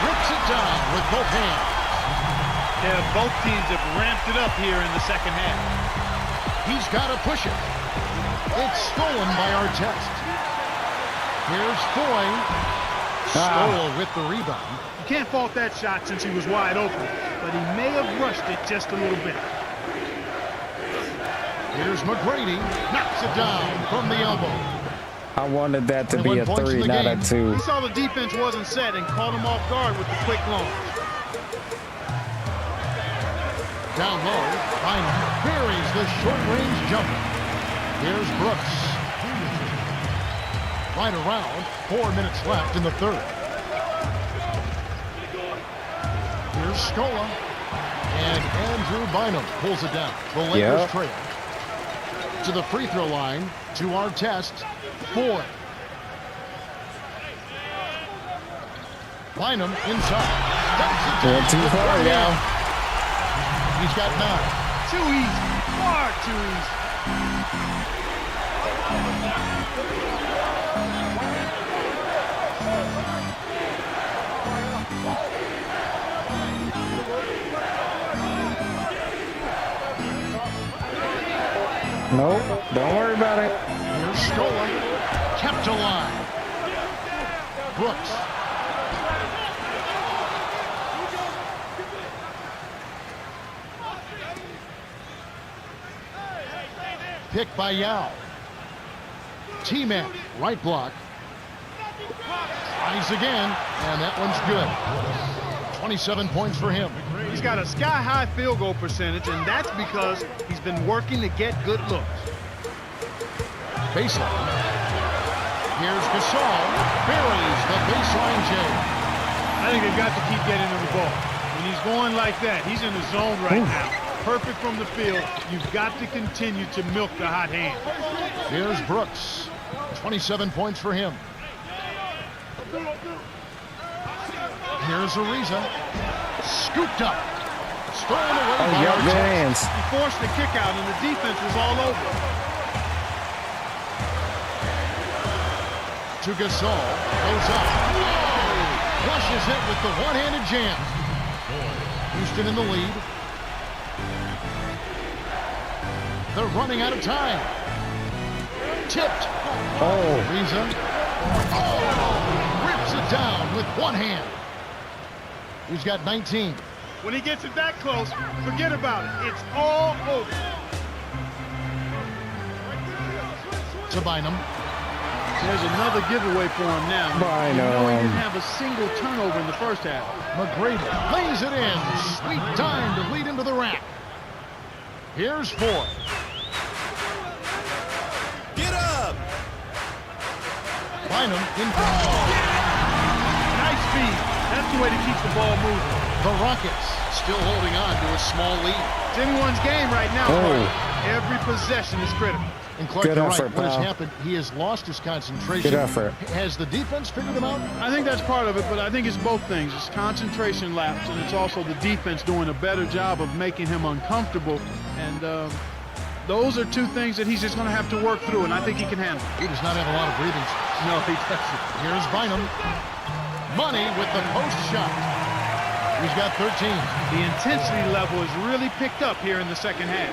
Speaker 4: Rips it down with both hands.
Speaker 5: Yeah, both teams have ramped it up here in the second half.
Speaker 4: He's got to push it. It's stolen by Artest. Here's Foy. Stoll with the rebound.
Speaker 5: You can't fault that shot since he was wide open, but he may have rushed it just a little bit.
Speaker 4: Here's McGrady. Knocks it down from the elbow.
Speaker 1: I wanted that to be a
Speaker 4: 21 points in
Speaker 1: 3,
Speaker 4: the
Speaker 1: not a
Speaker 4: game.
Speaker 1: 2.
Speaker 5: He saw the defense wasn't set and caught him off guard with the quick launch.
Speaker 4: Down low. Bynum buries the short-range jumper. Here's Brooks. Right around. 4 minutes left in the third. Here's Scola. And Andrew Bynum pulls it down. The Lakers trail. To the free throw line. To Artest. Ford. Bynum inside. Dumps it down.
Speaker 1: Went too far now.
Speaker 4: He's got 9.
Speaker 5: Too easy. Far too easy.
Speaker 1: Nope, don't worry about it.
Speaker 4: Here's Scola. Kept alive. Brooks. Picked by Yao. T-Man, right block. Tries again, and that one's good. 27 points for him.
Speaker 5: He's got a sky-high field goal percentage, and that's because he's been working to get good looks.
Speaker 4: Baseline. Here's Gasol. Buries the baseline J.
Speaker 5: I think they've got to keep getting him the ball. When he's going like that, he's in the zone right now. Perfect from the field. You've got to continue to milk the hot hand.
Speaker 4: Here's Brooks. 27 points for him. Here's Ariza. Scooped up. stolen away
Speaker 1: Oh,
Speaker 4: by
Speaker 1: yep, good
Speaker 4: Artest.
Speaker 1: hands.
Speaker 5: He forced the kick out, and the defense was all over.
Speaker 4: To Gasol, goes up. Flushes it with the one-handed jam. Houston in the lead. They're running out of time. Tipped.
Speaker 1: Oh,
Speaker 4: Ariza. Oh, rips it down with one hand. He's got 19.
Speaker 5: When he gets it that close, forget about it. It's all over.
Speaker 4: To Bynum.
Speaker 5: There's another giveaway for him now.
Speaker 1: Bynum.
Speaker 5: You know he didn't have a single turnover in the first half.
Speaker 4: McGrady lays it in. Sweet time to lead into the rack. Here's Ford.
Speaker 7: Get up.
Speaker 4: Bynum in control.
Speaker 5: Nice speed. That's the way to keep the ball moving.
Speaker 4: The Rockets still holding on to a small lead.
Speaker 5: It's anyone's game right now.
Speaker 1: Oh.
Speaker 5: Marty. Every possession is critical.
Speaker 4: And Clark,
Speaker 1: Good
Speaker 4: you're
Speaker 1: effort,
Speaker 4: right. What has
Speaker 1: pal.
Speaker 4: happened, he has lost his concentration.
Speaker 1: Good effort.
Speaker 4: Has the defense figured him out?
Speaker 5: I think that's part of it, but I think it's both things. It's concentration lapse, and it's also the defense doing a better job of making him uncomfortable. And those are two things that he's just going to have to work through, and I think he can handle.
Speaker 4: He does not have a lot of breathing space.
Speaker 5: No, he doesn't.
Speaker 4: Here's Bynum. Money with the post shot. He's got 13.
Speaker 5: The intensity level has really picked up here in the second half.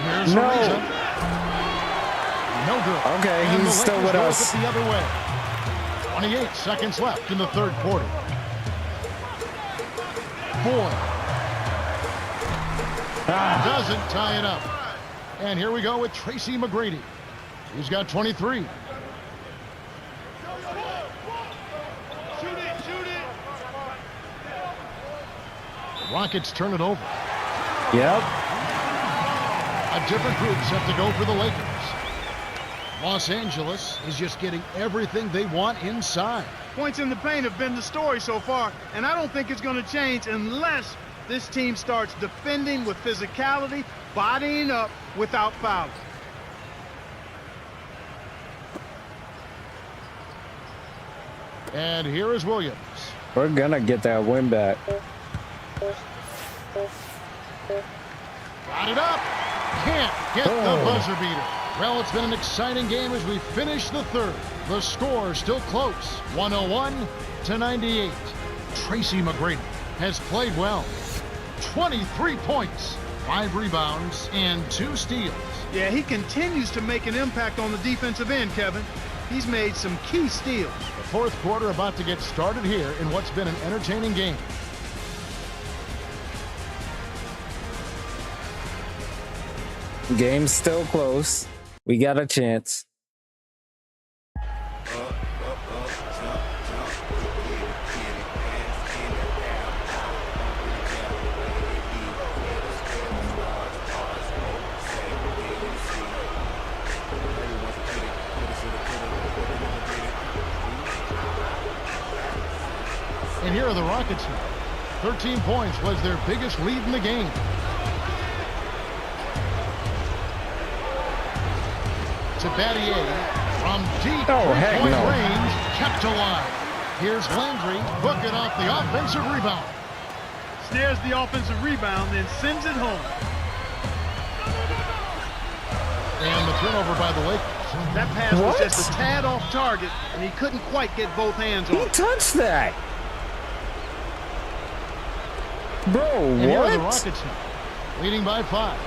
Speaker 4: Here's
Speaker 1: No.
Speaker 4: Ariza. No good.
Speaker 1: Okay,
Speaker 4: And
Speaker 1: he's
Speaker 4: the
Speaker 1: still
Speaker 4: Lakers
Speaker 1: with
Speaker 4: goes
Speaker 1: us.
Speaker 4: it the other way. 28 seconds left in the third quarter. Ford doesn't tie it up. And here we go with Tracy McGrady. He's got 23.
Speaker 5: Shoot it, shoot it.
Speaker 4: Rockets turn it over.
Speaker 1: yep.
Speaker 4: A different group set to go for the Lakers. Los Angeles is just getting everything they want inside.
Speaker 5: Points in the paint have been the story so far, and I don't think it's going to change unless this team starts defending with physicality, bodying up without fouling.
Speaker 4: And here is Williams.
Speaker 1: We're gonna get that win back.
Speaker 4: Got it up. Can't get the buzzer beater. Well, it's been an exciting game as we finish the third. The score is still close, 101-98. Tracy McGrady has played well. 23 points, 5 rebounds, and 2 steals.
Speaker 5: Yeah, he continues to make an impact on the defensive end, Kevin. He's made some key steals.
Speaker 4: The fourth quarter about to get started here in what's been an entertaining game.
Speaker 1: Game's still close. We got a chance.
Speaker 4: And here are the Rockets now. 13 points was their biggest lead in the game. To Battier from deep
Speaker 1: heck
Speaker 4: three-point
Speaker 1: no.
Speaker 4: range, kept alive. Here's Landry booking off the offensive rebound.
Speaker 5: Snares the offensive rebound, then sends it home.
Speaker 4: And the turnover by the Lakers.
Speaker 5: That pass was
Speaker 1: What?
Speaker 5: just a tad off target, and he couldn't quite get both hands on
Speaker 1: He
Speaker 5: it.
Speaker 1: touched that. Bro,
Speaker 4: And here are the
Speaker 1: what?
Speaker 4: Rockets now, leading by 5.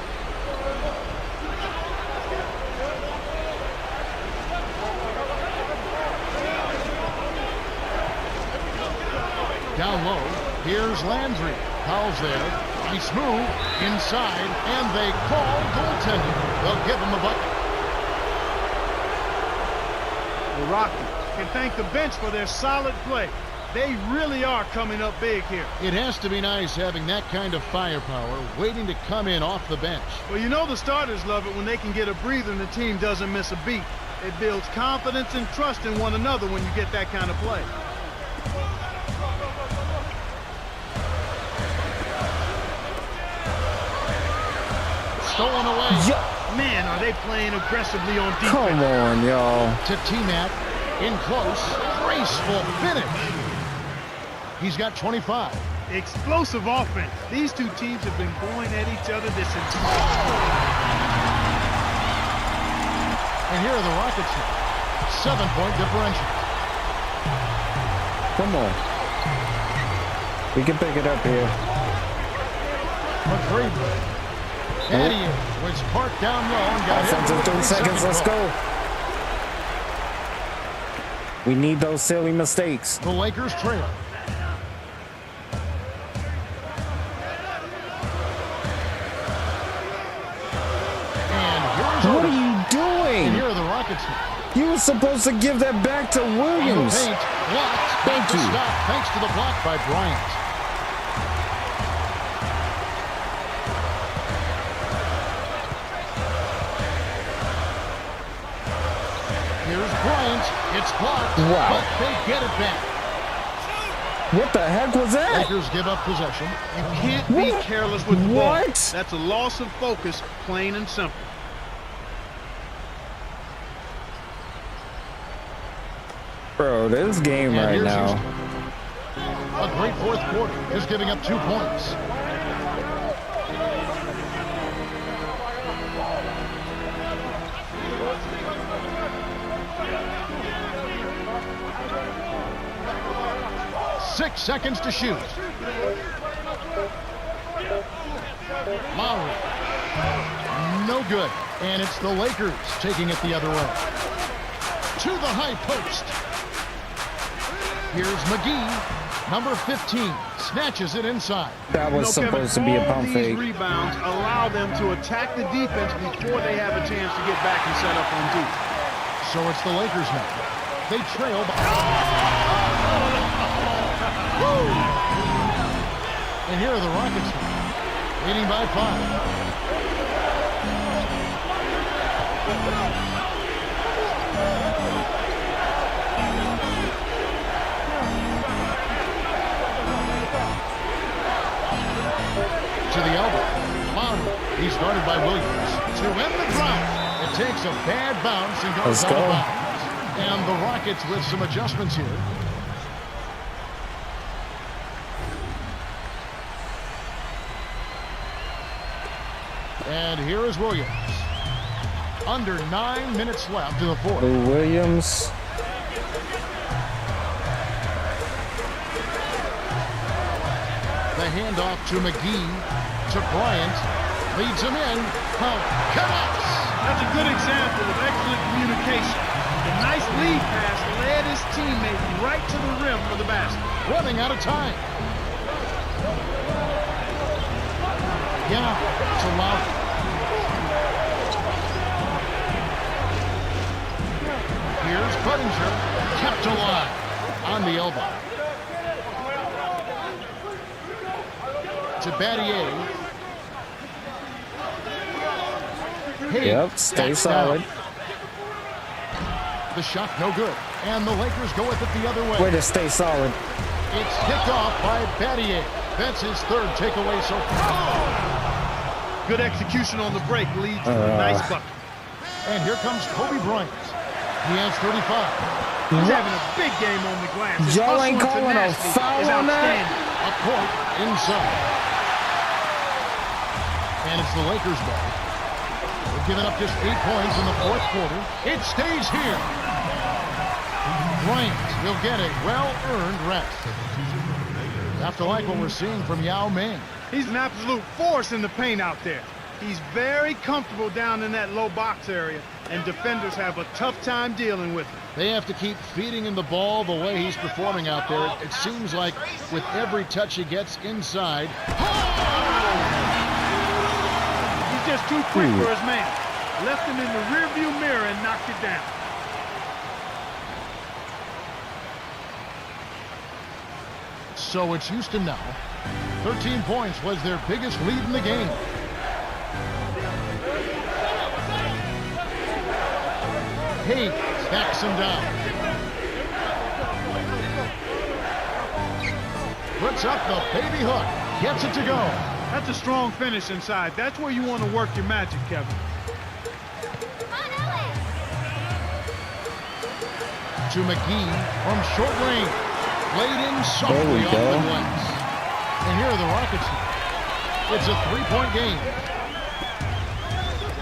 Speaker 4: Down low, here's Landry. Fouls there. Nice move inside, and they call goaltending. They'll give him the bucket.
Speaker 5: The Rockets can thank the bench for their solid play. They really are coming up big here.
Speaker 4: It has to be nice having that kind of firepower waiting to come in off the bench.
Speaker 5: Well, you know the starters love it when they can get a breather and the team doesn't miss a beat. It builds confidence and trust in one another when you get that kind of play.
Speaker 4: Stolen away.
Speaker 5: Man, are they playing aggressively on defense.
Speaker 1: Come on, y'all.
Speaker 4: To T-Mac, in close, graceful finish. He's got 25.
Speaker 5: Explosive offense. These two teams have been going at each other this entire.
Speaker 4: And here are the Rockets now. 7-point differential.
Speaker 1: Come on. We can pick it up here.
Speaker 4: McCraven. Eddie was parked down low and got
Speaker 1: Offensive 3 seconds. Let's go. We need those silly mistakes.
Speaker 4: The Lakers trail. And here's
Speaker 1: What are
Speaker 4: Oden.
Speaker 1: you
Speaker 4: And
Speaker 1: doing?
Speaker 4: here are the Rockets now.
Speaker 1: You were supposed to give that back to
Speaker 4: On the
Speaker 1: Williams.
Speaker 4: paint, blocked.
Speaker 1: Thank
Speaker 4: Back to
Speaker 1: you.
Speaker 4: stop, thanks to the block by Bryant. Here's Bryant. It's blocked.
Speaker 1: Wow.
Speaker 4: But they get it back.
Speaker 1: What the heck was that?
Speaker 4: Lakers give up possession.
Speaker 5: You can't be
Speaker 1: What?
Speaker 5: careless with the ball.
Speaker 1: What?
Speaker 5: That's a loss of focus, plain and simple.
Speaker 1: Bro, this game
Speaker 4: And
Speaker 1: right
Speaker 4: here's
Speaker 1: now.
Speaker 4: Houston. A great fourth quarter, just giving up 2 points. Six seconds to shoot. Lowry. No good. And it's the Lakers taking it the other way. To the high post. Here's McGee, number 15, snatches it inside.
Speaker 1: That was supposed to be a pump
Speaker 5: all
Speaker 1: fake.
Speaker 5: these rebounds allow them to attack the defense before they have a chance to get back and set up on defense.
Speaker 4: So it's the Lakers now. They trail by... And here are the Rockets now, leading by 5. To the elbow. Lowry. He's guarded by Williams. To end the drive. It takes a bad bounce and goes
Speaker 1: Let's
Speaker 4: out of
Speaker 1: go.
Speaker 4: bounds. And the Rockets with some adjustments here. And here is Williams. Under 9 minutes left in the fourth.
Speaker 1: Lou Williams.
Speaker 4: The handoff to McGee, to Bryant, leads him in. Connects.
Speaker 5: That's a good example of excellent communication. The nice lead pass led his teammate right to the rim for the basket.
Speaker 4: Running out of time. Yeah, to Lowry. Here's Budinger, kept alive on the elbow. To Battier.
Speaker 1: Yep, stay
Speaker 4: backs
Speaker 1: solid.
Speaker 4: down. The shot no good. And the Lakers go with it the other way.
Speaker 1: Way to stay solid.
Speaker 4: It's kicked off by Battier. That's his third takeaway so far.
Speaker 5: Good execution on the break leads to a nice bucket.
Speaker 4: And here comes Kobe Bryant. He has 35.
Speaker 5: He's having a big game on the glass. His
Speaker 1: Y'all
Speaker 5: hustle
Speaker 1: ain't
Speaker 5: and
Speaker 1: calling a
Speaker 5: tenacity
Speaker 1: foul
Speaker 5: is
Speaker 1: on that?
Speaker 5: outstanding.
Speaker 4: A point inside. And it's the Lakers ball. They've given up just 8 points in the fourth quarter. It stays here. Bryant will get a well-earned rest. Have to like what we're seeing from Yao Ming.
Speaker 5: He's an absolute force in the paint out there. He's very comfortable down in that low box area, and defenders have a tough time dealing with him.
Speaker 4: They have to keep feeding him the ball the way he's performing out there. It seems like with every touch he gets inside.
Speaker 5: He's just too quick for his man. Left him in the rearview mirror and knocked it down.
Speaker 4: So it's Houston now. 13 points was their biggest lead in the game. Hayes backs him down. Puts up the baby hook. Gets it to go.
Speaker 5: That's a strong finish inside. That's where you want to work your magic, Kevin.
Speaker 4: To McGee from short range. Laid in softly
Speaker 1: There we
Speaker 4: off
Speaker 1: go.
Speaker 4: the glass. And here are the Rockets. It's a 3-point game.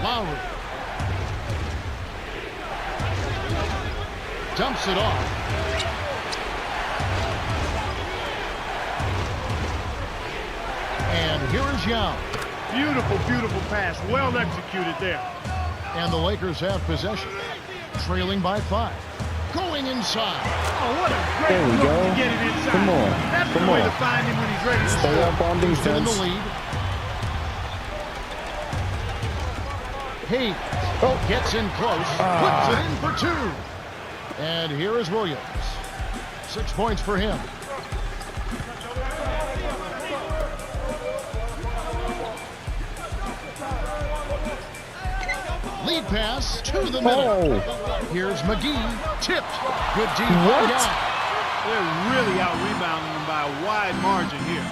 Speaker 4: Lowry. Dumps it off. And here is Yao.
Speaker 5: Beautiful, beautiful pass. Well executed there.
Speaker 4: And the Lakers have possession. Trailing by 5. Going inside.
Speaker 5: Oh, what a great
Speaker 1: There we
Speaker 5: look
Speaker 1: go.
Speaker 5: to get it inside.
Speaker 1: Come on.
Speaker 5: That's
Speaker 1: Come
Speaker 5: the way
Speaker 1: on.
Speaker 5: to find him when he's ready to
Speaker 1: Stay
Speaker 5: score.
Speaker 1: up on
Speaker 4: Houston in the
Speaker 1: defense.
Speaker 4: lead. Hayes gets in close. Puts it in for 2. And here is Williams. 6 points for him. Lead pass to the middle.
Speaker 1: Oh,
Speaker 4: Here's McGee. Tipped. Good deep.
Speaker 1: What?
Speaker 4: Young.
Speaker 5: They're really out-rebounding him by a wide margin here.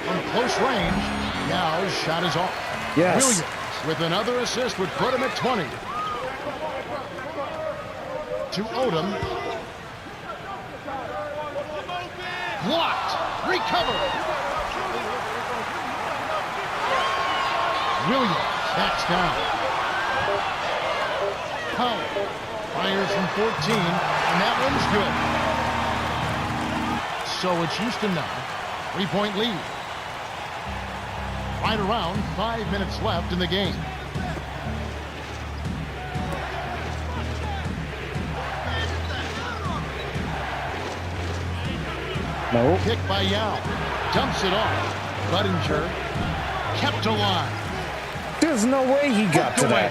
Speaker 4: From close range, Yao's shot is off.
Speaker 1: yes.
Speaker 4: Williams with another assist would put him at 20. To Odom. Blocked. Recovered. Williams backs down. Powell fires from 14, and that one's good. So it's Houston now. 3-point lead. Right around 5 minutes left in the game.
Speaker 1: Nope.
Speaker 4: Kick by Yao. Dumps it off. Budinger kept alive.
Speaker 1: There's no way he got to that.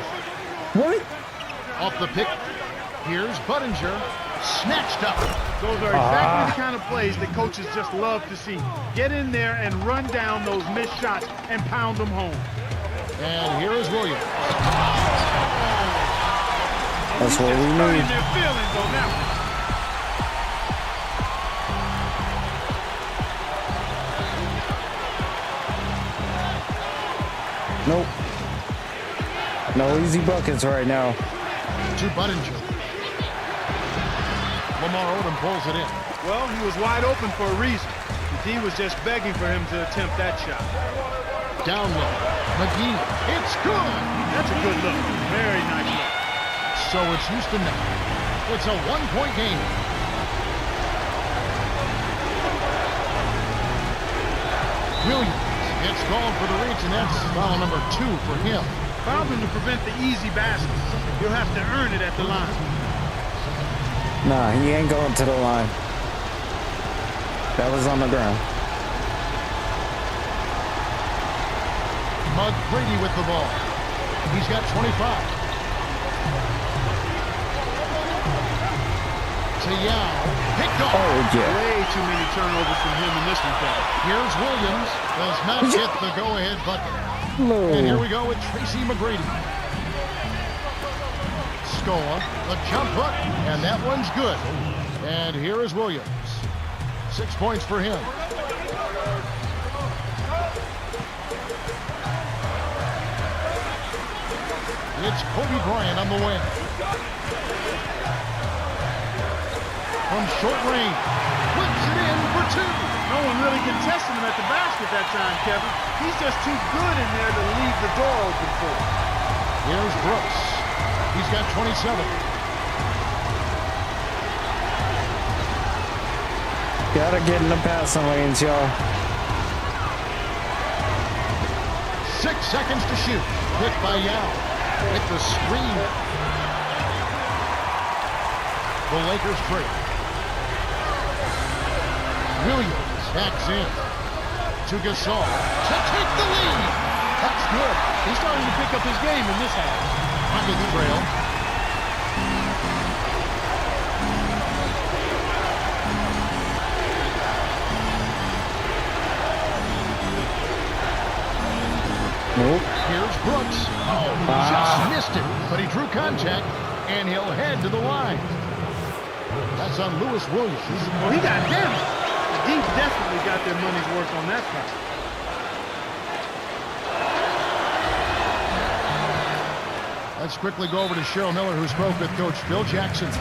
Speaker 1: What?
Speaker 4: Off the pick. Here's Budinger. Snatched up.
Speaker 5: Those are exactly the kind of plays that coaches just love to see. Get in there and run down those missed shots and pound them home.
Speaker 4: And here is Williams.
Speaker 1: That's what we
Speaker 5: Hurting
Speaker 1: need.
Speaker 5: their feelings on that one.
Speaker 1: Nope. No easy buckets right now.
Speaker 4: To Budinger. Lamar Odom pulls it in.
Speaker 5: Well, he was wide open for a reason. The D was just begging for him to attempt that shot.
Speaker 4: Down low. McGee. It's good.
Speaker 5: That's a good look. Very nice look.
Speaker 4: So it's Houston now. It's a 1-point game. Williams gets called for the reach, and that's foul number 2 for him.
Speaker 5: Fouled him to prevent the easy basket. He'll have to earn it at the line.
Speaker 1: Nah, he ain't going to the line. That was on the ground.
Speaker 4: McGrady with the ball. He's got 25. To Yao. Picked off.
Speaker 1: Oh, yeah.
Speaker 5: Way too many turnovers from him in this one, Kevin.
Speaker 4: Here's Williams. Does not get the go-ahead bucket. And here we go with Tracy McGrady. Scola, the jump hook, and that one's good. And here is Williams. 6 points for him. It's Kobe Bryant on the wing. From short range, puts it in for 2.
Speaker 5: No one really contested him at the basket that time, Kevin. He's just too good in there to leave the door open for him.
Speaker 4: Here's Brooks. He's got 27.
Speaker 1: Gotta get in the passing lanes, y'all.
Speaker 4: 6 seconds to shoot. Hit by Yao. With the screen. The Lakers trail. Williams backs in. To Gasol. To take the lead.
Speaker 5: That's good. He's starting to pick up his game in this half.
Speaker 4: Under the trail.
Speaker 1: Nope.
Speaker 4: Here's Brooks. Oh, just missed it. But he drew contact, and he'll head to the line. That's on Lewis Williams.
Speaker 5: Well, he got damaged. The D definitely got their money's worth on that pass.
Speaker 4: Let's quickly go over to Cheryl Miller, who spoke with Coach Phil Jackson.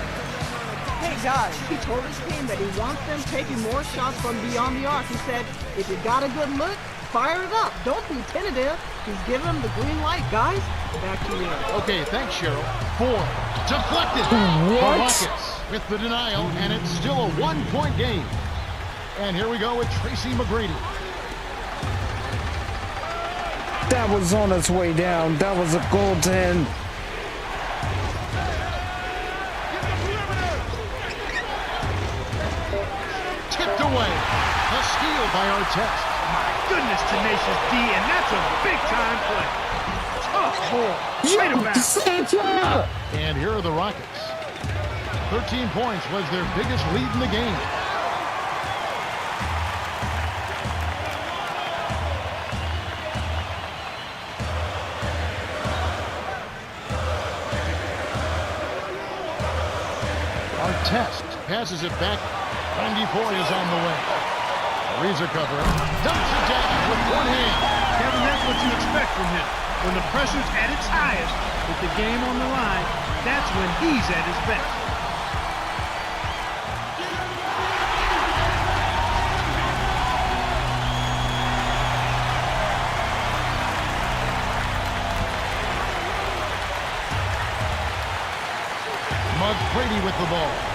Speaker 6: Hey guys, he told his team that he wants them taking more shots from beyond the arc. He said, if you got a good look, fire it up. Don't be tentative. He's giving them the green light, guys. Back to you.
Speaker 4: Okay, thanks, Cheryl. 4. Deflected. The Rockets with the denial, and it's still a 1-point game. And here we go with Tracy McGrady.
Speaker 1: That was on its way down. That was a goaltend.
Speaker 4: Tipped away. A steal by Artest.
Speaker 5: Goodness, tenacious D, and that's a big-time play. Tough ball. Way to back.
Speaker 4: And here are the Rockets. 13 points was their biggest lead in the game. Artest passes it back. Randy Foy is on the way. Ariza covering. Dumps it down with one hand.
Speaker 5: Kevin, that's what you expect from him. When the pressure's at its highest, with the game on the line, that's when he's at his best.
Speaker 4: McGrady with the ball.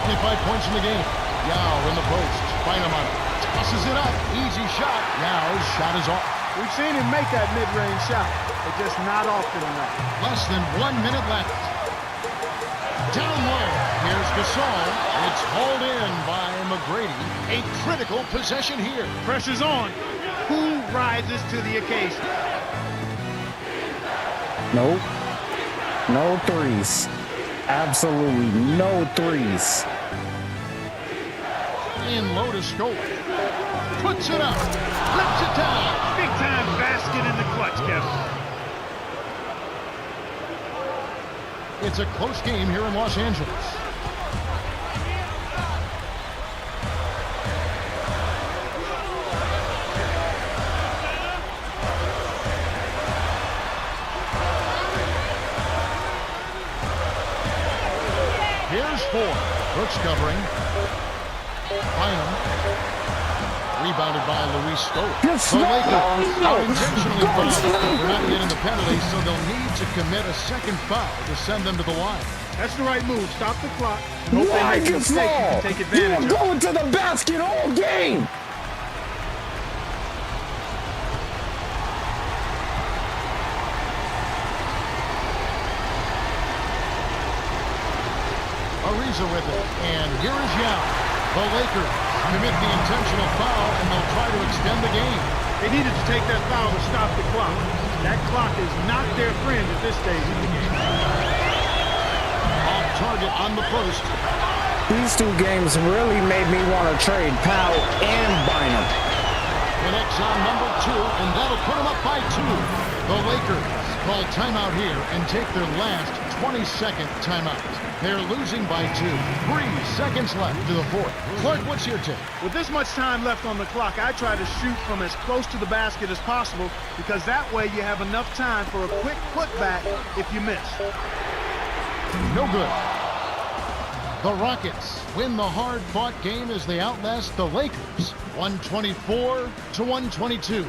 Speaker 4: 25 points in the game. Yao in the post. Bynum on it. Tosses it up. Easy shot. Yao's shot is off.
Speaker 5: We've seen him make that mid-range shot, but just not often enough.
Speaker 4: Less than 1 minute left. Down low. Here's Gasol. It's hauled in by McGrady. A critical possession here.
Speaker 5: Pressure's on. Who rises to the occasion?
Speaker 1: Nope. No threes. Absolutely no threes.
Speaker 4: In low to scope. Puts it up. Flips it down.
Speaker 5: Big-time basket in the clutch, Kevin.
Speaker 4: It's a close game here in Los Angeles. Here's 4. Brooks covering. Bynum. Rebounded by Luis Stoll. The Lakers are intentionally fouled. They're not getting the penalty, so they'll need to commit a second foul to send them to the line.
Speaker 5: That's the right move. Stop the clock. Hope they
Speaker 1: Why
Speaker 5: make a mistake you can take
Speaker 1: You
Speaker 5: advantage
Speaker 1: were
Speaker 5: of.
Speaker 1: going to the basket all game.
Speaker 4: Ariza with it, and here is Yao. The Lakers commit the intentional foul, and they'll try to extend the game.
Speaker 5: They needed to take that foul to stop the clock. That clock is not their friend at this stage of the game.
Speaker 4: Off target on the post.
Speaker 1: These two games really made me want to trade Powell and Bynum.
Speaker 4: Connects on number 2, and that'll put them up by 2. The Lakers call timeout here and take their last 22nd timeout. They're losing by 2. 3 seconds left to the 4th. Clark, what's your take?
Speaker 5: With this much time left on the clock, I try to shoot from as close to the basket as possible because that way you have enough time for a quick putback if you miss.
Speaker 4: No good. The Rockets win the hard-fought game as they outlast the Lakers, 124-122.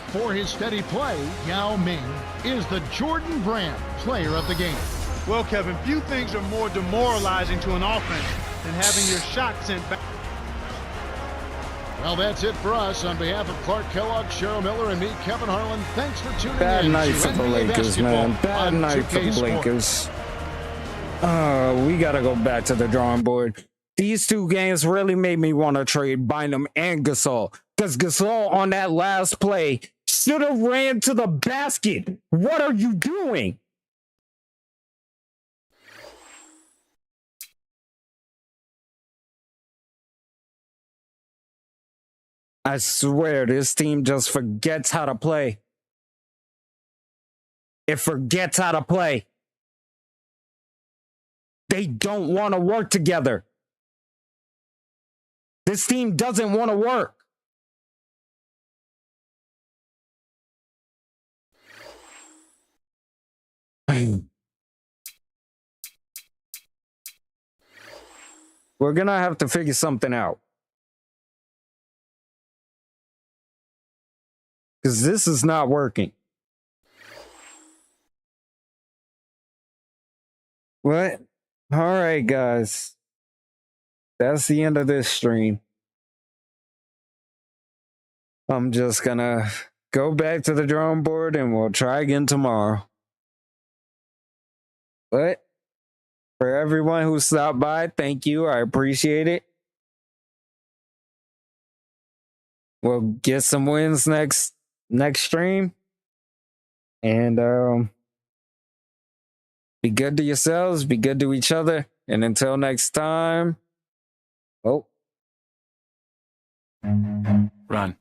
Speaker 4: For his steady play, Yao Ming is the Jordan Brand player of the game.
Speaker 5: Well, Kevin, few things are more demoralizing to an offense than having your shot sent back.
Speaker 4: Well, that's it for us. On behalf of Clark Kellogg, Cheryl Miller, and me, Kevin Harlan, thanks for tuning
Speaker 1: Bad
Speaker 4: in.
Speaker 1: night
Speaker 4: to
Speaker 1: for the
Speaker 4: NBA
Speaker 1: Lakers, man.
Speaker 4: Basketball
Speaker 1: Bad
Speaker 4: on
Speaker 1: night for
Speaker 4: 2K
Speaker 1: the
Speaker 4: Sports.
Speaker 1: Lakers. We gotta go back to the drawing board. These two games really made me want to trade Bynum and Gasol. Because Gasol on that last play should have ran to the basket. What are you doing? I swear this team just forgets how to play. It forgets how to play. They don't want to work together. This team doesn't want to work. We're gonna have to figure something out. Because this is not working. What? All right, guys. That's the end of this stream. I'm just gonna go back to the drawing board and we'll try again tomorrow. But for everyone who stopped by, thank you. I appreciate it. We'll get some wins next stream. And be good to yourselves, be good to each other, and until next time. Oh.
Speaker 2: Run.